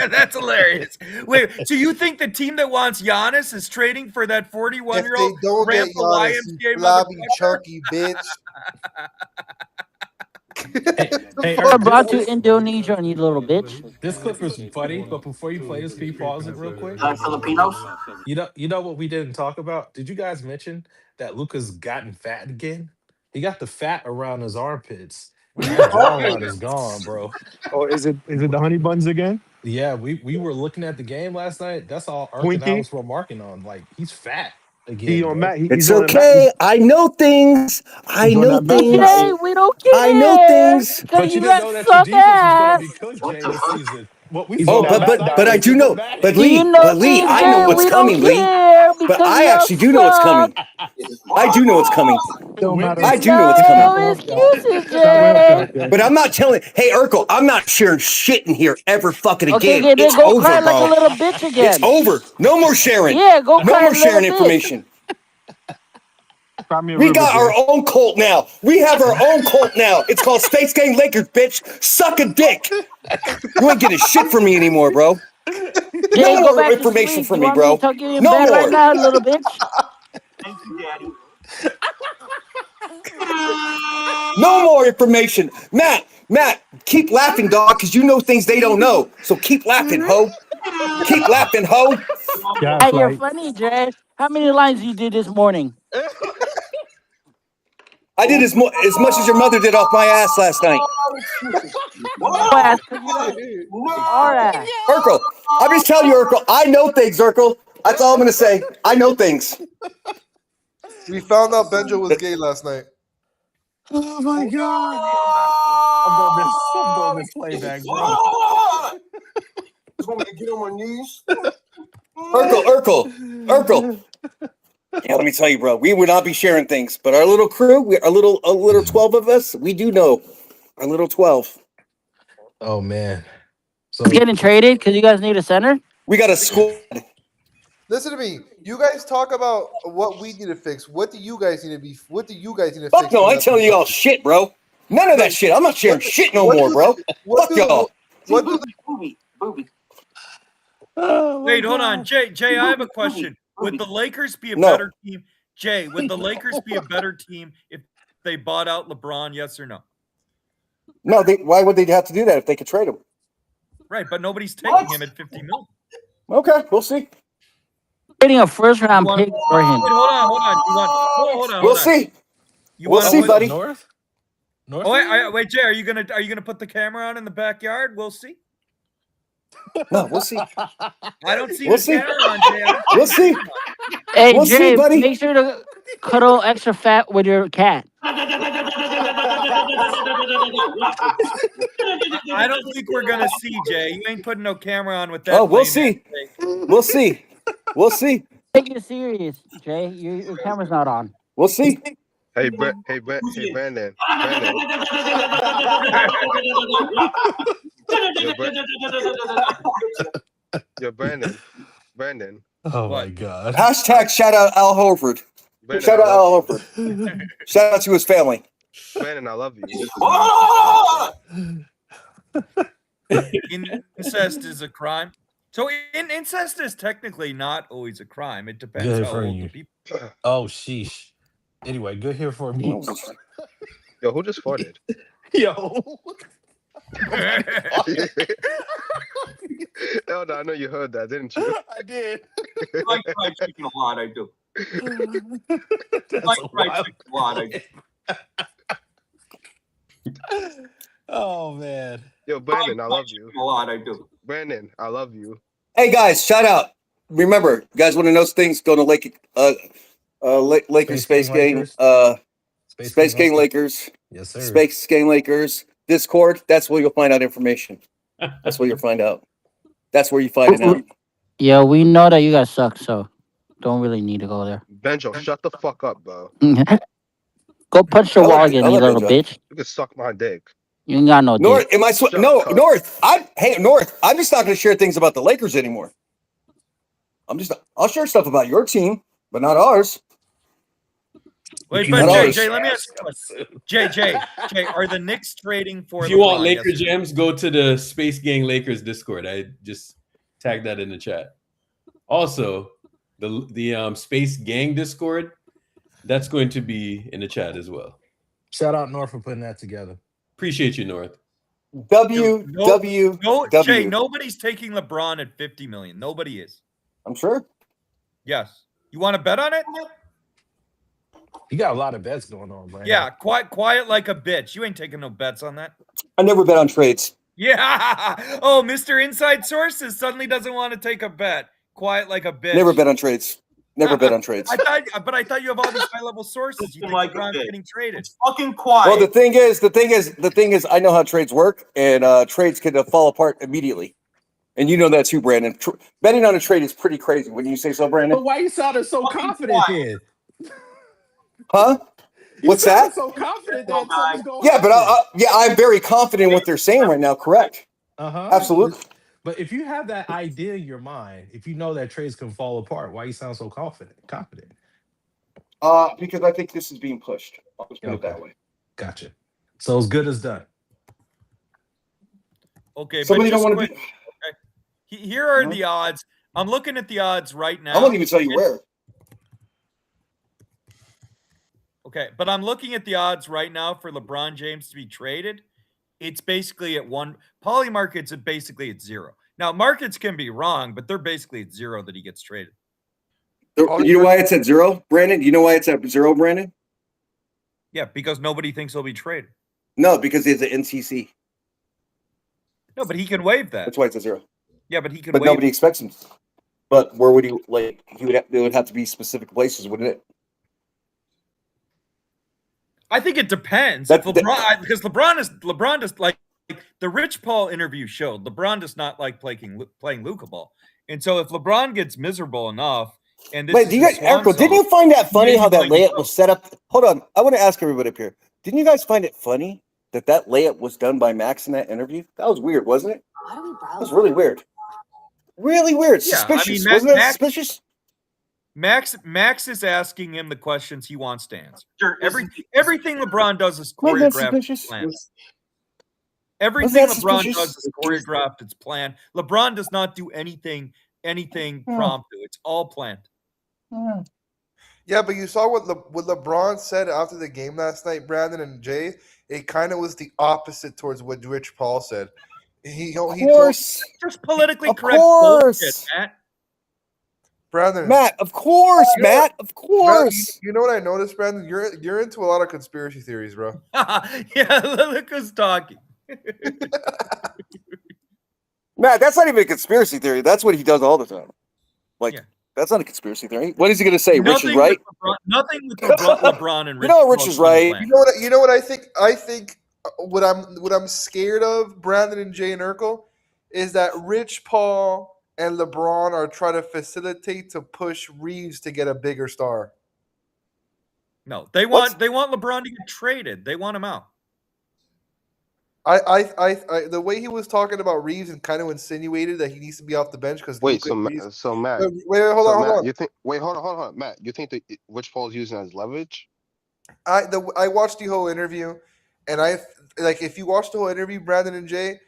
That's hilarious. Wait, so you think the team that wants Giannis is trading for that 41-year-old If they don't get Giannis, you flabby, chunky bitch. I brought you Indonesia, you little bitch. This clip is funny, but before you play this, can you pause it real quick? Filipinos? You know what we didn't talk about? Did you guys mention that Luka's gotten fat again? He got the fat around his armpits. That jawline is gone, bro. Oh, is it the honey buns again? Yeah, we were looking at the game last night. That's all Twinkie? Arkansas were marking on. Like, he's fat again. bro. It's okay. I know things. I know things. Hey, we don't care. I know things. But you didn't know that your defense was going to be cooked, Jay, this season. But I do know. But Lee, I know what's coming, Lee. But I actually do know what's coming. I do know what's coming. I do know what's coming. But I'm not telling. Hey, Urkel, I'm not sharing shit in here ever fucking again. Okay, then It's go over, cry like a bro. little bitch again. It's over. No more sharing. Yeah, go No cry more like a sharing little bitch. information. We got our own cult now. We have our own cult now. It's called Space Gang Lakers, bitch. Suck a dick. You ain't getting shit from me anymore, bro. Jay, No go more back to information sleep. from You me, want bro. to tuck you in No bed right more. now, little bitch? Thank you, Daddy. No more information. Matt, keep laughing, dog, because you know things they don't know. So keep laughing, ho. Keep laughing, ho. Hey, you're funny, Jay. How many lines you did this morning? I did as much as your mother did off my ass last night. All right. Urkel, I'm just telling you, Urkel, I know things, Urkel. That's all I'm going to say. I know things. We found out Benjo was gay last night. Oh my God. I'm going to miss playback, bro. Just want me to get on my knees. Urkel. Yeah, let me tell you, bro. We would not be sharing things, but our little crew, a little 12 of us, we do know our little 12. Oh man. So Getting traded because you guys need a center. We got a squad. Listen to me. You guys talk about what we need to fix. What do you guys need to be? What do you guys need to Fuck fix? no, I tell you all shit, bro. None of that shit. I'm not sharing shit no more, bro. Fuck y'all. Wait, hold on, Jay. I have a question. Would the Lakers be a better team? Jay, would the Lakers be a better team if they bought out LeBron? Yes or no? No, why would they have to do that if they could trade him? Right, but nobody's taking him at $50 million. Okay, we'll see. Trading a first-round pick for him. Hold on. We'll see. We'll see, buddy. North? Wait, Jay, are you gonna put the camera on in the backyard? We'll see. No, we'll see. I don't see We'll the see. camera on, Jay. We'll see. Hey, We'll Jay, see, buddy. make sure to cuddle extra fat with your cat. I don't think we're gonna see, Jay. You ain't putting no camera on with that. Oh, we'll see. We'll see. We'll see. Take it serious, Jay. Your camera's not on. We'll see. Hey, Brandon. Yo, Brandon. Oh my God. Hashtag shout out Al Horford. Shout out Al Horford. Shout out to his family. Brandon, I love you. Incest is a crime. So incest is technically not always a crime. It depends Good how for old you. the people. Oh sheesh. Anyway, good here for me. Yo, who just farted? Yo. Elder, I know you heard that, didn't you? I did. I fried chicken a lot, I do. That's fried chicken a lot, I do. Oh man. Yo, Brandon, I love you. A lot, I do. Brandon, I love you. Hey guys, shout out. Remember, you guys want to know things? Go to Lakers Space Gang. Space Gang Lakers. Yes, sir. Space Gang Lakers. Discord. That's where you'll find out information. That's where you'll find out. That's where you find it out. Yeah, we know that you guys suck, so don't really need to go there. Benjo, shut the fuck up, bro. Go punch the wall again, you little bitch. You can suck my dick. You ain't got no North, dick. am I? North. North. I'm just not going to share things about the Lakers anymore. I'll share stuff about your team, but not ours. Wait, Not but ours. Jay, let me ask you a question. Jay, are the Knicks trading for? If you want LeBron? Laker Yes or no? gems, go to the Space Gang Lakers Discord. I just tagged that in the chat. Also, the Space Gang Discord, that's going to be in the chat as well. Shout out North for putting that together. Appreciate you, North. Jay, nobody's taking LeBron at $50 million. Nobody is. I'm sure. Yes. You want to bet on it? You got a lot of bets going on, Brandon. Yeah, quiet like a bitch. You ain't taking no bets on that. I never bet on trades. Yeah. Oh, Mr. Inside Sources suddenly doesn't want to take a bet. Quiet like a bitch. Never bet on trades. Never bet on trades. I thought you have all these high-level sources. You think LeBron's getting traded? It's fucking quiet. Well, the thing is, I know how trades work, and trades can fall apart immediately. And you know that too, Brandon. Betting on a trade is pretty crazy. Wouldn't you say so, Brandon? But why you sounding so confident then? Huh? What's that? So confident that something's going Yeah, but I'm very confident in what they're saying right now. Correct. Absolutely. But if you have that idea in your mind, if you know that trades can fall apart, why you sound so confident? Because I think this is being pushed. I'll just put it that way. Gotcha. So as good as done. Okay, Somebody but don't just want to quick. Okay. Here are the odds. I'm looking at the odds right now. I won't even tell you where. Okay, but I'm looking at the odds right now for LeBron James to be traded. It's basically at one. Poly markets are basically at 0. Now markets can be wrong, but they're basically at 0 that he gets traded. You know why it's at 0, Brandon? You know why it's at 0, Brandon? Yeah, because nobody thinks he'll be traded. No, because it's an NCC. No, but he can waive that. That's why it's at 0. Yeah, but he can. But waive nobody expects him. But where would he like? It would have to be specific places, wouldn't it? I think it depends. Because LeBron is like the Rich Paul interview showed. LeBron does not like playing Luka ball. And so if LeBron gets miserable enough, and this Wait, is do you his guys, Erico, swan didn't you song, find that funny maybe how that let you layup go. was set up? Hold on. I want to ask everybody up here. Didn't you guys find it funny that that layup was done by Max in that interview? That was weird, wasn't it? That was really weird. Really weird. Yeah, Suspicious. I mean, Wasn't that suspicious? Max is asking him the questions he wants to answer. Sure, Everything LeBron does is Wasn't that choreographed. suspicious? Planned. Was Everything that LeBron suspicious? does is choreographed. It's planned. LeBron does not do anything promptu. It's all planned. Yeah, but you saw what LeBron said after the game last night, Brandon and Jay. It kind of was the opposite towards what Rich Paul said. He told Just politically Of correct course. bullshit, Matt. Brandon. Matt, of course, You know Matt, of Brandon, course. you know what I noticed, Brandon? You're into a lot of conspiracy theories, bro. Yeah, look who's talking. Matt, that's not even a conspiracy theory. That's what he does all the time. Like, that's not a conspiracy theory. What is he going to say? Rich is right? Nothing with LeBron and Rich. You know Rich is right. You know what I think? I think what I'm scared of, Brandon and Jay and Urkel, is that Rich Paul and LeBron are trying to facilitate to push Reeves to get a bigger star. No, they want LeBron to get traded. They want him out. I the way he was talking about Reeves and kind of insinuated that he needs to be off the bench because Wait, Matt. Wait, hold on. You think? Wait, hold on, Matt. You think that Rich Paul's using as leverage? I watched the whole interview, and if you watch the whole interview, Brandon and Jay,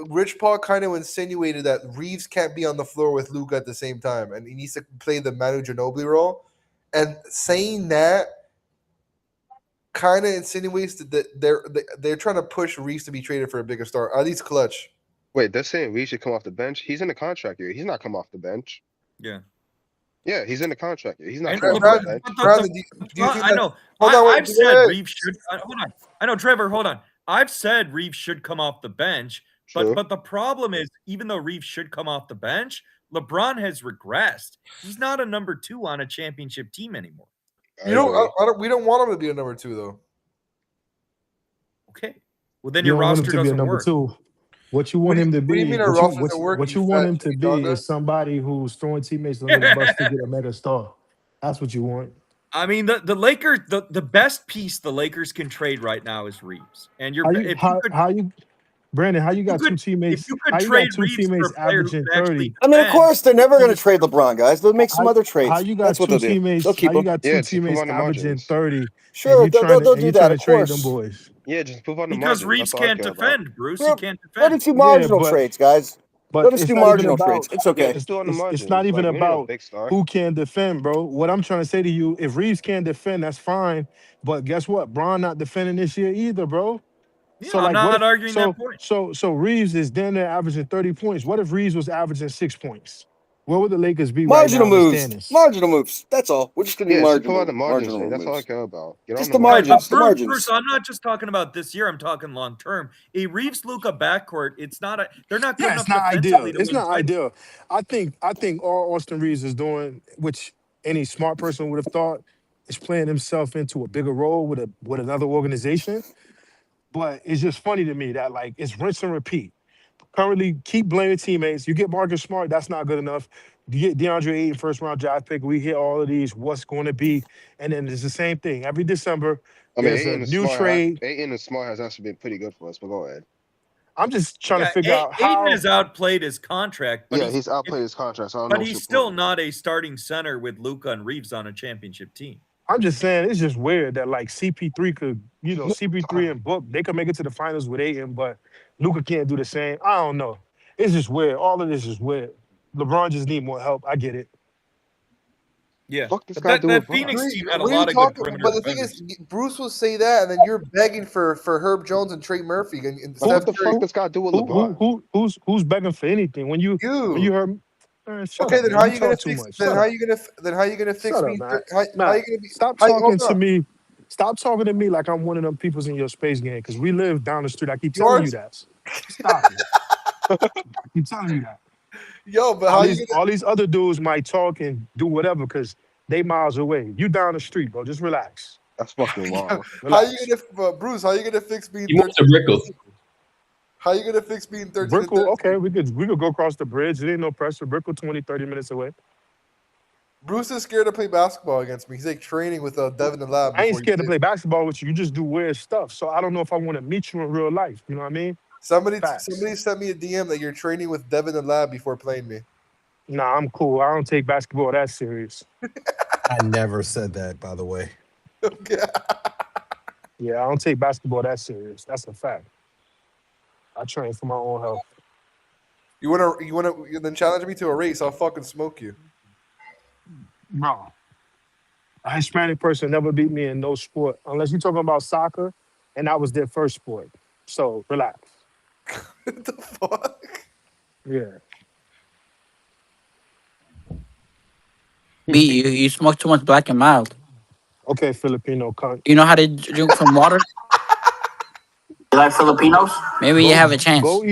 Rich Paul kind of insinuated that Reeves can't be on the floor with Luka at the same time, and he needs to play the Manu Ginobili role. And saying that kind of insinuates that they're trying to push Reeves to be traded for a bigger star, at least clutch. Wait, they're saying Reeves should come off the bench. He's in the contract year. He's not come off the bench. Yeah. Yeah, he's in the contract year. He's not And coming off the bench. I know. I've said Reeves should. Hold on. I know, Trevor. Hold on. I've said Reeves should come off the bench, but the problem is, even though Reeves should come off the bench, LeBron has regressed. He's not a number 2 on a championship team anymore. We don't want him to be a number 2 though. Okay. Well, then your roster doesn't work. 2. What you want him to be? What you want him to be is somebody who's throwing teammates under the bus to get a mega star. That's what you want. I mean, the Lakers, the best piece the Lakers can trade right now is Reeves. And Brandon, how you got two teammates? If you could trade Reeves for a player who averaging could actually 30? I mean, of course, they're never going to trade LeBron, guys. They'll make some other trades. How you got That's what two they'll do. teammates? They'll keep How you them. got two teammates averaging 30? Sure, and you they'll do that, trying of to trade course. them boys. Yeah, just prove on the Because margins. Reeves That's all I can't care about. defend, Bruce. He can't Let defend. us do marginal trades, guys. But Let us it's do not even marginal about- trades. It's okay. Just do on the It's margins. not even Like, we need a about big star. who can defend, bro. What I'm trying to say to you, if Reeves can't defend, that's fine. But guess what? Braun not defending this year either, bro. Yeah, I'm not arguing that point. So Reeves is down there averaging 30 points. What if Reeves was averaging 6 points? Where would the Lakers be Marginal right now in the moves. standings? Marginal moves. That's all. We're just going to do Yeah, just pull marginal, out the margins. marginal That's all I moves. care about. Get Just on the margins. The Bruce, margins. Bruce, I'm not just talking about this year. I'm talking long term. A Reeves Luka backcourt. It's not a. They're not good Yeah, enough it's not ideal. defensively to It's win not titles. ideal. I think all Austin Reeves is doing, which any smart person would have thought, is playing himself into a bigger role with another organization. But it's just funny to me that like it's rinse and repeat. Currently, keep blaming teammates. You get Marcus Smart, that's not good enough. You get DeAndre Ayton, first round draft pick. We hear all of these. What's going to be? And then it's the same thing every December. I mean, There's a Ayton and new Smart. trade. Ayton and Smart has actually been pretty good for us. But go ahead. I'm just trying to figure out how. Ayton has outplayed his contract, but Yeah, he's outplayed his contract. So I don't but know what he's you're still putting. not a starting center with Luka and Reeves on a championship team. I'm just saying it's just weird that like CP3 could, CP3 and Book, they could make it to the finals with Ayton, but Luka can't do the same. I don't know. It's just weird. All of this is weird. LeBron just need more help. I get it. Yeah, Fuck this but guy doing. that Phoenix team had a What are you lot of good talking- perimeter But the thing defenders. is, Bruce will say that, and then you're begging for Herb Jones and Trey Murphy. And What the fuck this guy do with LeBron? Who's begging for anything? When you heard, man, shut Okay, up, then man. how You you gonna talk too fix? much. Then Shut how up. you gonna fix Shut me? up, Matt. How you Matt, gonna be? stop how- talking hold to on. me. Stop talking to me like I'm one of them people's in your space game because we live down the street. I keep You telling are- you that. Stop it. I keep telling you that. Yo, but how you gonna? All these other dudes might talk and do whatever because they miles away. You down the street, bro. Just relax. That's fucking wild. How you gonna, Bruce? How you gonna fix me? He moved to Brickell. How you gonna fix being 13 and Brickell, 13? okay, we could go across the bridge. There ain't no pressure. Brickell 20, 30 minutes away. Bruce is scared to play basketball against me. He's like training with Devin and Lab. I ain't scared to play basketball with you. You just do weird stuff. So I don't know if I want to meet you in real life. You know what I mean? Somebody sent me a DM that you're training with Devin and Lab before playing me. Nah, I'm cool. I don't take basketball that serious. I never said that, by the way. Okay. Yeah, I don't take basketball that serious. That's a fact. I train for my own health. You wanna then challenge me to a race? I'll fucking smoke you. Bro, a Hispanic person never beat me in no sport unless you're talking about soccer, and that was their first sport. So relax. What the fuck? Yeah. B, you smoke too much Black and Mild. Okay, Filipino cunt. You know how to drink from water? You like Filipinos? Maybe you have a chance. Go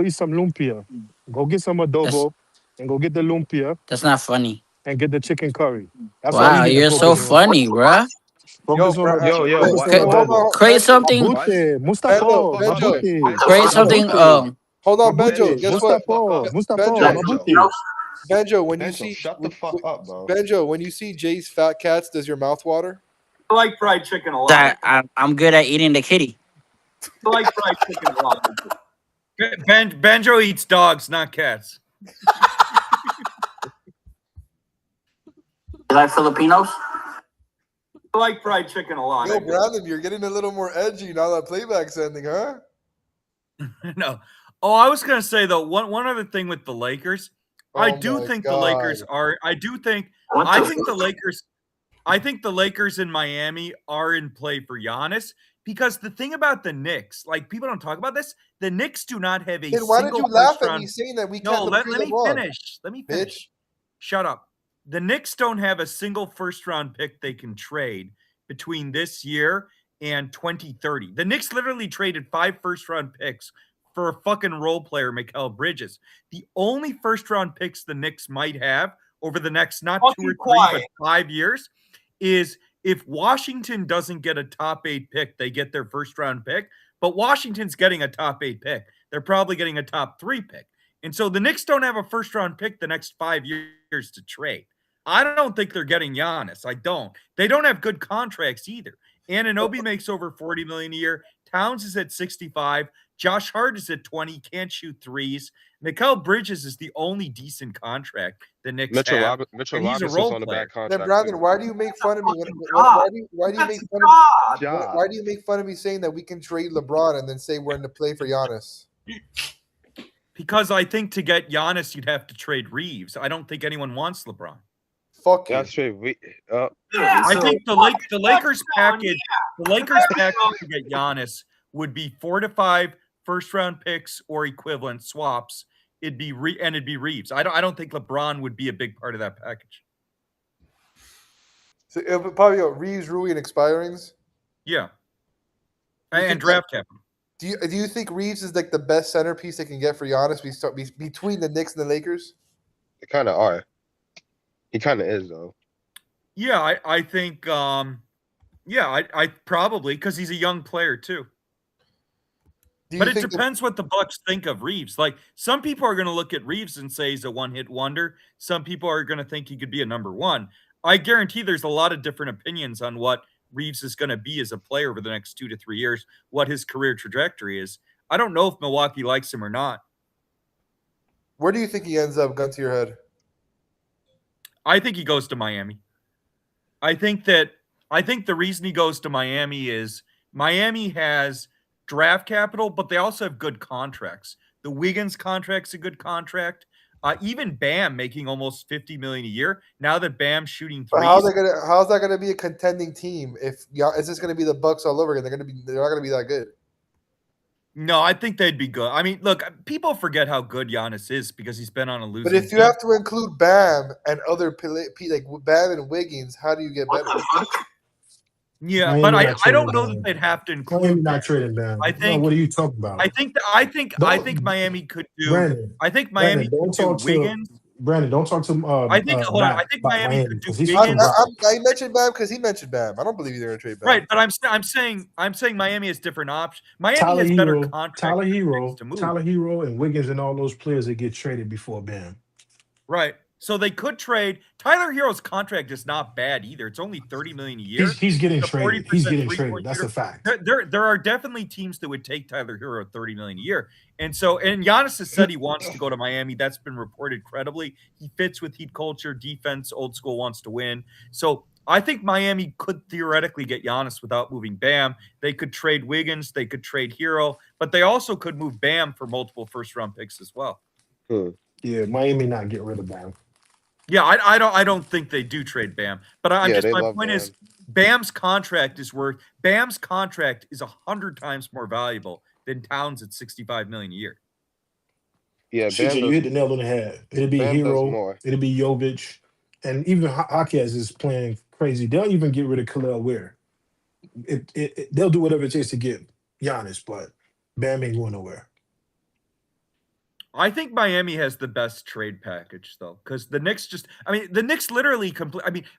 eat some lumpia. Go get some adobo and go get the lumpia. That's not funny. And get the chicken curry. That's Wow, you're so funny, bruh. Create something. Create something. Hold on, Benjo. Guess what? Mustafa. Benjo, when you see shut the fuck up, bro. Benjo, when you see Jay's fat cats, does your mouth water? I like fried chicken a lot. That I'm good at eating the kitty. I like fried chicken a lot. Banjo eats dogs, not cats. You like Filipinos? I like fried chicken a lot. Yo, Brandon, you're getting a little more edgy now that playback's ending, huh? No. Oh, I was gonna say though, one other thing with the Lakers. I do think the Lakers are. I think the Lakers in Miami are in play for Giannis because the thing about the Knicks, like people don't talk about this, the Knicks do not have a. Then why did you laugh at me saying that we can't? No, let me finish. Let me finish. Shut up. The Knicks don't have a single first-round pick they can trade between this year and 2030. The Knicks literally traded 5 first-round picks for a fucking role player, Mikal Bridges. The only first-round picks the Knicks might have over the next not 2 or 3 but 5 years is if Washington doesn't get a top 8 pick, they get their first-round pick. But Washington's getting a top 8 pick. They're probably getting a top 3 pick. And so the Knicks don't have a first-round pick the next 5 years to trade. I don't think they're getting Giannis. I don't. They don't have good contracts either. Anunoby makes over $40 million a year. Towns is at 65. Josh Hart is at 20. Can't shoot threes. Mikal Bridges is the only decent contract the Knicks have. Mitchell and he's a Robinson's role on the player. back contract. Then Brandon, why do you make fun of me? Why do you make fun of me? Why do you make fun of me saying that we can trade LeBron and then say we're in the play for Giannis? Because I think to get Giannis, you'd have to trade Reeves. I don't think anyone wants LeBron. Fuck you. That's true. I think the Lakers package, to get Giannis would be 4 to 5 first-round picks or equivalent swaps. It'd be Reeves. I don't think LeBron would be a big part of that package. So it would probably go Reeves, Rui, and expirings. Yeah, and draft capital. Do you think Reeves is like the best centerpiece they can get for Giannis between the Knicks and the Lakers? They kind of are. He kind of is though. Yeah, I think. I probably because he's a young player too. But it depends what the Bucks think of Reeves. Like some people are going to look at Reeves and say he's a one-hit wonder. Some people are going to think he could be a number one. I guarantee there's a lot of different opinions on what Reeves is going to be as a player over the next 2 to 3 years, what his career trajectory is. I don't know if Milwaukee likes him or not. Where do you think he ends up, gun to your head? I think he goes to Miami. I think the reason he goes to Miami is Miami has draft capital, but they also have good contracts. The Wiggins contract's a good contract. Even Bam making almost $50 million a year. Now that Bam's shooting threes, how's that gonna be a contending team? If is this gonna be the Bucks all over again? They're not gonna be that good. No, I think they'd be good. I mean, look, people forget how good Giannis is because he's been on a losing. But if you have to include Bam and other like Bam and Wiggins, how do you get better? Yeah, but I don't know that they'd have to include. Miami not trading Bam. I think. What are you talking about? I think Miami could do. I think Miami could do Wiggins. Brandon, don't talk to I think hold on. I think Miami could do Wiggins. I mentioned Bam because he mentioned Bam. I don't believe they're gonna trade Bam. Right, but I'm saying Miami has different options. Miami Tyler has better Hero, contracts. Tyler Hero, to move. Tyler Hero, and Wiggins and all those players that get traded before Bam. Right. So they could trade. Tyler Hero's contract is not bad either. It's only $30 million a year. He's getting traded. He's getting traded. That's a fact. There are definitely teams that would take Tyler Hero at $30 million a year. And Giannis has said he wants to go to Miami. That's been reported credibly. He fits with Heat culture, defense, old school, wants to win. So I think Miami could theoretically get Giannis without moving Bam. They could trade Wiggins. They could trade Hero. But they also could move Bam for multiple first-round picks as well. Yeah, Miami not get rid of Bam. Yeah, I don't think they do trade Bam. But my point is Bam's contract is 100 times more valuable than Towns at $65 million a year. Yeah, CJ, you hit the nail on the head. It'll be Hero, it'll be Jovic, and even Hawkins is playing crazy. They'll even get rid of Khalil Ware. They'll do whatever it takes to get Giannis, but Bam ain't going nowhere. I think Miami has the best trade package though, because the Knicks the Knicks literally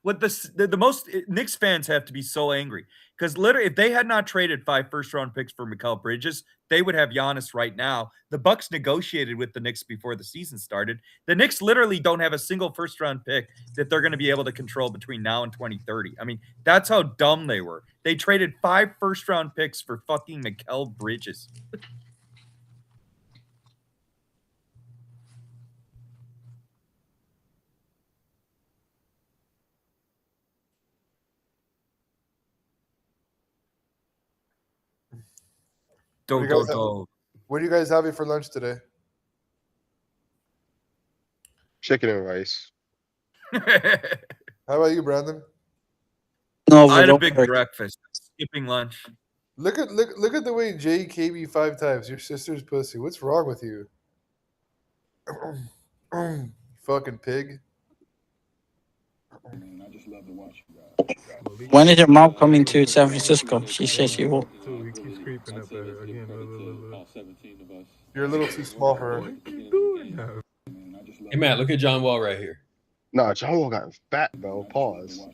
what the most Knicks fans have to be so angry because literally if they had not traded 5 first-round picks for Mikal Bridges, they would have Giannis right now. The Bucks negotiated with the Knicks before the season started. The Knicks literally don't have a single first-round pick that they're going to be able to control between now and 2030. I mean, that's how dumb they were. They traded 5 first-round picks for fucking Mikal Bridges. What are you guys having for lunch today? Chicken and rice. How about you, Brandon? No, I had a big breakfast. Skipping lunch. Look at the way Jay came you 5 times. Your sister's pussy. What's wrong with you? Fucking pig. When is your mom coming to San Francisco? She says she will. You're a little too small for her. Hey, Matt, look at John Wall right here. Nah, John Wall got fat, bro. Pause.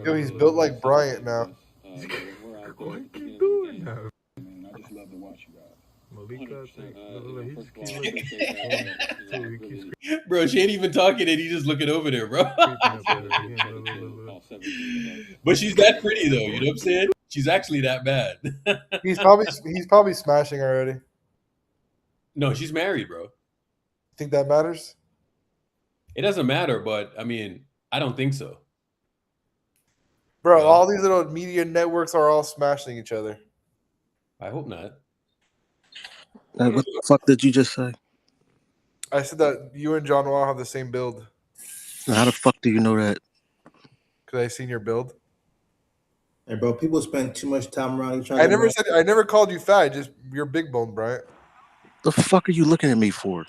Yo, he's built like Bryant now. Bro, she ain't even talking and he just looking over there, bro. But she's that pretty though, you know what I'm saying? She's actually that bad. He's probably smashing already. No, she's married, bro. Think that matters? It doesn't matter, but I mean, I don't think so. Bro, all these little media networks are all smashing each other. I hope not. What the fuck did you just say? I said that you and John Wall have the same build. How the fuck do you know that? Because I seen your build. Hey, bro, people spend too much time around each other. I never called you fat. Just you're big boned, Bryant. The fuck are you looking at me for?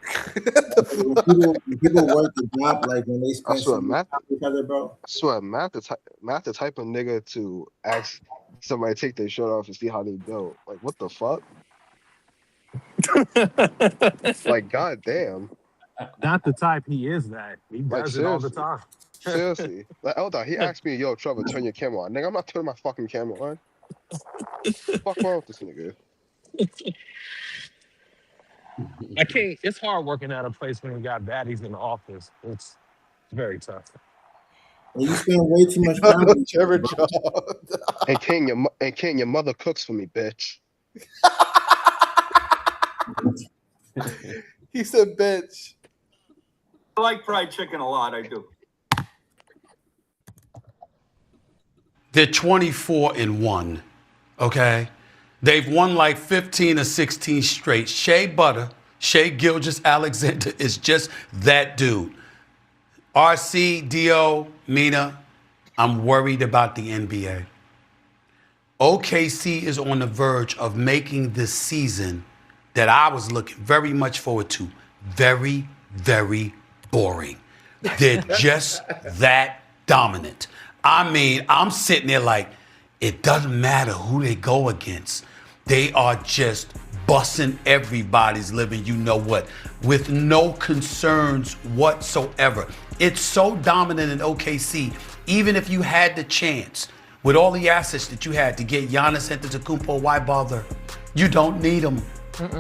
People work the job like when they spend some Matt, time with each other, bro. I swear, Matt the type of nigga to ask somebody to take their shirt off and see how they build. Like, what the fuck? Like, goddamn. Not the type he is that. He does it all the time. Seriously. Like, Eldar, he asked me, yo, Trevor, turn your camera on. Nigga, I'm not turning my fucking camera on. Fuck wrong with this nigga? I can't. It's hard working at a place when you got baddies in the office. It's very tough. And you spend way too much time with Trevor John. And King, your mother cooks for me, bitch. He said, bitch. I like fried chicken a lot. I do. They're 24-1, okay? They've won like 15 or 16 straight. Shea Butter, Shea Gilgeous-Alexander is just that dude. RC, Dio, Mina, I'm worried about the NBA. OKC is on the verge of making this season that I was looking very much forward to very, very boring. They're just that dominant. I mean, I'm sitting there like, it doesn't matter who they go against. They are just busting everybody's living, you know what, with no concerns whatsoever. It's so dominant in OKC, even if you had the chance, with all the assets that you had to get Giannis Antetokounmpo, why bother? You don't need them.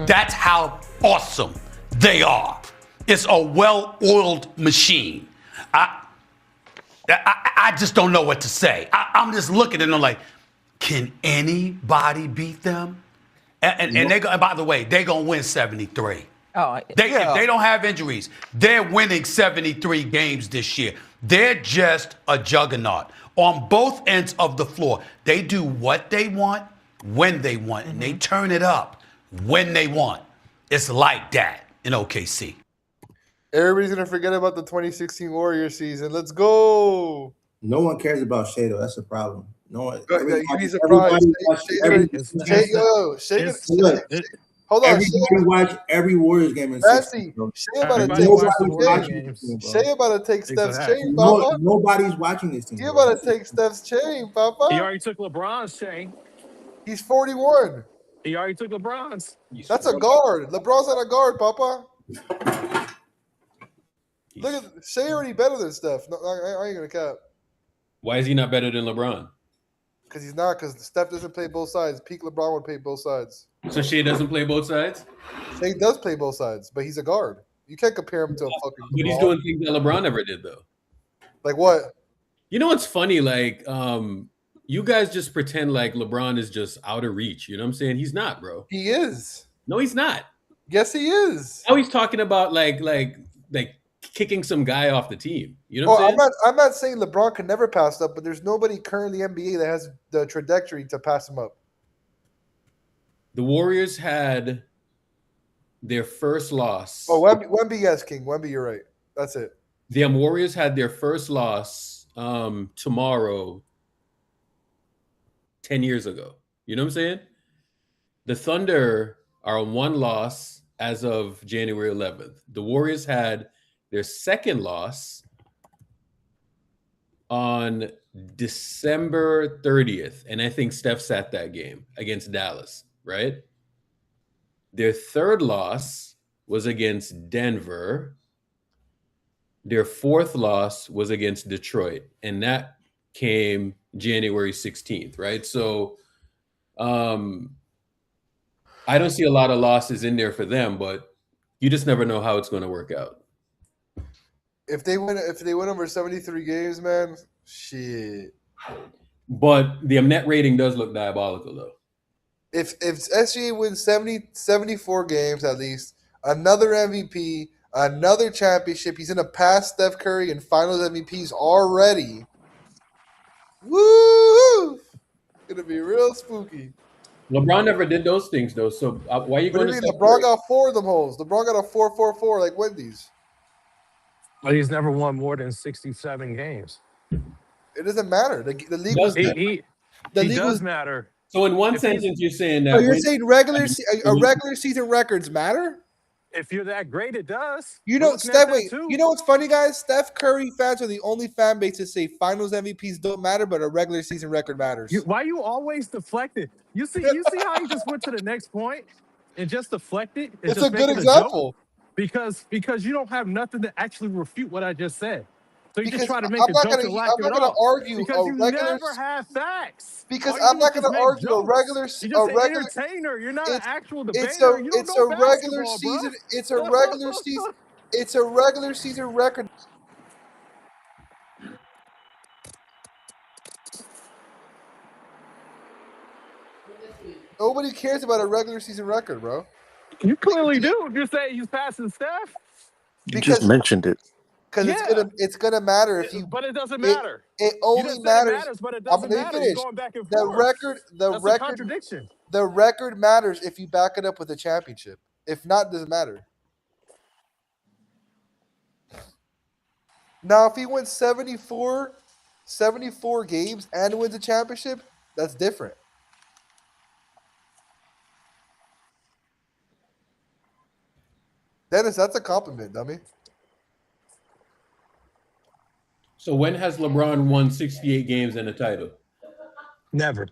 That's how awesome they are. It's a well-oiled machine. I just don't know what to say. I'm just looking at them like, can anybody beat them? And they go. And by the way, they're gonna win 73. If they don't have injuries, they're winning 73 games this year. They're just a juggernaut on both ends of the floor. They do what they want when they want, and they turn it up when they want. It's like that in OKC. Everybody's gonna forget about the 2016 Warriors season. Let's go. No one cares about Shea though. That's the problem. No one. You'd be surprised. Hold on. Everybody watch every Warriors game in Shea about to take Steph's chain, Papa. Nobody's watching this team. You about to take Steph's chain, Papa. He already took LeBron's chain. He's 41. He already took LeBron's. That's a guard. LeBron's not a guard, Papa. Look at Shea already better than Steph. No, I ain't gonna cap. Why is he not better than LeBron? Because he's not. Because Steph doesn't play both sides. Peak LeBron would play both sides. So Shea doesn't play both sides? Shea does play both sides, but he's a guard. You can't compare him to a fucking. But he's doing things that LeBron never did, though. Like what? You know what's funny? Like, you guys just pretend like LeBron is just out of reach. You know what I'm saying? He's not, bro. He is. No, he's not. Yes, he is. Now he's talking about like kicking some guy off the team. You know what I'm saying? I'm not saying LeBron can never pass up, but there's nobody currently in the NBA that has the trajectory to pass him up. The Warriors had their first loss. Oh, Wemby, yes, King. Wemby, you're right. That's it. The Warriors had their first loss tomorrow 10 years ago. You know what I'm saying? The Thunder are on one loss as of January 11th. The Warriors had their second loss on December 30th. And I think Steph sat that game against Dallas, right? Their third loss was against Denver. Their fourth loss was against Detroit. And that came January 16th, right? So I don't see a lot of losses in there for them, but you just never know how it's going to work out. If they win over 73 games, man, shit. But the net rating does look diabolical, though. If SGA wins 74 games at least, another MVP, another championship, he's going to pass Steph Curry in Finals MVPs already. Woo! It's going to be real spooky. LeBron never did those things, though. So why are you going to say LeBron got 4 of them holes. LeBron got a 4-4-4 like Wendy's. But he's never won more than 67 games. It doesn't matter. The league was does matter. So in one sentence, you're saying that. Oh, you're saying regular season records matter? If you're that great, it does. You know, you know what's funny, guys? Steph Curry fans are the only fan base to say Finals MVPs don't matter, but a regular season record matters. Why you always deflected? You see how he just went to the next point and just deflected? It's a good example. Because you don't have nothing to actually refute what I just said. So you just try to make I'm a not joke and laugh I'm not it going to off. argue Because you regular, never have facts. Because All I'm you not do going is to make argue jokes. a regular. You're just an entertainer. You're not an actual debater. It's a regular season. It's a regular season. It's a regular season record. Nobody cares about a regular season record, bro. You clearly do. You're saying he's passing Steph. You just mentioned it. Because it's gonna matter if you. But it doesn't matter. It only matters. But it doesn't matter. Finish. Going back and The forth. record. That's a contradiction. The record matters if you back it up with a championship. If not, it doesn't matter. Now, if he wins 74 games and wins a championship, that's different. Dennis, that's a compliment, dummy. So when has LeBron won 68 games and a title? Never.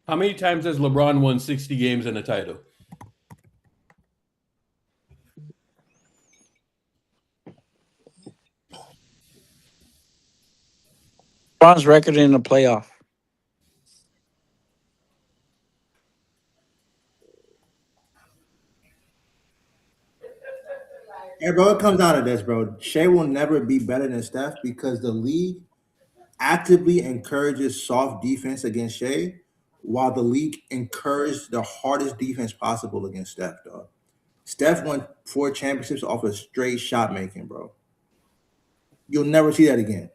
How many times has LeBron won 60 games and a title? LeBron's record in the playoff. Yeah, bro, it comes down to this, bro. Shea will never be better than Steph because the league actively encourages soft defense against Shea, while the league encouraged the hardest defense possible against Steph, dog. Steph won 4 championships off of straight shot making, bro. You'll never see that again.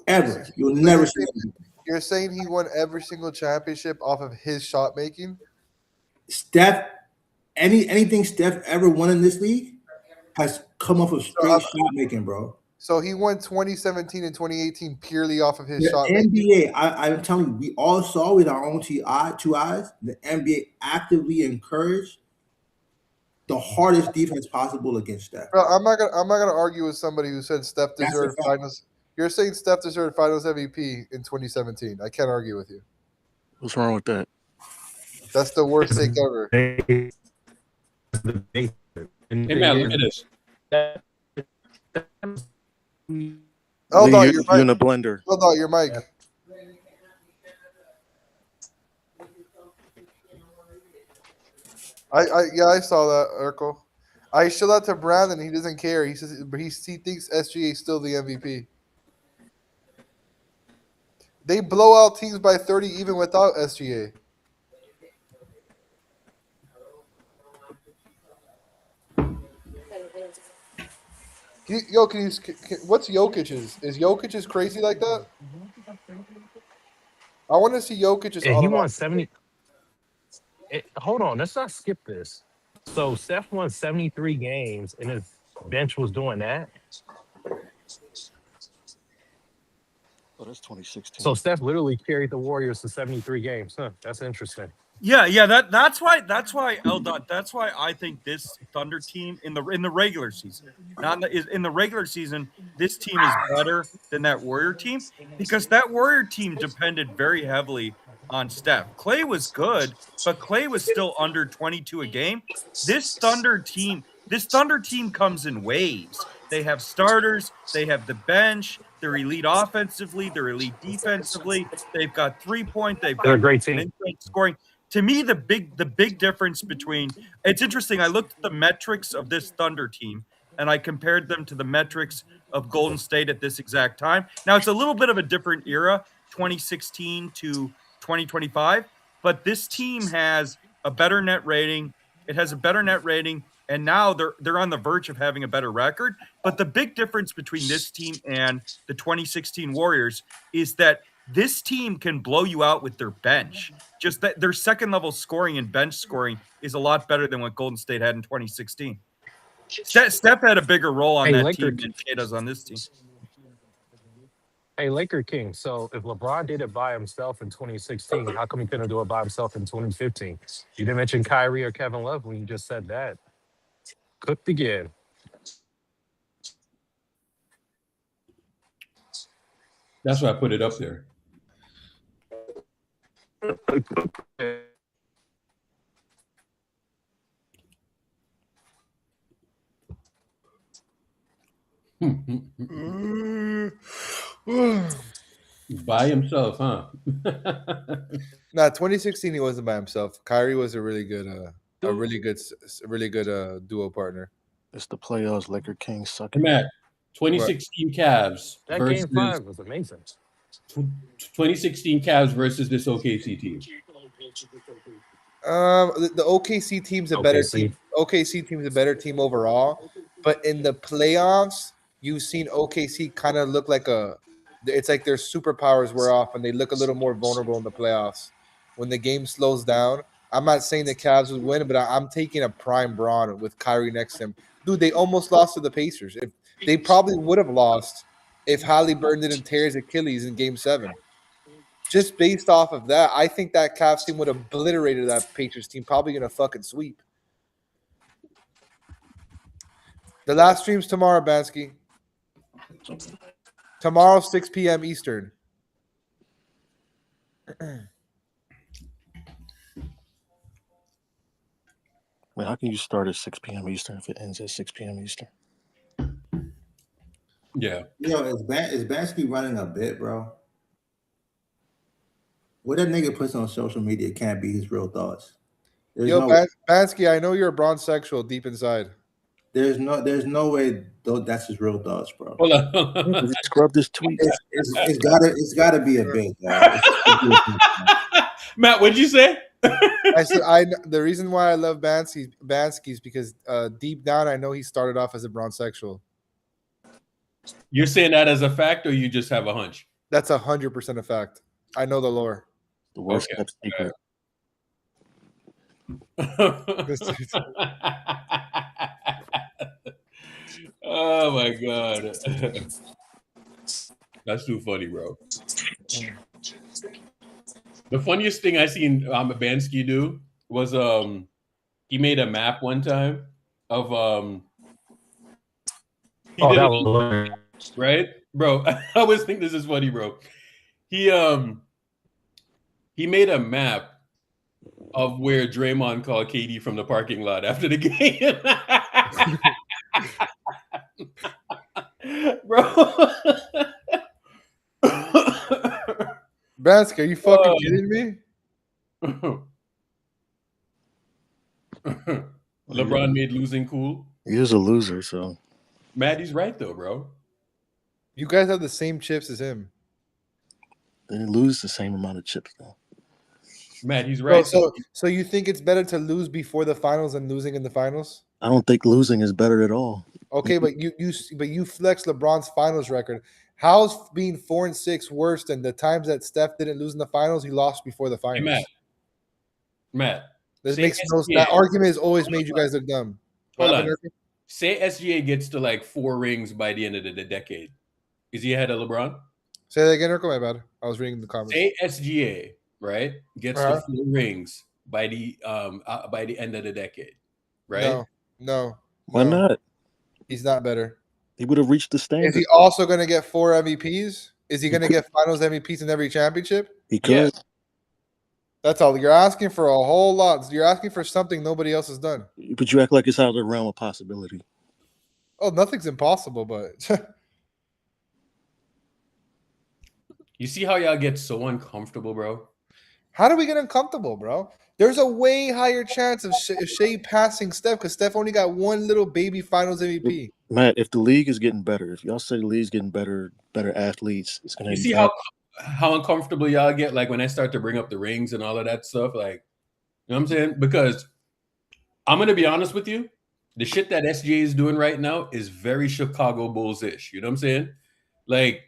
Ever. You'll never see that again. You're saying he won every single championship off of his shot making? Steph, anything Steph ever won in this league has come off of straight shot making, bro. So he won 2017 and 2018 purely off of his The shot making. NBA, I'm telling you, we all saw with our own 2 eyes, the NBA actively encouraged the hardest defense possible against Steph. Bro, I'm not gonna argue with somebody who said Steph That's deserved a fact. finals. You're saying Steph deserved finals MVP in 2017. I can't argue with you. What's wrong with that? That's the worst take ever. Hey man, look at this. Hold Lee, on, you're your mic. in a blender. Hold on, your mic. I saw that, Urkel. I showed that to Brandon. He doesn't care. He says he thinks SGA is still the MVP. They blow out teams by 30 even without SGA. What's Jokic's? Is Jokic's crazy like that? I want to see Jokic's. Yeah, he won 70. Hold on, let's not skip this. So Steph won 73 games, and his bench was doing that. Oh, that's 2016. So Steph literally carried the Warriors to 73 games. Huh, that's interesting. Yeah. That's why Eldot. That's why I think this Thunder team in the regular season, in the regular season, this team is better than that Warrior team because that Warrior team depended very heavily on Steph. Clay was good, but Clay was still under 22 a game. This Thunder team comes in waves. They have starters. They have the bench. They're elite offensively. They're elite defensively. They've got 3-point. They've They're a got great team. scoring. To me, the big difference between it's interesting. I looked at the metrics of this Thunder team and I compared them to the metrics of Golden State at this exact time. Now it's a little bit of a different era, 2016 to 2025, but this team has a better net rating. It has a better net rating, and now they're on the verge of having a better record. But the big difference between this team and the 2016 Warriors is that this team can blow you out with their bench. Just that their second level scoring and bench scoring is a lot better than what Golden State had in 2016. Steph had a bigger role on that team than Shea does on this team. Hey, Laker King. So if LeBron did it by himself in 2016, how come he couldn't do it by himself in 2015? You didn't mention Kyrie or Kevin Love when you just said that. Cooked again. That's why I put it up there. By himself, huh? Nah, 2016 he wasn't by himself. Kyrie was a really good duo partner. It's the playoffs. Laker Kings suck. Hey, Matt, 2016 Cavs That versus game 5 was amazing. 2016 Cavs versus this OKC team. The OKC team's a better team. OKC team's a better team overall, but in the playoffs, you've seen OKC kind of look like it's like their superpowers wear off and they look a little more vulnerable in the playoffs. When the game slows down, I'm not saying the Cavs would win, but I'm taking a prime Braun with Kyrie next to him. Dude, they almost lost to the Pacers. If they probably would have lost if Halliburton didn't tear his Achilles in Game 7. Just based off of that, I think that Cavs team would have obliterated that Pacers team, probably in a fucking sweep. The last stream's tomorrow, Bansky. Tomorrow, 6 p.m. Eastern. Wait, how can you start at 6 p.m. Eastern if it ends at 6 p.m. Eastern? Yeah. Yo, is Bansky running a bit, bro? What that nigga puts on social media can't be his real thoughts. Bansky, I know you're a bronzexual deep inside. There's no way that's his real thoughts, bro. Hold on. Scrub this tweet. It's gotta be a bit. Matt, what'd you say? I said the reason why I love Bansky is because deep down I know he started off as a bronzexual. You're saying that as a fact, or you just have a hunch? That's 100% a fact. I know the lore. The worst kept secret. Oh my god, that's too funny, bro. The funniest thing I seen Bansky do was he made a map one time of right, bro. I always think this is funny, bro. He made a map of where Draymond called KD from the parking lot after the game. Bro. Bansky, are you fucking kidding me? LeBron made losing cool. He is a loser, so. Maddie's right though, bro. You guys have the same chips as him. They didn't lose the same amount of chips though. Matt, he's right. So you think it's better to lose before the finals than losing in the finals? I don't think losing is better at all. Okay, but you flex LeBron's finals record. How's being 4-6 worse than the times that Steph didn't lose in the finals? He lost before the finals. Hey, Matt. That argument has always made you guys look dumb. Hold on. Say SGA gets to like 4 rings by the end of the decade. Is he ahead of LeBron? Say that again, Urkel. My bad. I was reading the comments. Say SGA, right, gets to 4 rings by the end of the decade, right? No. Why not? He's not better. He would have reached the standard. Is he also going to get 4 MVPs? Is he going to get finals MVPs in every championship? He could. Yes. That's all. You're asking for a whole lot. You're asking for something nobody else has done. But you act like it's out of the realm of possibility. Oh, nothing's impossible, but you see how y'all get so uncomfortable, bro? How do we get uncomfortable, bro? There's a way higher chance of Shea passing Steph because Steph only got 1 little baby finals MVP. Matt, if the league is getting better, if y'all say the league's getting better athletes, it's gonna. You see how uncomfortable y'all get, like when I start to bring up the rings and all of that stuff, like, you know what I'm saying? Because I'm gonna be honest with you, the shit that SGA is doing right now is very Chicago Bulls-ish. You know what I'm saying? Like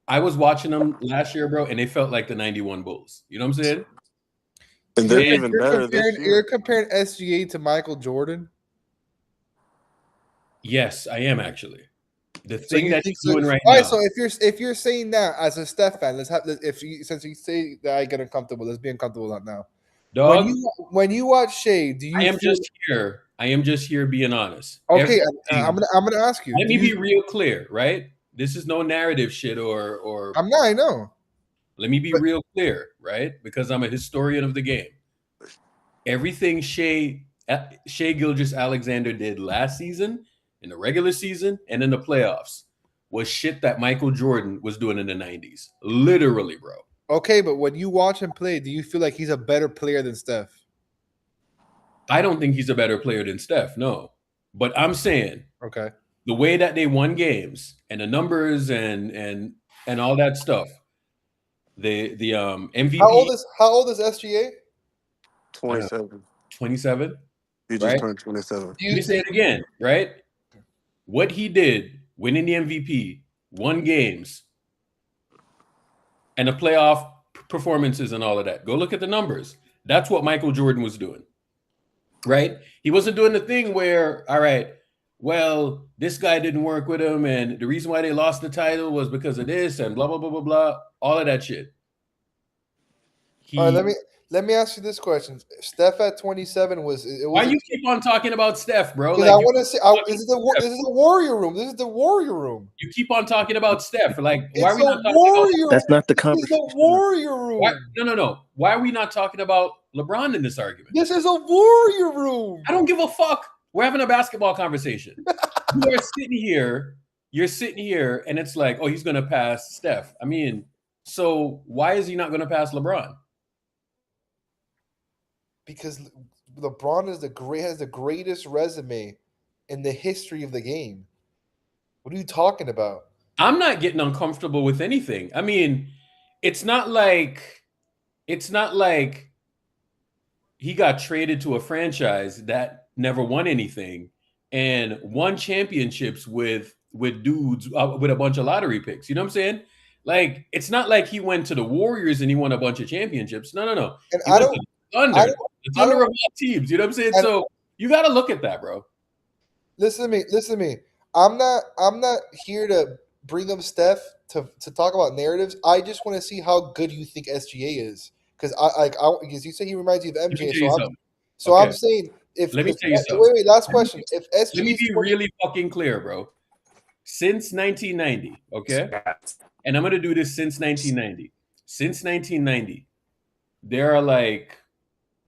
I was watching them last year, bro, and they felt like the '91 Bulls. You know what I'm saying? And they're even better this year. You're comparing SGA to Michael Jordan? Yes, I am actually. The thing that he's doing right now. All right, so if you're saying that as a Steph fan, since you say that I get uncomfortable, let's be uncomfortable now. Dog, when you watch Shea, do you? I am just here being honest. Okay, I'm gonna ask you. Let me be real clear, right? This is no narrative shit or. I'm not. I know. Let me be real clear, right? Because I'm a historian of the game. Everything Shea Gilgeous-Alexander did last season, in the regular season, and in the playoffs, was shit that Michael Jordan was doing in the 90s. Literally, bro. Okay, but when you watch him play, do you feel like he's a better player than Steph? I don't think he's a better player than Steph, no. But I'm saying, okay, the way that they won games and the numbers and all that stuff. The MVP. How old is SGA? 27. 27. He just turned 27. Let me say it again, right? What he did, winning the MVP, 1 games, and the playoff performances and all of that. Go look at the numbers. That's what Michael Jordan was doing, right? He wasn't doing the thing where, all right, well, this guy didn't work with him, and the reason why they lost the title was because of this, and blah, blah, blah, blah, blah, all of that shit. All right, Let me ask you this question: Steph at 27 was. Why you keep on talking about Steph, bro? Because I want to say this is the Warrior room. This is the Warrior room. You keep on talking about Steph. Like, why It's are we not the talking Warrior. about? That's not the This is conversation. the Warrior room. Why, no. Why are we not talking about LeBron in this argument? This is a Warrior room. I don't give a fuck. We're having a basketball conversation. You're sitting here, and it's like, oh, he's gonna pass Steph. I mean, so why is he not gonna pass LeBron? Because LeBron has the greatest resume in the history of the game. What are you talking about? I'm not getting uncomfortable with anything. I mean, it's not like he got traded to a franchise that never won anything and won championships with dudes with a bunch of lottery picks. You know what I'm saying? Like, it's not like he went to the Warriors and he won a bunch of championships. No. And He went to the Thunder of all teams. You know what I'm saying? So you got to look at that, bro. Listen to me. I'm not here to bring up Steph to talk about narratives. I just want to see how good you think SGA is, because because you say he reminds you of MJ. I'm saying Let me tell you something. Wait. Last question. If SGA, let me be really fucking clear, bro. Since 1990, okay, and I'm gonna do this since 1990. Since 1990, there are like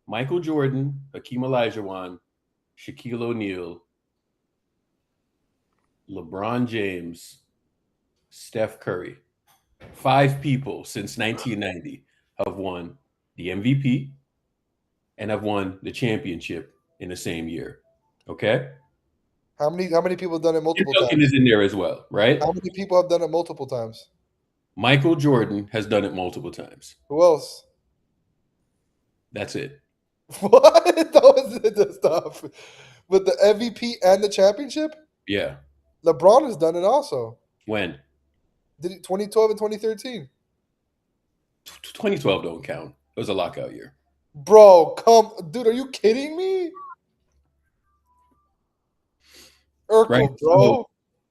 Michael Jordan, Hakeem Olajuwon, Shaquille O'Neal, LeBron James, Steph Curry. 5 people since 1990 have won the MVP and have won the championship in the same year. Okay? How many people have done it multiple Duncan times? is in there as well, right? How many people have done it multiple times? Michael Jordan has done it multiple times. Who else? That's it. What? That was the stuff. With the MVP and the championship? Yeah. LeBron has done it also. When? Did it 2012 and 2013? 2012 don't count. It was a lockout year. Bro, dude, are you kidding me? Urkel, Right? bro.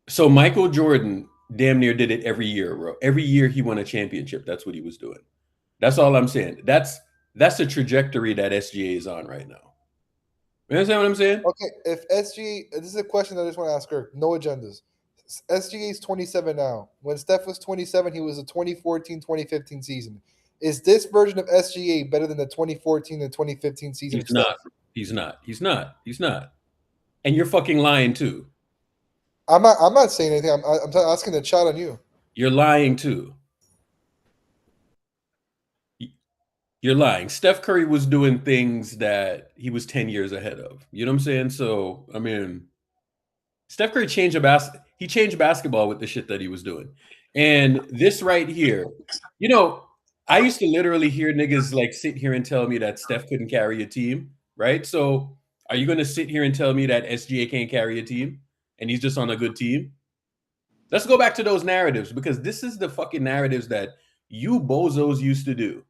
So Michael Jordan damn near did it every year, bro. Every year he won a championship. That's what he was doing. That's all I'm saying. That's the trajectory that SGA is on right now. You understand what I'm saying? Okay, if SGA, this is a question that I just want to ask her. No agendas. SGA is 27 now. When Steph was 27, he was a 2014-2015 season. Is this version of SGA better than the 2014 and 2015 season? He's not. And you're fucking lying too. I'm not saying anything. I'm asking the chat on you. You're lying too. You're lying. Steph Curry was doing things that he was 10 years ahead of. You know what I'm saying? So, I mean, Steph Curry changed basketball with the shit that he was doing. And this right here, you know, I used to literally hear niggas like sit here and tell me that Steph couldn't carry a team, right? So are you going to sit here and tell me that SGA can't carry a team and he's just on a good team? Let's go back to those narratives, because this is the fucking narratives that you bozos used to do.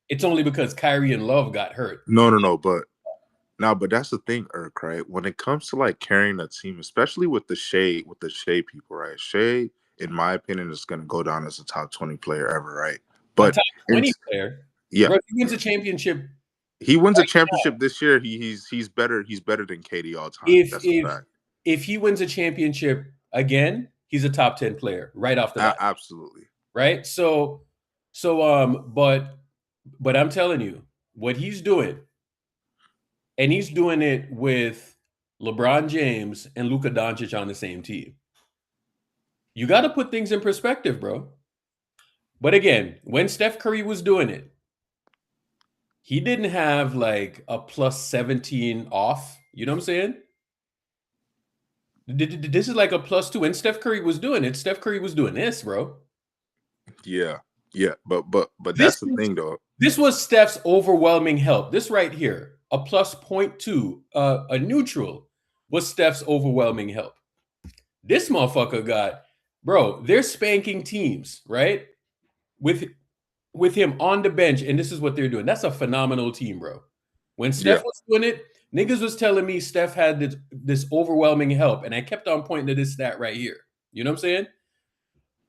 It's only because Kyrie and Love got hurt. No, but that's the thing, Irk, right? When it comes to like carrying a team, especially with the Shea people, right? Shea, in my opinion, is going to go down as a top 20 player ever, right? But top 20 player, yeah, bro, he wins a championship. He wins a championship this year. He's better. He's better than KD all time. That's a fact. If he wins a championship again, he's a top 10 player right off the bat. Absolutely. Right. But I'm telling you what he's doing, and he's doing it with LeBron James and Luka Doncic on the same team. You got to put things in perspective, bro. But again, when Steph Curry was doing it, he didn't have like a plus 17 off. You know what I'm saying? This is like a plus 2. And Steph Curry was doing it. Steph Curry was doing this, bro. Yeah. But that's the thing, though. This was Steph's overwhelming help. This right here, a plus 0.2, a neutral, was Steph's overwhelming help. This motherfucker got, bro, they're spanking teams, right? With him on the bench, and this is what they're doing. That's a phenomenal team, bro. When Steph was doing it, niggas was telling me Steph had this overwhelming help, and I kept on pointing to this stat right here. You know what I'm saying?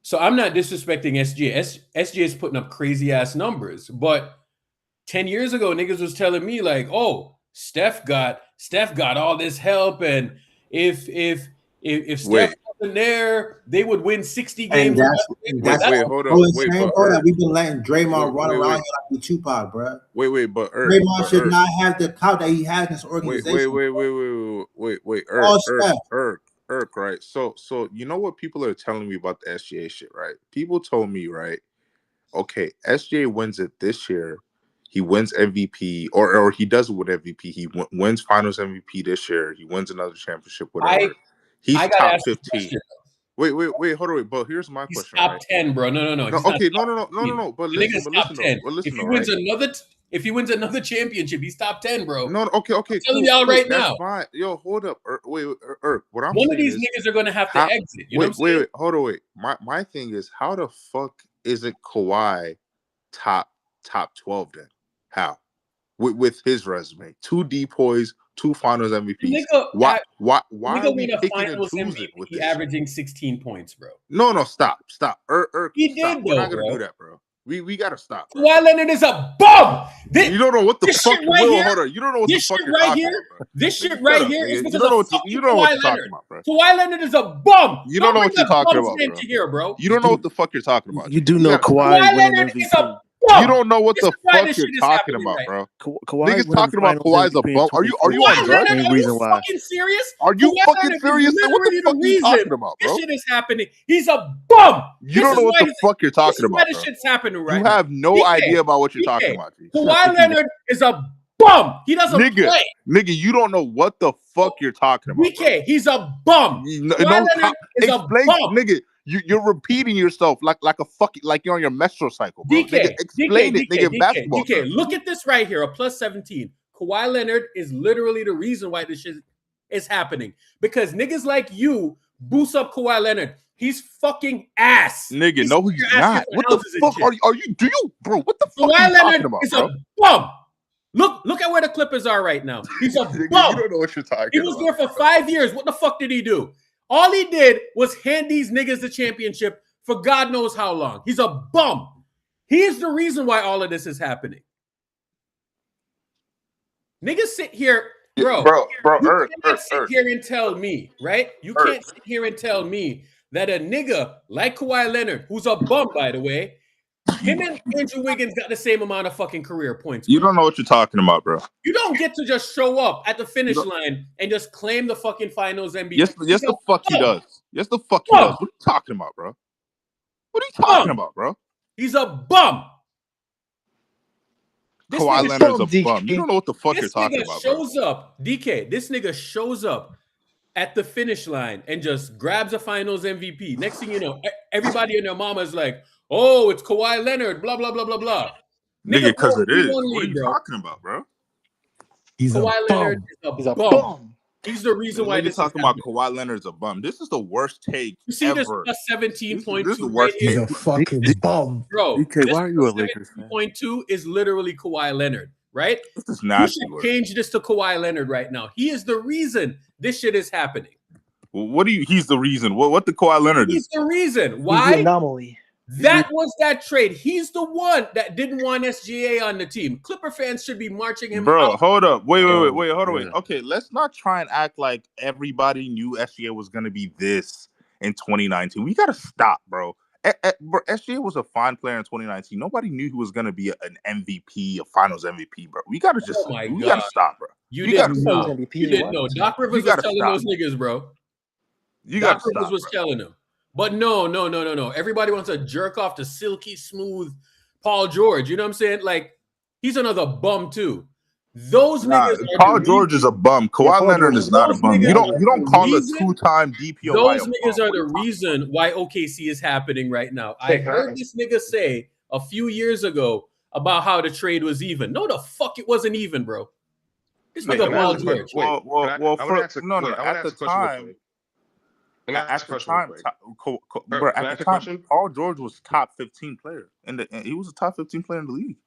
So I'm not disrespecting SGA. SGA is putting up crazy ass numbers, but 10 years ago, niggas was telling me like, "Oh, Steph got all this help, and if Steph wasn't there, they would win 60 games." And that's hold up. Wait, that we've been letting Draymond run around here like the Tupac, bro. But Draymond should not have the clout that he has in this organization. Irk, right? So you know what people are telling me about the SGA shit, right? People told me, right? Okay, SGA wins it this year. He wins MVP, or he doesn't win MVP. He wins Finals MVP this year. He wins another championship, whatever. He's top 15. Wait, hold on. But here's my question. Top 10, bro. No. Okay, no. But listen, if he wins another championship, he's top 10, bro. No, okay. I'm telling y'all right now. Fine. Yo, hold up. What I'm One saying of these niggas are gonna have to exit. You know what I'm saying? Hold on. My thing is, how the fuck isn't Kawhi top 12 then? How? With his resume, 2 depoys, 2 Finals MVPs. Why are we picking and choosing with this? Averaging 16 points, bro. No, stop. He did, We're not gonna do that, bro. We gotta stop. Bro. Kawhi Leonard is a bum. You don't know what the fuck. Hold on. You don't know what the fuck you're talking about, bro. This shit right here is because of you don't know what you're talking about, bro. Kawhi Leonard is a bum. You don't know what you're talking about, bro. You don't know what the fuck you're talking about. You do know Kawhi winning MVP. You don't know what the fuck you're talking about, bro. Niggas talking about Kawhi's a bum. Are you on drugs? Are you fucking serious? Are you fucking serious? What the fuck are you talking about, bro? This shit is happening. He's a bum. You don't know what the fuck you're talking about, bro. This shit's happening right now. now. You have no idea about what you're talking about. Kawhi Leonard is a bum. He doesn't play. Nigga, you don't know what the fuck you're talking about. BK, he's a bum. Kawhi Leonard is a bum. Nigga. You're repeating yourself like a fucking you're on your menstrual cycle, bro. DK, explain it, nigga. Basketball. DK, look at this right here, a plus 17. Kawhi Leonard is literally the reason why this shit is happening. Because niggas like you boost up Kawhi Leonard. He's fucking ass. Nigga, no, he's not. What the fuck are you? Do you, bro? What the fuck Kawhi are you talking about, is bro? a bum. Look at where the Clippers are right now. He's a bum. You don't know what you're talking about. He was there for 5 years. What the fuck did he do? All he did was hand these niggas the championship for God knows how long. He's a bum. He's the reason why all of this is happening. Niggas sit here, bro. You can't sit here and tell me, right? You can't sit here and tell me that a nigga like Kawhi Leonard, who's a bum, by the way, him and Andrew Wiggins got the same amount of fucking career points. You don't know what you're talking about, bro. You don't get to just show up at the finish line and just claim the fucking Finals MVP. Yes, the fuck he does. Yes, the fuck he does. What are you talking about, bro? What are you talking about, bro? He's a bum. Kawhi Leonard's a bum. You don't know what the fuck you're talking about, bro. Shows up, DK. This nigga shows up at the finish line and just grabs a Finals MVP. Next thing you know, everybody and their mama is like, "Oh, it's Kawhi Leonard." Blah blah blah blah blah. Nigga, because it is. What are you talking about, bro? Kawhi Leonard is a bum. He's the reason why you're talking about Kawhi Leonard's a bum. This is the worst take You see ever. this plus 17.2. This is the worst take. He's a fucking bum. Bro, DK, this why are you a Lakers fan? 17.2 is literally Kawhi Leonard, right? This is You nasty should work. change this to Kawhi Leonard right now. He is the reason this shit is happening. What do you? He's the reason. What the Kawhi Leonard is? He's the reason. He's Why? the anomaly. That was that trade. He's the one that didn't want SGA on the team. Clipper fans should be marching him Bro, out. hold up. Wait, hold on. Wait. Okay, let's not try and act like everybody knew SGA was going to be this in 2019. We got to stop, bro. Bro. SGA was a fine player in 2019. Nobody knew he was going to be an MVP, a Finals MVP, bro. We got to just, we got to stop, bro. You gotta didn't stop. know. You didn't know. Doc Rivers was telling those niggas, bro. You got Doc to Rivers stop, was telling them. But no. Everybody wants to jerk off to silky smooth Paul George. You know what I'm saying? Like, he's another bum too. Those niggas. Paul George is a bum. Kawhi Leonard is not a bum. You don't call a two-time DPOY. Those niggas are the reason why OKC is happening right now. I heard this nigga say a few years ago about how the trade was even. No, the fuck it wasn't even, bro. This nigga Paul George. At the time. At the time, Paul George was top 15 player, and he was a top 15 player in the league.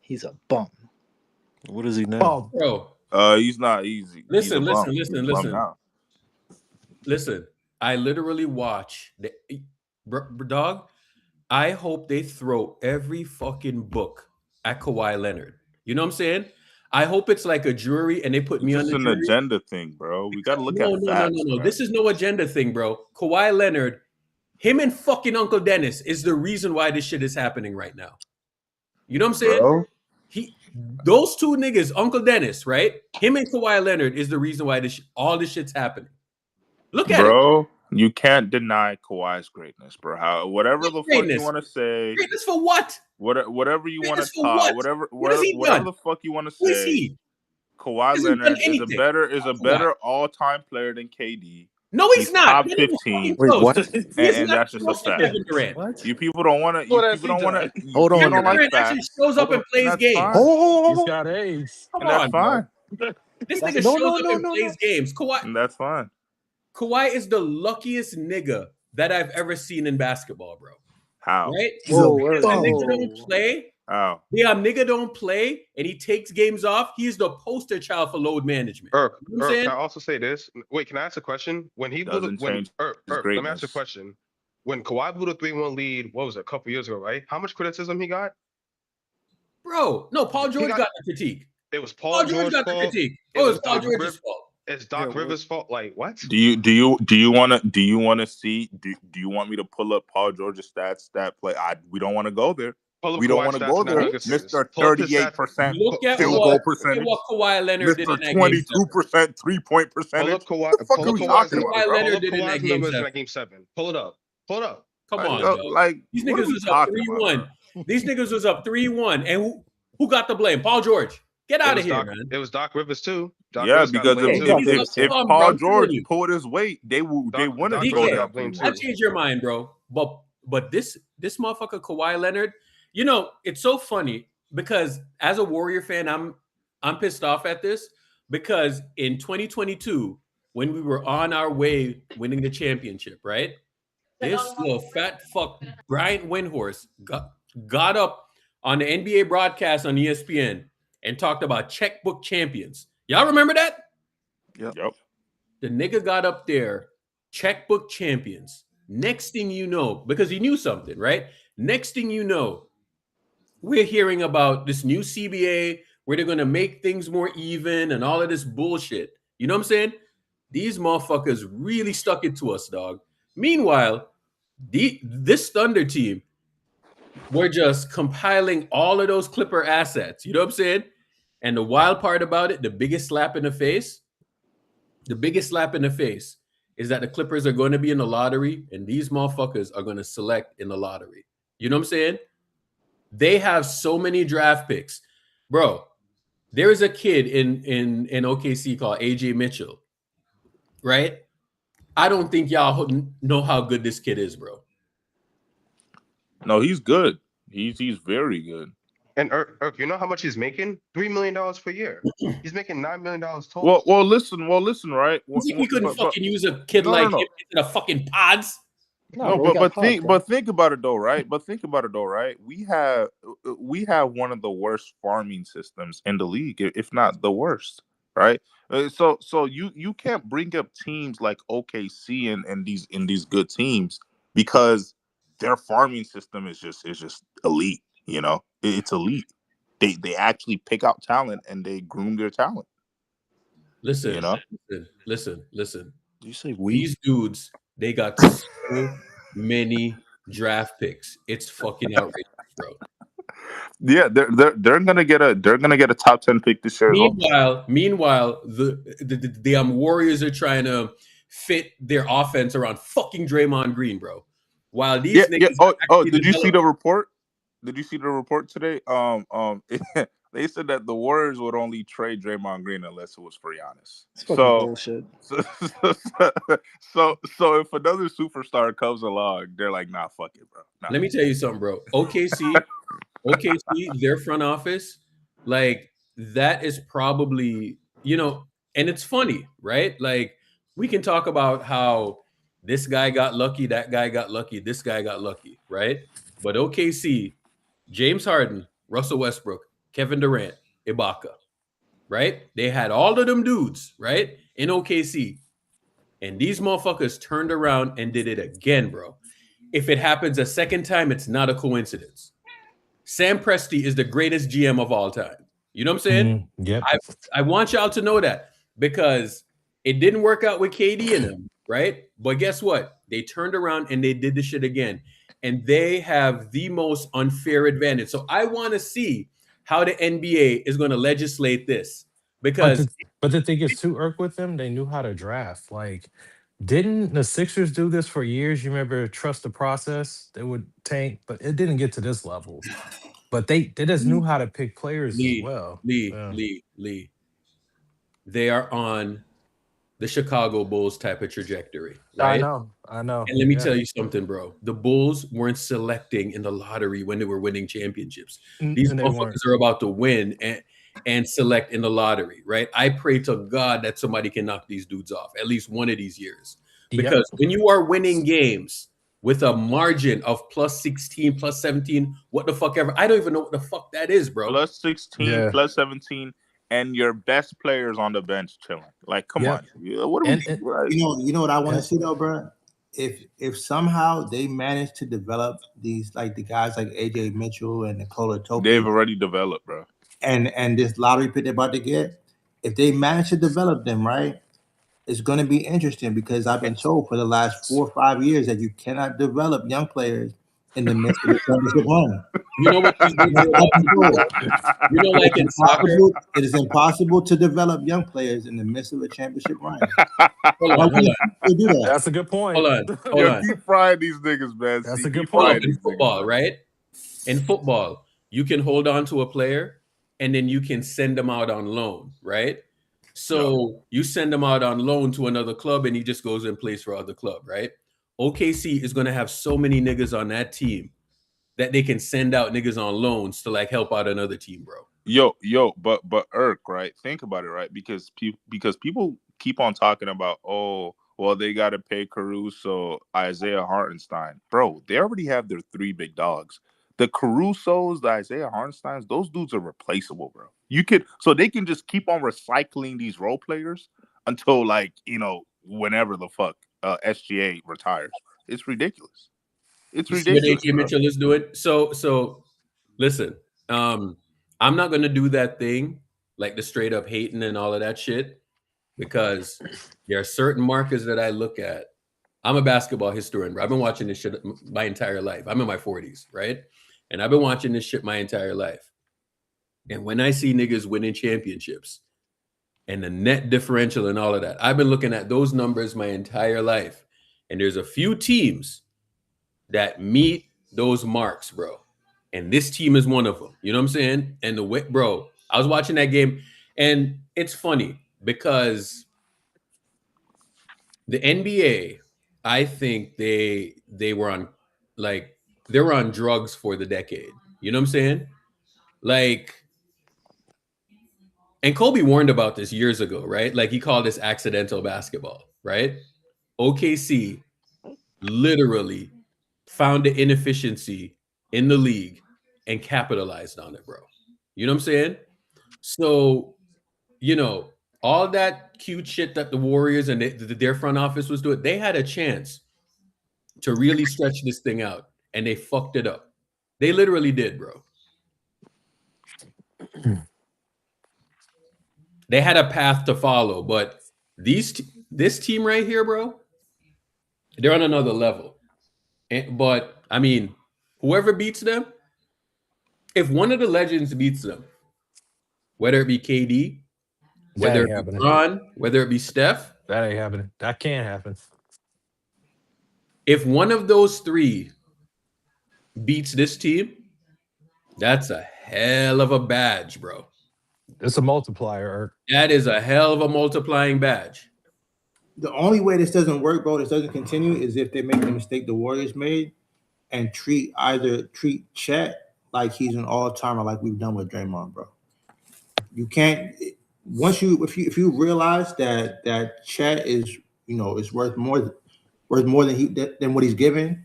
He's a bum. What is he now? Bro. He's not easy. Listen. Listen. I literally watch the dog. I hope they throw every fucking book at Kawhi Leonard. You know what I'm saying? I hope it's like a jury and they put me on It's the an jury. agenda thing, bro. We got to look No, at no, facts. no. man. This is no agenda thing, bro. Kawhi Leonard, him and fucking Uncle Dennis is the reason why this shit is happening right now. You know what I'm saying? Bro. Those two niggas, Uncle Dennis, right? Him and Kawhi Leonard is the reason why all this shit's happening. Look at it. Bro, you can't deny Kawhi's greatness, bro. Whatever the fuck you want to say. Greatness for what? Whatever you want to Greatness for talk, what? whatever the fuck you want to Who is say. he? Kawhi Hasn't done Leonard is anything. a better all-time player than KD. No, he's not. Top Not even 15. fucking close. What? He's And not that's just a close to fact. Kevin Durant. You people don't want to. You What has people he don't want done? to. Hold on, You don't like Durant actually facts. shows up and plays That's games. fine. He's got AIDS. Come And that's on, fine. bro. This nigga No, shows no, up no, and no, plays games. And that's fine. Kawhi is the luckiest nigga that I've ever seen in basketball, bro. How? Right? Whoa, Because whoa. the nigga don't play. How? Yeah, nigga don't play, and he takes games off. He's the poster child for load management. You know what I'm Can saying? I also say this? Wait, can I ask a question? When he blew Doesn't when change his let me ask greatness. you a question. When Kawhi blew the 3-1 lead, what was it, a couple years ago, right? How much criticism he got? Bro, no, Paul George got the critique. It was Paul Paul George got the fault. critique. It Oh, was it's Paul Doc George's Rivers' fault. It's Doc Rivers' fault. Like what? Do you want to see? Do you want me to pull up Paul George's stat play? We don't want to go there. Pull up We don't Kawhi's want to stats go and I there, think it's serious. Mister. Pull up his 38% Look at field what, goal look at percentage, what Kawhi Leonard did Mister. in that game 22% 3-point Pull percentage. up Kawhi. What the fuck Pull are up we Kawhi's talking numbers. about, bro? Leonard Pull up did in that Kawhi's game numbers in 7. that game 7. Pull it up. Pull it up. Come on, dog. Like These what are niggas we was up talking about, 3-1. bro? These niggas was up 3-1. And who got the blame? Paul George. Get out of here, man. It was Doc Rivers too. Doc Yeah, Rivers got because blamed if too. Paul George pulled his weight, they wouldn't Doc go Rivers down got blamed 3-1. too. I change your mind, bro. But this motherfucker Kawhi Leonard, you know, it's so funny because as a Warrior fan, I'm pissed off at this because in 2022, when we were on our way winning the championship, right? This little fat fuck Brian Windhorst got up on the NBA broadcast on ESPN and talked about checkbook champions. Y'all remember that? Yep. The nigga got up there, checkbook champions. Next thing you know, because he knew something, right? Next thing you know, we're hearing about this new CBA where they're going to make things more even and all of this bullshit. You know what I'm saying? These motherfuckers really stuck it to us, dog. Meanwhile, this Thunder team were just compiling all of those Clipper assets. You know what I'm saying? And the wild part about it, the biggest slap in the face is that the Clippers are going to be in the lottery and these motherfuckers are going to select in the lottery. You know what I'm saying? They have so many draft picks. Bro, there is a kid in OKC called AJ Mitchell, right? I don't think y'all know how good this kid is, bro. No, he's good. He's very good. And you know how much he's making? $3 million per year. He's making $9 million total. Well, listen, right? You think we couldn't fucking use a kid like him in the fucking pods? But think about it though, right? We have one of the worst farming systems in the league, if not the worst, right? So you can't bring up teams like OKC and these good teams because their farming system is just elite. You know, it's elite. They actually pick out talent and they groom their talent. Listen, you know, listen. Did you say These dudes, they got so many draft picks. It's fucking outrageous, bro. Yeah, they're gonna get a top 10 pick this year. Meanwhile, the Warriors are trying to fit their offense around fucking Draymond Green, bro. While these niggas did you see the report? Did you see the report today? They said that the Warriors would only trade Draymond Green unless it was for Giannis. Bullshit. So if another superstar comes along, they're like, nah, fuck it, bro. Nah. Let me tell you something, bro. OKC, their front office, like that is probably, you know, and it's funny, right? Like we can talk about how this guy got lucky, that guy got lucky, this guy got lucky, right? But OKC, James Harden, Russell Westbrook, Kevin Durant, Ibaka, right? They had all of them dudes, right? In OKC. And these motherfuckers turned around and did it again, bro. If it happens a second time, it's not a coincidence. Sam Presti is the greatest GM of all time. You know what I'm saying? Yep. I want y'all to know that because it didn't work out with KD and them, right? But guess what? They turned around and they did the shit again. And they have the most unfair advantage. So I want to see how the NBA is going to legislate this. Because but the thing is too, Irk, with them, they knew how to draft. Like, didn't the Sixers do this for years? You remember trust the process? They would tank, but it didn't get to this level. But they just knew how to pick players as well. Lee. They are on the Chicago Bulls type of trajectory. Right? I know. And let me tell you something, bro. The Bulls weren't selecting in the lottery when they were winning championships. These motherfuckers are about to win and select in the lottery, right? I pray to God that somebody can knock these dudes off at least one of these years. Because when you are winning games with a margin of plus 16, plus 17, what the fuck ever. I don't even know what the fuck that is, bro. Plus 16, plus 17, and your best players on the bench chilling. Like, come on. What are we right? You know what I want to see though, bro? If somehow they manage to develop these, like the guys like AJ Mitchell and Nikola Topic, they've already developed, bro. And this lottery pick they're about to get, if they manage to develop them, right, it's going to be interesting because I've been told for the last 4 or 5 years that you cannot develop young players in the midst of the championship run. You know what? You know, like in soccer, it is impossible to develop young players in the midst of a championship run. Hold on. That's a good point. Hold on. Keep frying these niggas, man. That's a good point. In football, right? In football, you can hold on to a player and then you can send them out on loan, right? So you send them out on loan to another club and he just goes and plays for other club, right? OKC is going to have so many niggas on that team that they can send out niggas on loans to like help out another team, bro. But Irk, right? Think about it, right? Because people keep on talking about, oh, well, they got to pay Caruso, Isaiah Hartenstein. Bro, they already have their 3 big dogs. The Carusos, the Isaiah Hartensteins, those dudes are replaceable, bro. So they can just keep on recycling these role players until, like, whenever the fuck SGA retires. It's ridiculous. It's ridiculous. What AJ Mitchell is doing. So listen, I'm not gonna do that thing like the straight up hating and all of that shit because there are certain markers that I look at. I'm a basketball historian, bro. I've been watching this shit my entire life. I'm in my 40s, right? And I've been watching this shit my entire life. And when I see niggas winning championships and the net differential and all of that, I've been looking at those numbers my entire life. And there's a few teams that meet those marks, bro. And this team is one of them. You know what I'm saying? And bro, I was watching that game and it's funny because the NBA, I think they were on they were on drugs for the decade. You know what I'm saying? Like, and Kobe warned about this years ago, right? Like he called this accidental basketball, right? OKC literally found the inefficiency in the league and capitalized on it, bro. You know what I'm saying? So, all that cute shit that the Warriors and their front office was doing, they had a chance to really stretch this thing out, and they fucked it up. They literally did, bro. They had a path to follow, but this team right here, bro, they're on another level. But, I mean, whoever beats them, if one of the legends beats them, whether it be KD, whether it be LeBron, whether it be Steph. That ain't happening. That can't happen. If one of those 3 beats this team, that's a hell of a badge, bro. It's a multiplier. That is a hell of a multiplying badge. The only way this doesn't work, bro, this doesn't continue, is if they make the mistake the Warriors made and treat Chet like he's an all-timer like we've done with Draymond, bro. You can't if you realize that Chet is worth more than what he's given.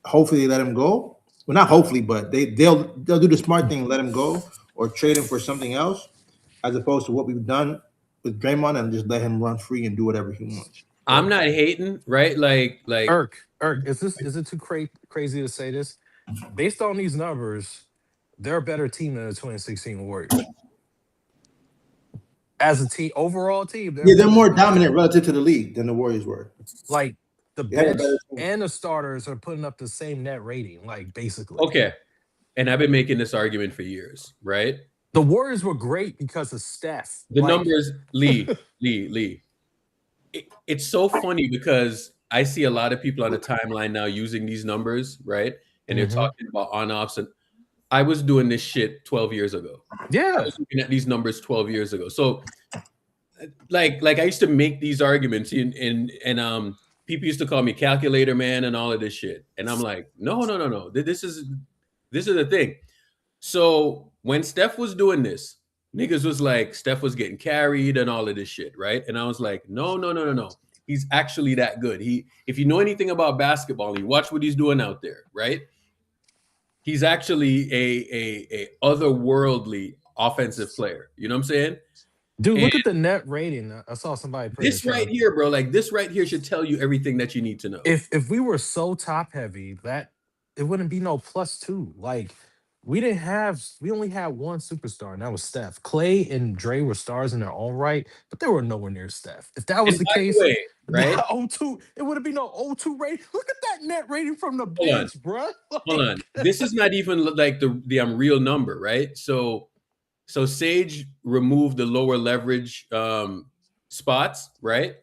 Hopefully they let him go. Well, not hopefully, but they'll do the smart thing and let him go or trade him for something else, as opposed to what we've done with Draymond and just let him run free and do whatever he wants. I'm not hating, right? Like Irk, is it too crazy to say this? Based on these numbers, they're a better team than the 2016 Warriors. As a team, overall team, they're more dominant relative to the league than the Warriors were. like the They had a bench better team. and the starters are putting up the same net rating, like basically. Okay. And I've been making this argument for years, right? The Warriors were great because of Steph. The numbers, Lee. It's so funny because I see a lot of people on the timeline now using these numbers, right? And they're talking about on-offs. And I was doing this shit 12 years ago. Yeah. I was looking at these numbers 12 years ago. So like I used to make these arguments and people used to call me calculator man and all of this shit. And I'm like, no. This is the thing. So when Steph was doing this, niggas was like, Steph was getting carried and all of this shit, right? And I was like, no. He's actually that good. If you know anything about basketball, and you watch what he's doing out there, right? He's actually a otherworldly offensive player. You know what I'm saying? Dude, look at the net rating. I saw somebody put this right here, bro. Like this right here should tell you everything that you need to know. If we were so top heavy, that it wouldn't be no +2. Like we only had one superstar, and that was Steph. Clay and Dre were stars in their own right, but they were nowhere near Steph. If that was the case, right? O2, it would have been no O2 rating. Look at that net rating from the bench, bro. Hold on. This is not even like the real number, right? So Sage removed the lower leverage spots, right?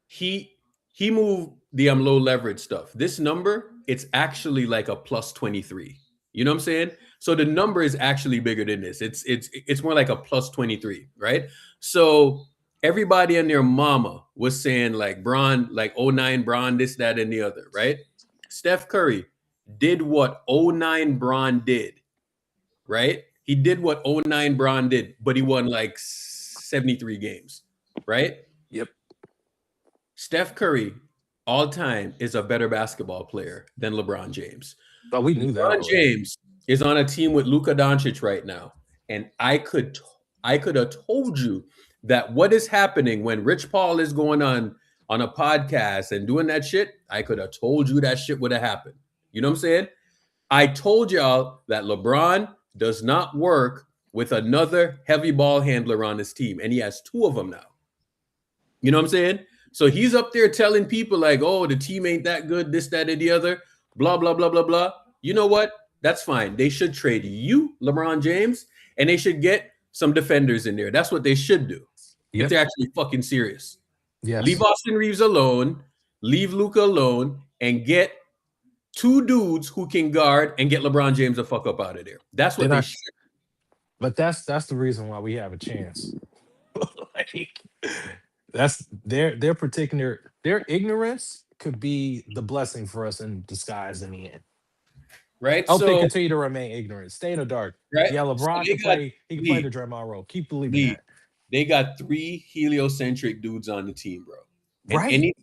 He moved the low leverage stuff. This number, it's actually like a +23. You know what I'm saying? So the number is actually bigger than this. It's more like a +23, right? So everybody and their mama was saying like Bron, like 09 Bron, this, that, and the other, right? Steph Curry did what 09 Bron did, right? He did what 09 Bron did, but he won like 73 games, right? Yep. Steph Curry, all time, is a better basketball player than LeBron James. But we knew that. LeBron James is on a team with Luka Doncic right now, and I could have told you that what is happening when Rich Paul is going on a podcast and doing that shit, I could have told you that shit would have happened. You know what I'm saying? I told y'all that LeBron does not work with another heavy ball handler on his team, and he has two of them now. You know what I'm saying? So he's up there telling people like, oh, the team ain't that good, this, that, and the other, blah, blah, blah, blah, blah. You know what? That's fine. They should trade you, LeBron James, and they should get some defenders in there. That's what they should do if they're actually fucking serious. Yes. Leave Austin Reeves alone, leave Luka alone, and get two dudes who can guard and get LeBron James the fuck up out of there. That's what they should. But that's the reason why we have a chance. Like, that's their particular, their ignorance could be the blessing for us in disguise in the end. Right. I hope they continue to remain ignorant. Stay in the dark. Right. Yeah, LeBron So can play. He can play the Draymond role. Keep believing that. They got 3 heliocentric dudes on the team, bro. And Right.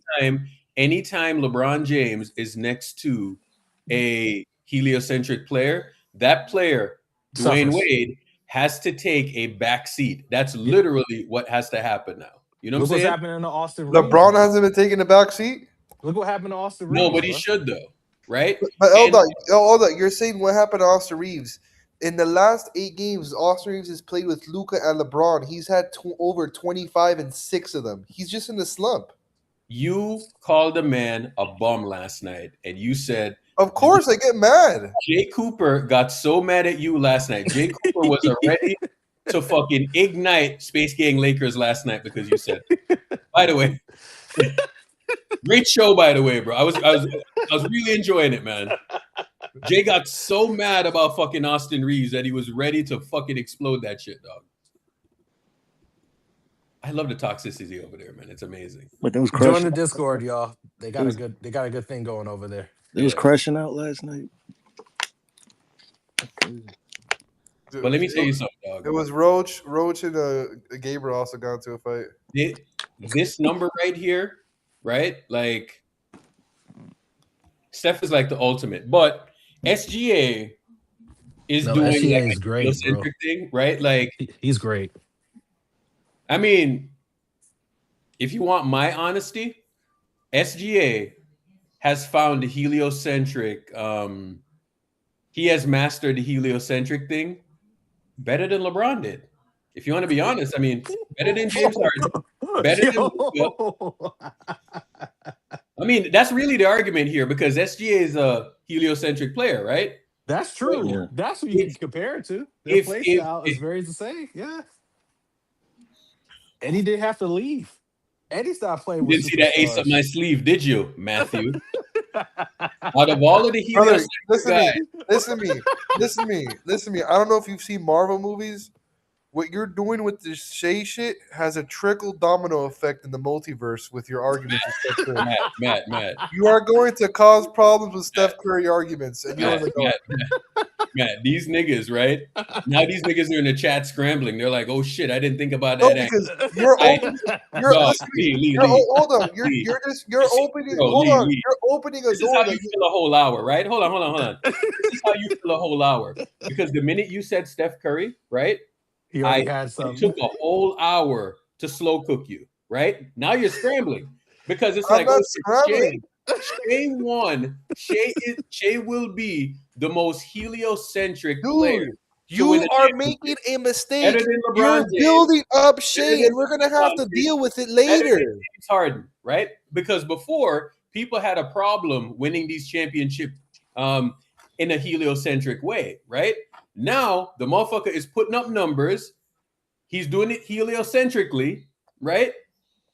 anytime LeBron James is next to a heliocentric player, that player, Dwayne Suffers. Wade, has to take a back seat. That's literally what has to happen now. You know Look what I'm what's saying? happening to Austin Reeves. LeBron hasn't been taking the back seat. Look what happened to Austin Reeves. No, but he bro. should though, right? But hold on, you're saying what happened to Austin Reeves? In the last 8 games, Austin Reeves has played with Luka and LeBron. He's had over 25 in 6 of them. He's just in the slump. You called a man a bum last night, and you said, Of course, I get mad. Jay Cooper got so mad at you last night. Jay Cooper was ready to fucking ignite Space Gang Lakers last night because you said. By the way, great show. By the way, bro, I was really enjoying it, man. Jay got so mad about fucking Austin Reeves that he was ready to fucking explode that shit, dog. I love the toxicity over there, man. It's amazing. But they was Join crushing. the Discord, y'all. They got a good thing going over there. They was crashing out last night. But let me tell you something, dog. It was Roach and Gabriel also got into a fight. This number right here, right? Like Steph is like the ultimate, but SGA is doing SGA like is a great, heliocentric thing, right? Like he's great. I mean, if you want my honesty, SGA has found a heliocentric he has mastered the heliocentric thing better than LeBron did. If you want to be honest, I mean, better than James Harden, better than Luka. I mean, that's really the argument here because SGA is a heliocentric player, right? That's true. Yeah. That's what you can compare it to. Their play style is very the same. Yeah. And he didn't have to leave. And he stopped playing You with didn't see that ace superstars. up my sleeve, did you, Matthew? Out of all of the heliocentric guys, Listen to me. I don't know if you've seen Marvel movies. What you're doing with this Shea shit has a trickle domino effect in the multiverse with your arguments with Steph Curry. Matt. You are going to cause problems with Steph Curry arguments. And Matt, these niggas, right? Now these niggas are in the chat scrambling. They're like, oh shit, I didn't think about No, that. because angle. hold on. You're opening a This is door how that you fill a whole hour, right? Hold on. This is how you fill a whole hour. Because the minute you said Steph Curry, right? He already had something. It took a whole hour to slow cook you, right? Now you're scrambling because it's I'm like, not oh, scrambling. Shea won. Shea will be the most heliocentric player. You are making a mistake. Better than LeBron You're James. building up Better Shea, than and we're gonna have to LeBron deal with it Better than later. James Harden, right? Because before people had a problem winning these championships in a heliocentric way, right? Now the motherfucker is putting up numbers. He's doing it heliocentrically, right?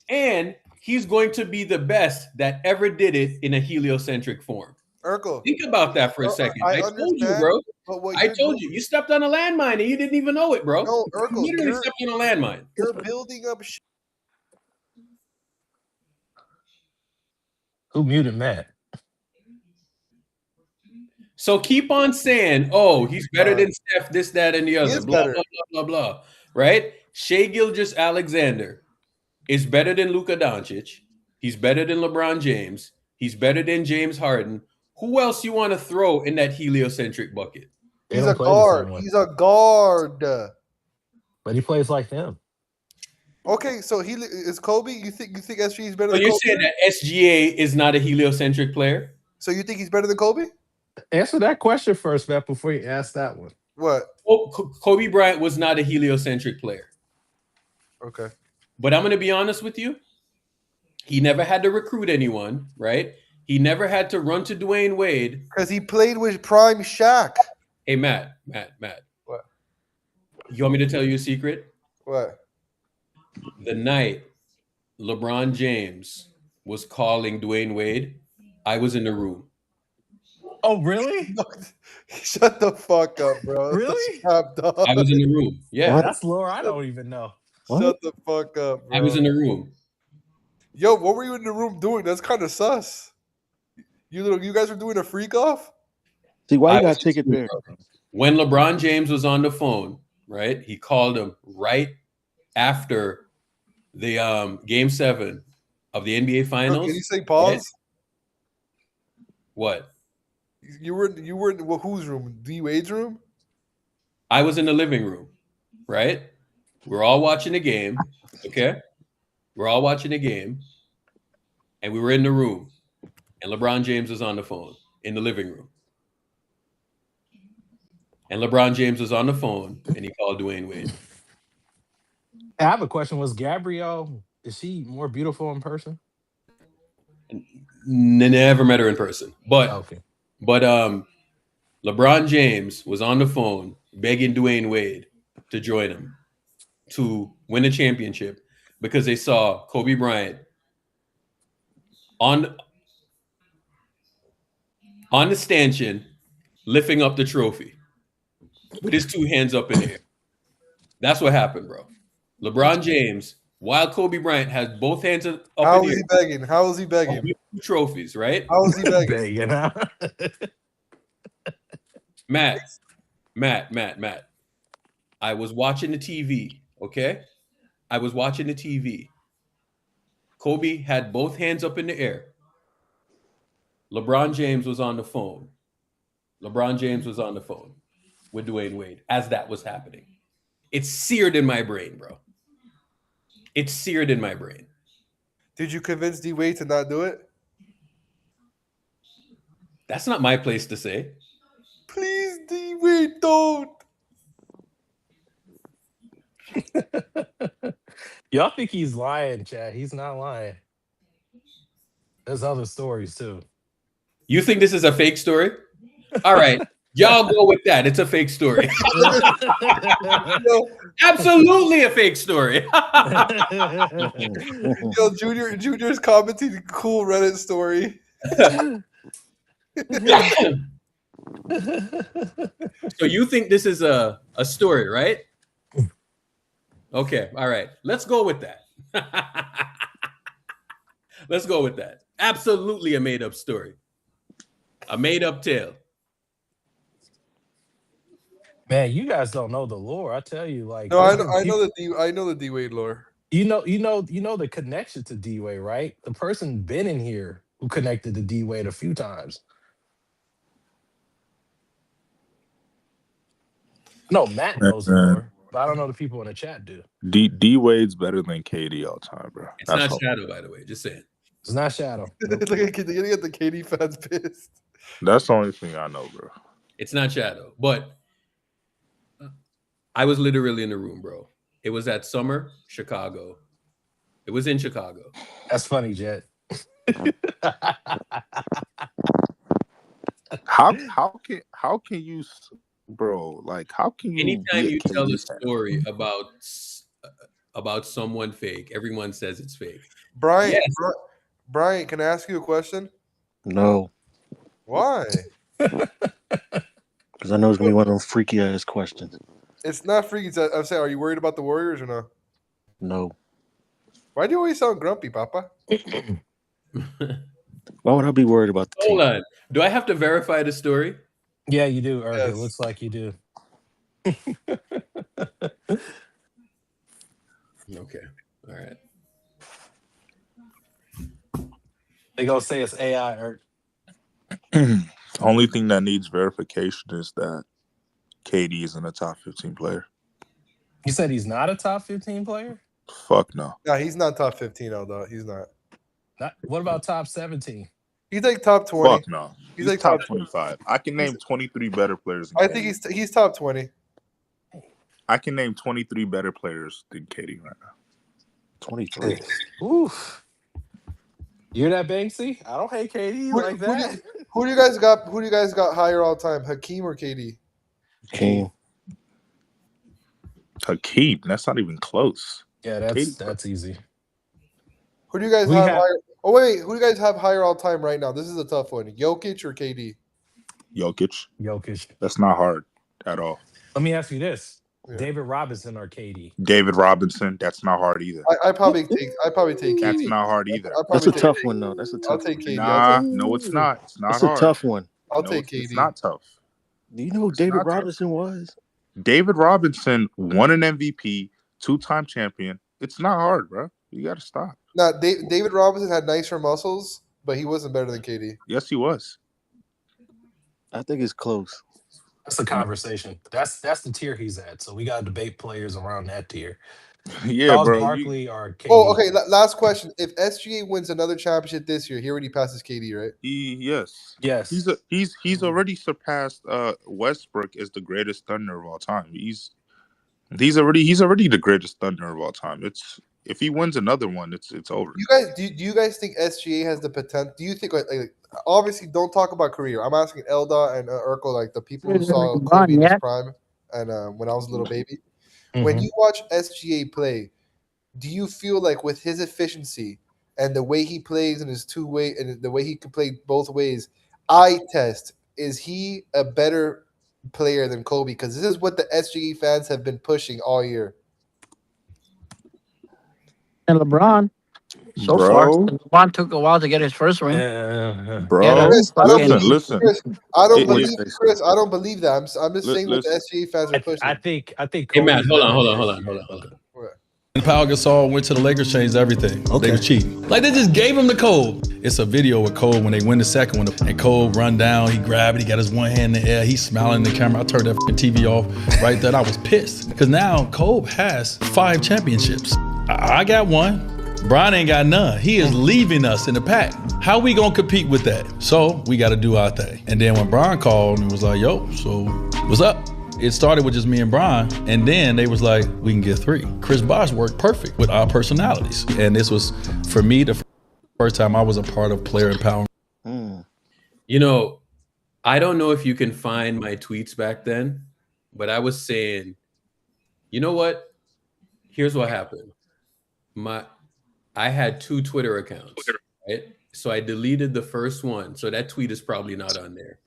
And he's going to be the best that ever did it in a heliocentric form. Urkel, think about that for a second. I told you, bro. I told you. You stepped on a landmine and you didn't even know it, bro. No, Urkel, you literally stepped on a landmine. You're building up. Who muted Matt? So keep on saying, oh, he's better than Steph, this, that, and the other. is Blah, better. blah, blah, blah, blah. Right? Shea Gilgeous-Alexander is better than Luka Doncic. He's better than LeBron James. He's better than James Harden. Who else you want to throw in that heliocentric bucket? He's a guard. He's a guard. But he plays like them. Okay, so he is Kobe. You think SGA is better So than you're Kobe? saying that SGA is not a heliocentric player? So you think he's better than Kobe? Answer that question first, Matt, before you ask that one. What? Kobe Bryant was not a heliocentric player. Okay. But I'm going to be honest with you. He never had to recruit anyone, right? He never had to run to Dwayne Wade. Because he played with prime Shaq. Hey, Matt. What? You want me to tell you a secret? What? The night LeBron James was calling Dwayne Wade, I was in the room. Oh, really? Shut the fuck up, bro. Really? Stop, dog. I was in the room. Yeah. That's lore I don't even know. Shut the fuck up, bro. I was in the room. Yo, what were you in the room doing? That's kind of sus. You guys were doing a freak off? See, why you I gotta was take it in the there? room. When LeBron James was on the phone, right? He called him right after the game 7 of the NBA Finals. Can you say pause? Right? What? You were in whose room? D Wade's room? I was in the living room, right? We're all watching the game, okay? We're all watching the game, and we were in the room, and LeBron James was on the phone in the living room. And LeBron James was on the phone, and he called Dwayne Wade. I have a question. Was Gabrielle, is she more beautiful in person? Never met her in person, but Okay. But LeBron James was on the phone begging Dwayne Wade to join him to win a championship because they saw Kobe Bryant on the stanchion lifting up the trophy with his 2 hands up in the air. That's what happened, bro. LeBron James, while Kobe Bryant has both hands up How in was the he air, begging? How was he begging? 2 trophies, right? How was he begging? Matt. I was watching the TV, okay? I was watching the TV. Kobe had both hands up in the air. LeBron James was on the phone. LeBron James was on the phone with Dwayne Wade as that was happening. It's seared in my brain, bro. It's seared in my brain. Did you convince D Wade to not do it? That's not my place to say. Please, D-Wade, don't. Y'all think he's lying, Chad. He's not lying. There's other stories too. You think this is a fake story? All right. Y'all go with that. It's a fake story. Absolutely a fake story. Yo, Junior's commenting a cool Reddit story. So you think this is a story, right? Okay. All right. Let's go with that. Let's go with that. Absolutely a made-up story. A made-up tale. Man, you guys don't know the lore. I tell you, like, No, I there's know been I know the D-Wade lore. you know the connection to D-Wade, right? The person been in here who connected to D-Wade a few times. No, Matt knows the lore, but I don't know the people in the chat do. D Wade's better than KD all time, bro. It's not Shadow, by the way. Just saying. It's not Shadow. Look at the KD fans pissed. That's the only thing I know, bro. It's not Shadow, but I was literally in the room, bro. It was at Summer, Chicago. It was in Chicago. That's funny, Jet. How can you, bro? Like, how can you? Anytime be you tell KD a fan? story about someone fake, everyone says it's fake. Brian, Yes. Brian, can I ask you a question? No, Why? because I know it's gonna be one of those freaky ass questions. It's not freaky. I'm saying, are you worried about the Warriors or no? No. Why do you always sound grumpy, Papa? Why would I be worried about the team? Hold on. Do I have to verify the story? Yeah, you do, Eric. Yes. It looks like you do. Okay. All right. They gonna say it's AI, Eric. Only thing that needs verification is that KD isn't a top 15 player. You said he's not a top 15 player? Fuck no. No, he's not top 15, though. He's not. What about top 17? He's like top 20. Fuck no. He's like top top 25. I can name 23 better players than I KD. think he's top 20. I can name 23 better players than KD right now. 23. Oof. You're that Banksy? I don't hate KD like that. Who do you guys got? Who do you guys got higher all time? Hakeem or KD? Hakeem. That's not even close. Yeah, that's easy. Who do you guys We have have- higher? Oh wait, who do you guys have higher all time right now? This is a tough one. Jokic or KD? Jokic. That's not hard at all. Let me ask you this. David Robinson or KD? David Robinson. That's not hard either. I probably take KD. That's not hard either. That's a tough one, though. That's a I'll tough take one. KD. Nah, no, it's not. It's not That's a hard. tough one. I'll No, take It's KD. not tough. Do you know who David Robinson was? David Robinson won an MVP, 2-time champion. It's not hard, bro. You got to stop. Now, David Robinson had nicer muscles, but he wasn't better than KD. Yes, he was. I think it's close. That's a conversation. That's the tier he's at. So we got to debate players around that tier. Yeah, Charles bro. Barkley or KD? Oh, okay. Last question. If SGA wins another championship this year, he already passes KD, right? Yes. Yes. He's already surpassed Westbrook as the greatest Thunder of all time. He's already the greatest Thunder of all time. If he wins another one, it's over. You guys, do you guys think SGA has the potential? Do you think like obviously don't talk about career? I'm asking Elda and Urkel, like the people who saw Kobe in his prime and when I was a little baby. When you watch SGA play, do you feel like with his efficiency and the way he plays and his two-way and the way he can play both ways, eye test, is he a better player than Kobe? Because this is what the SGA fans have been pushing all year. And LeBron. So far, LeBron took a while to get his first ring. Bro, Yeah, Chris, I don't believe, listen. Chris, I don't It- believe it- Chris. I don't believe that. I'm just saying what the listen. SGA fans are pushing. I think. Hey, Matt, hold on. When Pau Gasol went to the Lakers, changed everything. They were cheating. Like, they just gave him to Cole. It's a video with Cole when they win the second one. And Cole run down, he grabbed it, he got his one hand in the air, he's smiling in the camera. I turned that f***ing TV off right there. I was pissed. Because now Cole has 5 championships. I got one. Bron ain't got none. He is leaving us in the pack. How we gonna compete with that? So we got to do our thing. And then when Bron called and was like, "Yo, so what's up?" It started with just me and Bron, and then they was like, "We can get 3." Chris Bosh worked perfect with our personalities, and this was for me the first time I was a part of player empowerment. You know, I don't know if you can find my tweets back then, but I was saying, you know what? Here's what happened. I had 2 Twitter accounts, right? So I deleted the first one. So that tweet is probably not on there.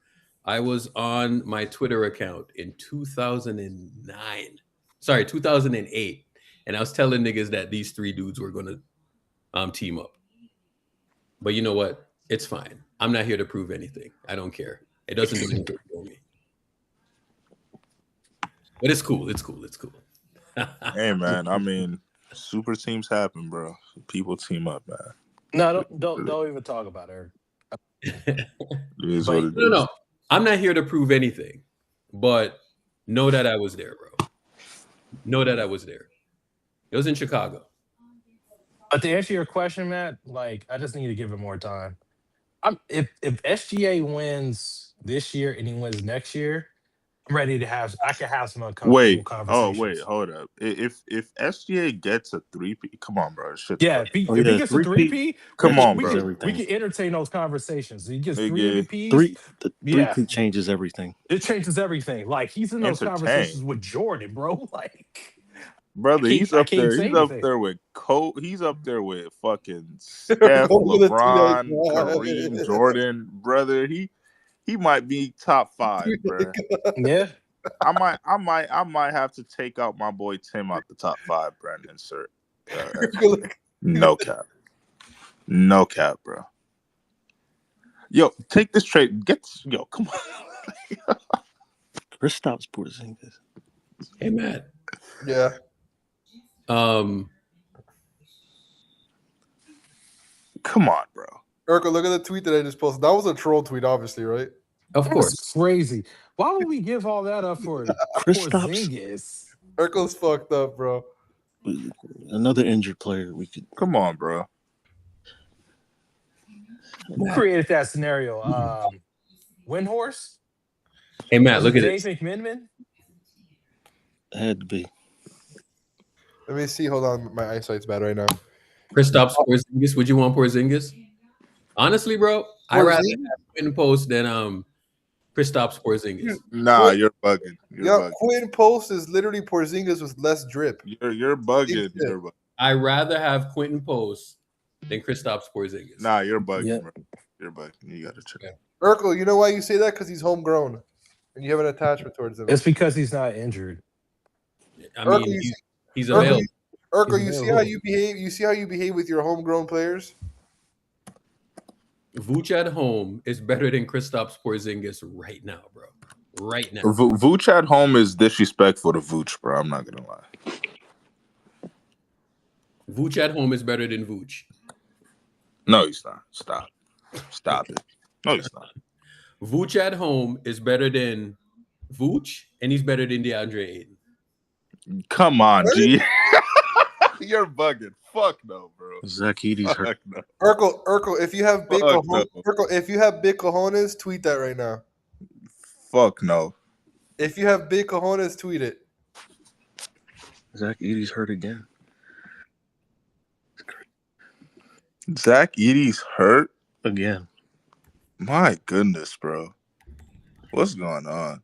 I was on my Twitter account in 2008. And I was telling niggas that these 3 dudes were going to team up. But you know what? It's fine. I'm not here to prove anything. I don't care. It doesn't do anything for me. But it's cool. It's cool. It's cool. Hey, man. I mean, super teams happen, bro. People team up, man. No, don't even talk about it. It is what it is. No. I'm not here to prove anything. But know that I was there, bro. Know that I was there. It was in Chicago. But to answer your question, Matt, like I just need to give it more time. If SGA wins this year and he wins next year, I'm ready to have. I can have some uncomfortable conversations. Wait, hold up. If SGA gets a 3P, come on, bro. Yeah, if he gets a 3P, come on, we bro. can entertain those conversations. He gets 3 MVPs. The 3P changes everything. It changes everything. Like he's in those conversations with Jordan, bro. Like, brother, he's up there. He's up there with He's up there with fucking Steph, LeBron, Kareem, Jordan. Brother, he might be top 5, bro. Yeah. I might have to take out my boy Tim out the top 5, Brandon, sir. No cap. No cap, bro. Yo, take this trade. Come on. Kristaps Porzingis. Hey, Matt. Yeah. Come on, bro. Urkel, look at the tweet that I just posted. That was a troll tweet, obviously, right? Of course. That's crazy. Why would we give all that up for Porzingis? Urkel's fucked up, bro. Another injured player. We could. Come on, bro. Who created that scenario? Windhorse? Hey, Matt, look at this. Dave McMiniman? It had to be. Let me see. Hold on. My eyesight's bad right now. Kristaps Porzingis. Would you want Porzingis? Honestly, bro, I'd rather have Quentin Post than Kristaps Porzingis. Nah, you're bugging. Quentin Post is literally Porzingis with less drip. You're bugging. You're bugging. I'd rather have Quentin Post than Kristaps Porzingis. Nah, you're bugging, bro. You're bugging. You gotta check. Urkel, you know why you say that? Because he's homegrown, and you have an attachment towards him. It's because he's not injured. I mean, he's available. Urkel, you see how you behave. You see how you behave with your homegrown players. Vooch at home is better than Kristaps Porzingis right now, bro. Right now. Vooch at home is disrespectful to Vooch, bro. I'm not gonna lie. Vooch at home is better than Vooch. No, he's not. Stop it. No, he's not. Vooch at home is better than Vooch, and he's better than DeAndre Ayton. Come on, G. You're bugging. Fuck no, bro. Zach Edey's hurt. No. Urkel, if you have big cojones, Urkel, if you have big cojones, tweet that right now. Fuck no. If you have big cojones, tweet it. Zach Edey's hurt again. Zach Edey's hurt again. My goodness, bro. What's going on?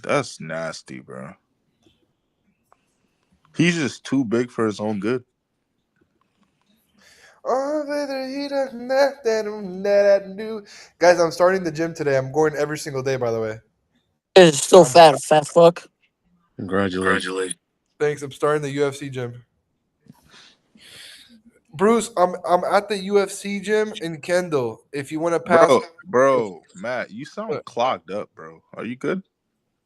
That's nasty, bro. He's just too big for his own good. Oh, whether he doesn't that do. Guys, I'm starting the gym today. I'm going every single day, by the way. It's so fat fuck. Congratulations. Thanks. I'm starting the UFC gym. Bruce, I'm at the UFC gym in Kendall. If you want to pass, bro, Matt, you sound clogged up, bro. Are you good?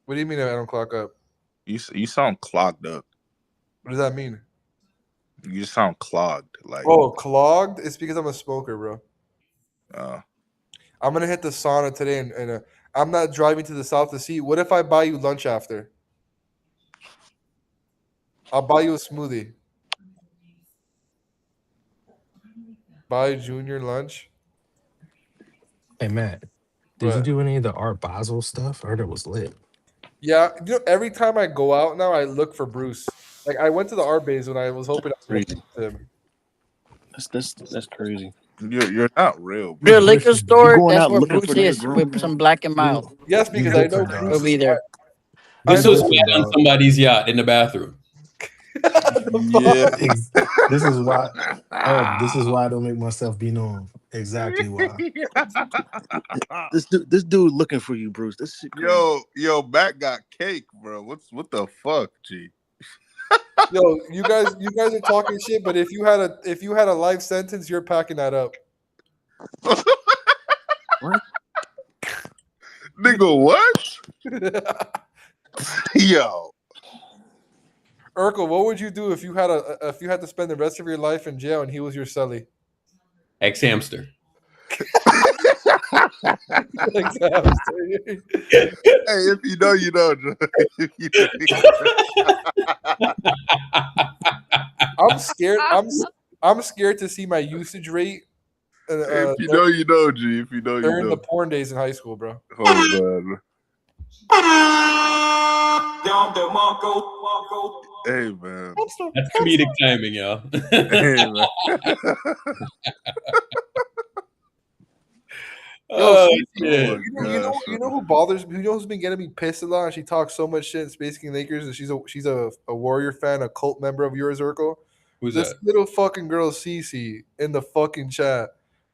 What do you mean I don't clock up? You sound clogged up. What does that mean? You sound clogged. Like clogged? It's because I'm a smoker, bro. I'm gonna hit the sauna today, and I'm not driving to the south to see. What if I buy you lunch after? I'll buy you a smoothie. Buy Junior lunch. Hey Matt, did you do any of the Art Basel stuff? I heard it was lit. Yeah, every time I go out now, I look for Bruce. Like I went to the Art Base when I was hoping I was going to meet him. That's crazy. You're not real. The liquor store, going that's out where looking Bruce for that is girl, with man. some black and mild. Yes, because I know Bruce He'll be there. This was found on somebody's yacht in the bathroom. Yeah. This is why. This is why I don't make myself be known. Exactly why. This dude looking for you, Bruce. This shit crazy. Yo, Matt got cake, bro. What the fuck, G? Yo, you guys are talking shit, but if you had a life sentence, you're packing that up. What? Nigga, what? Yo. Urkel, what would you do if you had to spend the rest of your life in jail and he was your celly? Ex-hamster. Hey, if you know, you know. I'm scared. I'm scared to see my usage rate. If you know, you know, G. If you know, you during know. the porn days in high school, bro. Oh man. Hey man. That's comedic timing, y'all. Hey, man. Oh, you know who bothers me? You know who's been getting me pissed a lot? And she talks so much shit in Space King Lakers, and she's a Warrior fan, a cult member of yours, Urkel. Who's this that? little fucking girl, Cece, in the fucking chat.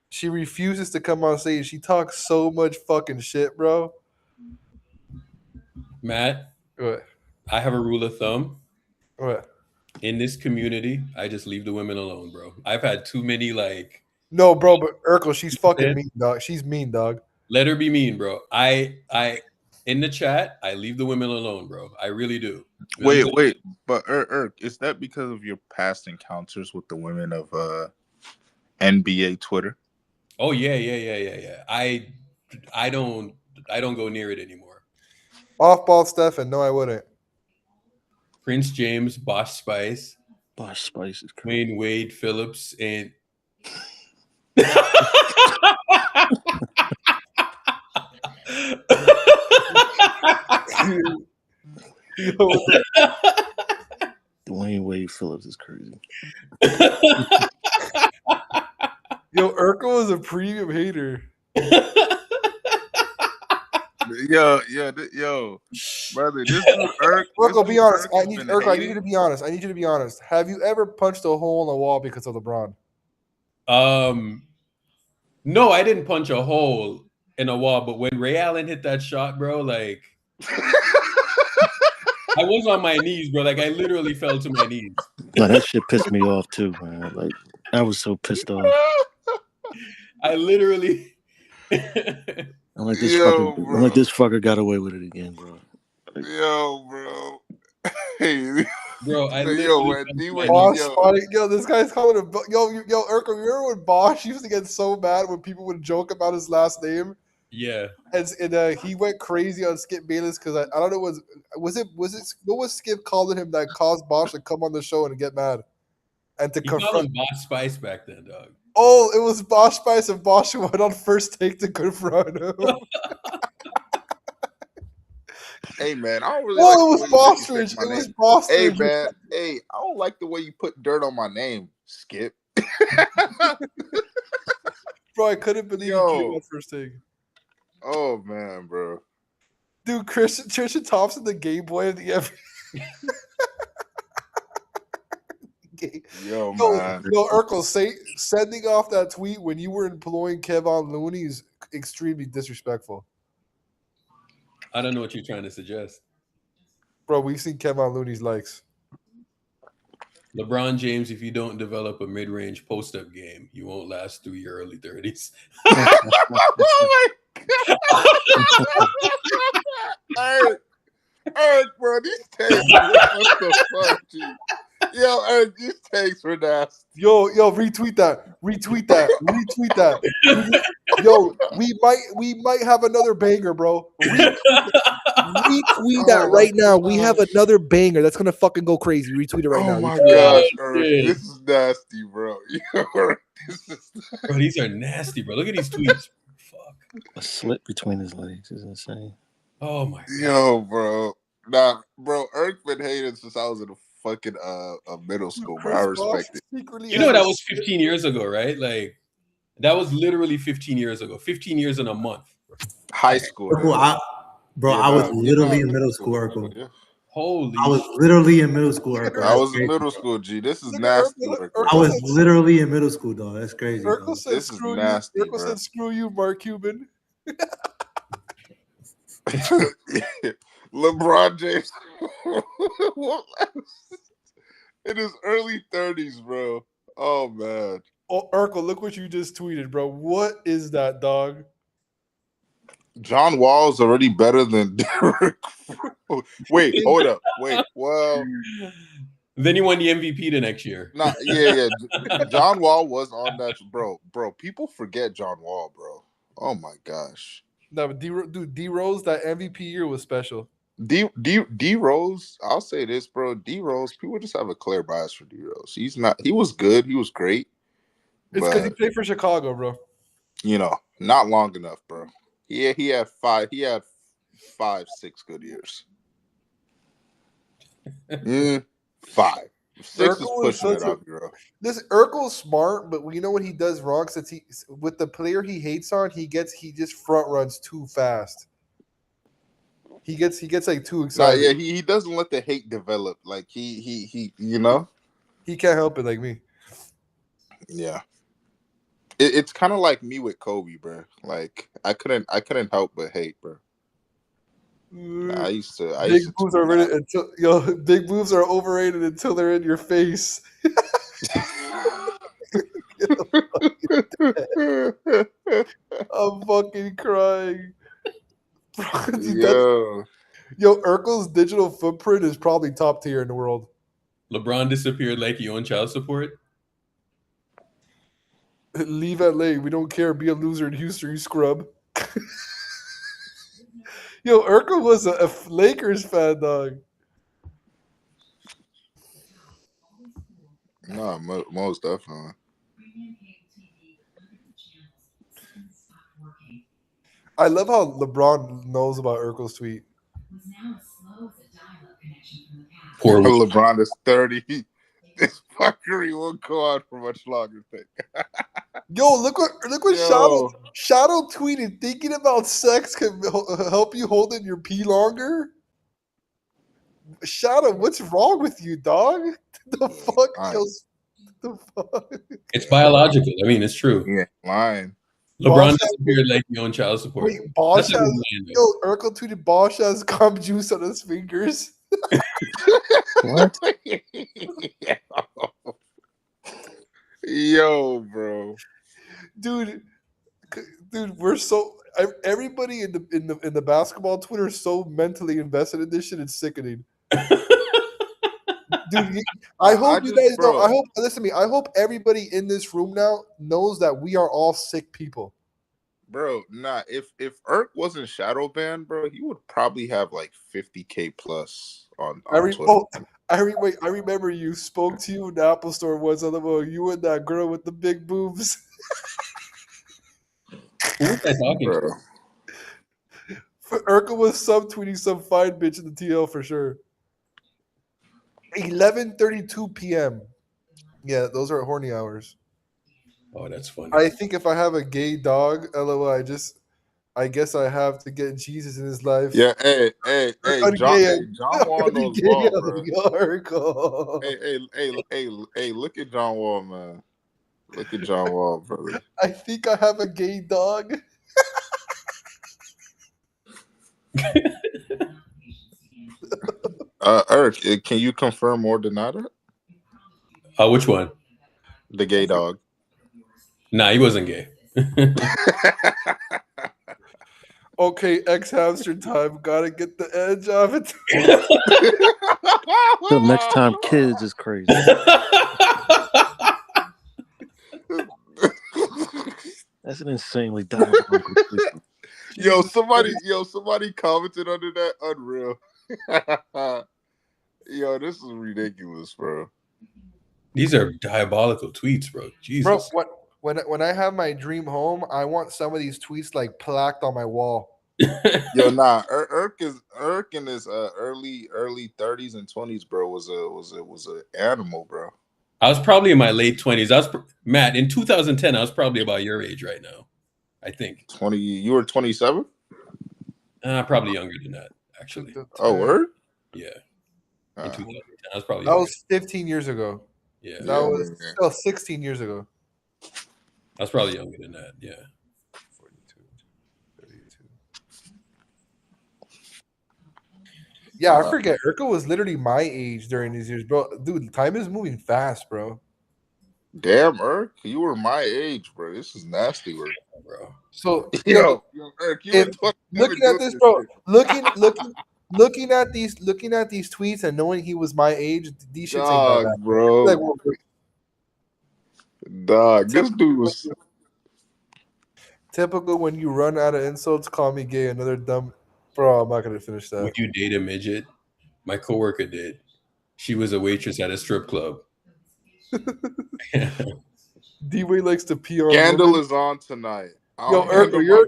She refuses to come on stage. She talks so much fucking shit, bro. Matt, What? I have a rule of thumb. What? In this community, I just leave the women alone, bro. I've had too many like. No, bro, but Urkel, she's fucking mean, dog. She's mean, dog. Let her be mean, bro. I in the chat, I leave the women alone, bro. I really do. Wait, but is that because of your past encounters with the women of NBA Twitter? Oh yeah. I don't go near it anymore. Off-ball stuff, and no, I wouldn't. Prince James, Bosch Spice. Bosch Spice is crazy. Wayne Wade Phillips and Dwayne Wade Phillips is crazy. Yo, Urkel is a premium hater. Yo, brother, this dude Urkel, be honest. I need you to be honest. I need you to be honest. Have you ever punched a hole in the wall because of LeBron? No, I didn't punch a hole in a wall, but when Ray Allen hit that shot, bro, like I was on my knees, bro. Like I literally fell to my knees. No, that shit pissed me off too, man. Like I was so pissed off. I literally I'm like this fucker got away with it again, bro. Like, yo, bro. Hey, bro, I yo, this guy's calling him. Yo, Urkel, you remember when Bosch used to get so mad when people would joke about his last name? Yeah. And he went crazy on Skip Bayless because I don't know, was it what was Skip calling him that caused Bosch to come on the show and get mad and to called confront him Bosch Spice back then, dog. Oh, it was Bosch Spice and Bosch who went on first take to confront him. Hey man, I don't really. Oh, like it was Bostridge. It was Bostridge. Hey man, I don't like the way you put dirt on my name, Skip. Bro, I couldn't believe you came on first take. Oh man, bro. Dude, Trisha Thompson, the gay boy of the Yo, man. Yo, Urkel, sending off that tweet when you were employing Kevon Looney is extremely disrespectful. I don't know what you're trying to suggest. Bro, we've seen Kevon Looney's likes. LeBron James, if you don't develop a mid-range post-up game, you won't last through your early 30s. Oh my God. Eric, bro, these takes. What the fuck, G? Yo, Eric, these takes were nasty. Yo, retweet that. Retweet that. Retweet that. Yo, we might have another banger, bro. Retweet that right now. We have another banger that's gonna fucking go crazy. Retweet it right now. Oh my Retweet it. gosh, Eric, this is nasty, bro. Bro, these are nasty, bro. Look at these tweets. A slit between his legs is insane. Oh my god. Yo, bro. Nah, bro, Eric been hating since I was in a fucking middle school, bro. I respect it. You know that was 15 years ago, right? Like that was literally 15 years ago. 15 years in a month. High school. I was literally in middle school, Urkel. Holy I was literally in middle school, Urkel. I was in middle school, G. This is nasty. I was literally in middle school, dog. That's crazy. Urkel said, This is nasty, Urkel said, "Screw you, Mark Cuban." LeBron James in his early 30s, bro. Oh man. Oh, Urkel, look what you just tweeted, bro. What is that, dog? John Wall's already better than Derek. Wait, hold up. Wait, well. Then he won the MVP the next year. Nah, yeah. John Wall was on that, bro. Bro, people forget John Wall, bro. Oh my gosh. No, but D Rose, that MVP year was special. D Rose, I'll say this, bro. D Rose, people just have a clear bias for D Rose. He was good, he was great. It's because he played for Chicago, bro. You know, not long enough, bro. Yeah, he had 5, 6 good years. 5. 6 is pushing it up, bro. This Urkel's smart, but you know what he does wrong? Since he with the player he hates on, he just front runs too fast. He gets like too excited. Yeah, he doesn't let the hate develop. Like he you know, he can't help it like me. Yeah, it's kind of like me with Kobe, bro. Like I couldn't help but hate, bro. I used to. Big boobs are overrated until big boobs are overrated until they're in your face. I'm fucking crying. Yo, Urkel's digital footprint is probably top tier in the world. LeBron disappeared like he owned child support. Leave LA. We don't care. Be a loser in Houston, you scrub. Yo, Urkel was a Lakers fan, dog. No, most definitely. I love how LeBron knows about Urkel's tweet. Poor LeBron is 30. This fuckery won't go on for much longer. Yo, look what Shadow tweeted. Thinking about sex can help you hold in your pee longer. Shadow, what's wrong with you, dog? The fuck? Yo, the fuck? It's biological. I mean, it's true. Yeah, lying. LeBron disappeared like he owned child support. Wait, Bosch has, Urkel tweeted Bosch has cum juice on his fingers. What? Yo, bro. Dude, we're so everybody in the basketball Twitter is so mentally invested in this shit. It's sickening. Dude, I hope you guys know. I hope listen to me. I hope everybody in this room now knows that we are all sick people. Bro, nah. If Urk wasn't shadow banned, bro, he would probably have like 50K plus on Twitter. I remember you spoke to you in the Apple store once on the phone. You and that girl with the big boobs. Who was I talking to? Urkel was subtweeting some fine bitch in the TL for sure. 11:32 p.m. Yeah, those are horny hours. Oh, that's funny. I think if I have a gay dog, LOL, I guess I have to get Jesus in his life. Yeah, hey, John Wall knows ball, bro. Hey, look at John Wall, man. Look at John Wall, brother. I think I have a gay dog. Eric, can you confirm or deny that? Which one? The gay dog. Nah, he wasn't gay. Okay, X hamster time. Gotta get the edge of it. Till next time, kids is crazy. That's an insanely diabolical tweet. Yo, somebody commented under that. Unreal. Yo, this is ridiculous, bro. These are diabolical tweets, bro. Jesus. Bro, when I have my dream home, I want some of these tweets like plaqued on my wall. Yo, nah, Irk in his early 30s and 20s, bro, was a animal, bro. I was probably in my late 20s. Matt, in 2010, I was probably about your age right now. I think 20. You were 27. Probably younger than that, actually. Oh, word? Yeah. In 2010, I was probably. That was 15 years ago. Yeah. That was still 16 years ago. I was probably younger than that. Yeah. 42, 32. Yeah, I forget. Urkel was literally my age during these years, bro. Dude, time is moving fast, bro. Damn, Irk, you were my age, bro. This is nasty work, bro. So yo, Irk, looking at this, bro. Looking at these tweets and knowing he was my age, these shits ain't that bad, bro. Like, well, dog, this dude was typical. When you run out of insults, call me gay. Another dumb. Bro, I'm not gonna finish that. Would you date a midget? My coworker did. She was a waitress at a strip club. D-Way likes to pee on. Scandal is on tonight. Yo, Urkel, you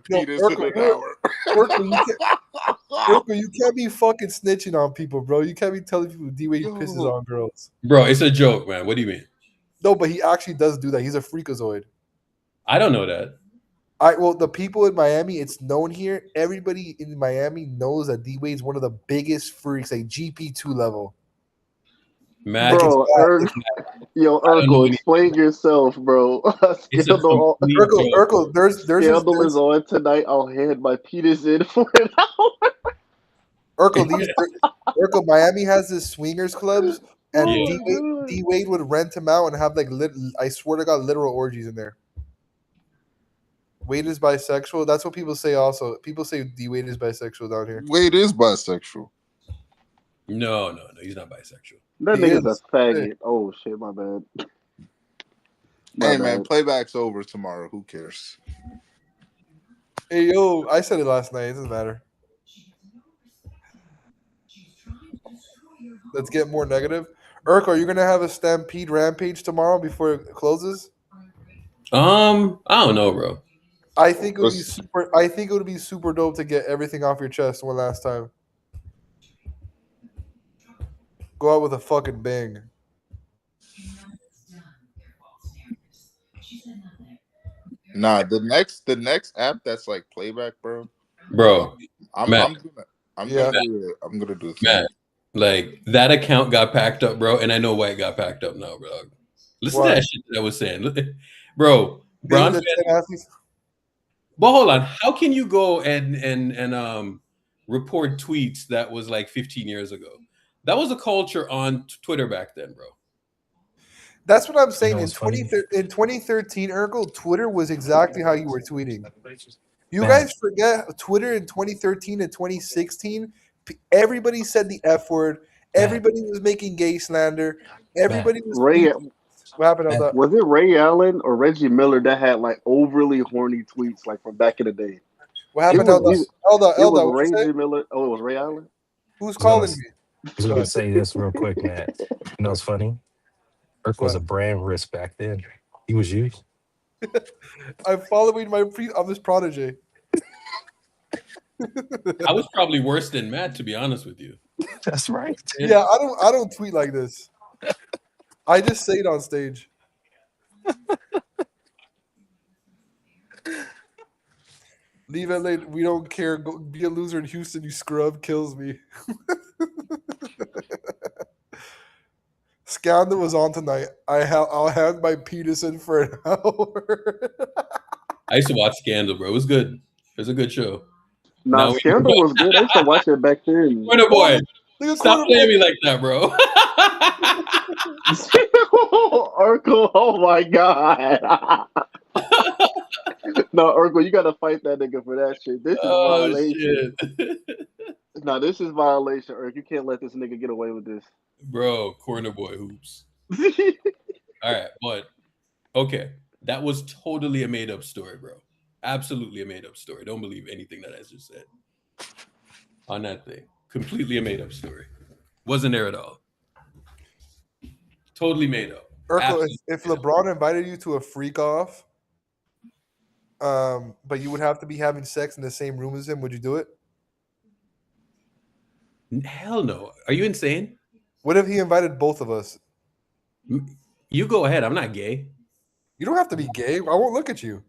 can't be fucking snitching on people, bro. You can't be telling people D-Way pisses on girls. Bro, it's a joke, man. What do you mean? No, but he actually does do that. He's a freakazoid. I don't know that. Well, the people in Miami, it's known here. Everybody in Miami knows that D-Wade is one of the biggest freaks, like GP2 level. Matt, bro, Urkel, explain yourself, bro. Urkel, there's Scandal is on tonight. I'll hand my penis in for an hour. Urkel, Miami has this swingers clubs, and D-Wade would rent him out and have like I swear to God, literal orgies in there. Wade is bisexual. That's what people say. Also, people say D-Wade is bisexual down here. Wade is bisexual. No, he's not bisexual. That nigga's a faggot. Oh shit, my bad. Hey man, playback's over tomorrow. Who cares? Hey yo, I said it last night. It doesn't matter. Let's get more negative. Urkel, are you gonna have a Stampede Rampage tomorrow before it closes? I don't know, bro. I think it would be super. I think it would be super dope to get everything off your chest one last time. Go out with a fucking bang. Nah, the next app that's like playback, bro. Bro, I'm Matt, gonna do the thing. Matt, like that account got packed up, bro, and I know why it got packed up now, bro. Listen to that shit that I was saying, bro. Bron but hold on, how can you go and report tweets that was like 15 years ago? That was a culture on Twitter back then, bro. That's what I'm saying. In 2013, Urkel, Twitter was exactly how you were tweeting. You guys forget Twitter in 2013 and 2016. Everybody said the F word. Everybody was making gay slander. Everybody was. What happened on that? Was it Ray Allen or Reggie Miller that had like overly horny tweets like from back in the day? What happened on that? Elda, Reggie Miller. Oh, it was Ray Allen. Who's calling me? I was gonna say this real quick, Matt. You know what's funny? Urk was a brand risk back then. He was you. I'm following I'm this protege. I was probably worse than Matt, to be honest with you. That's right. Yeah, I don't tweet like this. I just say it on stage. Leave it late. We don't care. Go be a loser in Houston, you scrub. Kills me. Scandal was on tonight. I'll hand my penis in for an hour. I used to watch Scandal, bro. It was good. It was a good show. Nah, Scandal was good. I used to watch it back then. Corner boy. Stop playing me like that, bro. Urkel, oh my god. No, Urkel, you gotta fight that nigga for that shit. This is violation. Shit. No, this is violation, Urk. You can't let this nigga get away with this. Bro, corner boy hoops. All right, but okay. That was totally a made-up story, bro. Absolutely a made-up story. Don't believe anything that I just said on that thing. Completely a made-up story. Wasn't there at all. Totally made up. Urkel, if LeBron invited you to a freak off, but you would have to be having sex in the same room as him, would you do it? Hell no. Are you insane? What if he invited both of us? You go ahead. I'm not gay. You don't have to be gay. I won't look at you.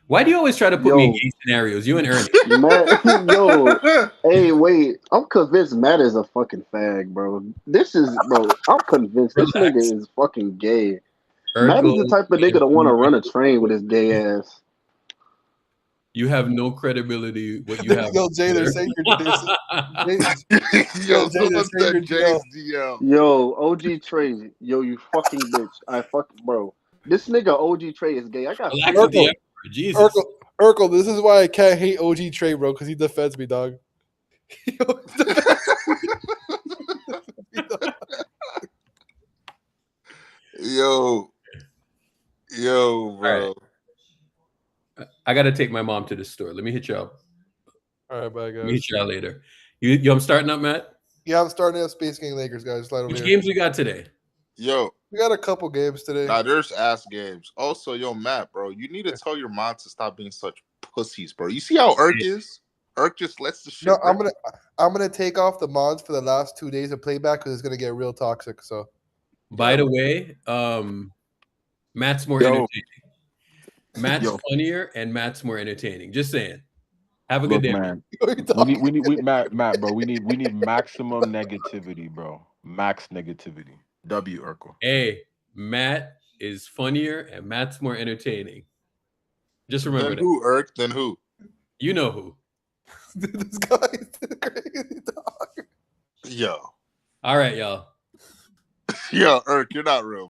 Why do you always try to put me in gay scenarios? You and Ernie. Matt, yo, hey, wait. I'm convinced Matt is a fucking fag, bro. I'm convinced this nigga is fucking gay. Matt is the type of nigga to want to run a train with his gay ass. You have no credibility. What you have? Yo, Jay, they're saying you're Yo, someone said Jay's DL. Yo, OG Trey. Yo, you fucking bitch. Bro. This nigga OG Trey is gay. I got Urkel, this is why I can't hate OG Trey, bro, because he defends me, dog. Yo, bro. Right. I gotta take my mom to the store. Let me hit you up. All right, bye, guys. Meet y'all later. You I'm starting up, Matt? Yeah, I'm starting at Space Gang Lakers, guys. Slide over Which here. games we got today? Yo. We got a couple games today. Nah, there's ass games. Also, yo, Matt, bro, you need to tell your mom to stop being such pussies, bro. You see how Urk is? Urk just lets the shit. No, I'm gonna take off the mods for the last 2 days of playback because it's gonna get real toxic. So, by the way, Matt's more entertaining. Matt's funnier and Matt's more entertaining. Just saying. Have a good day, man. We need Matt, bro. We need maximum negativity, bro. Max negativity. W Urkel. Hey, Matt is funnier and Matt's more entertaining. Just remember then that. Who, Urk? Then who? You know who. This guy is crazy, dog. Yo. All right, y'all. Yo, Urk, you're not real.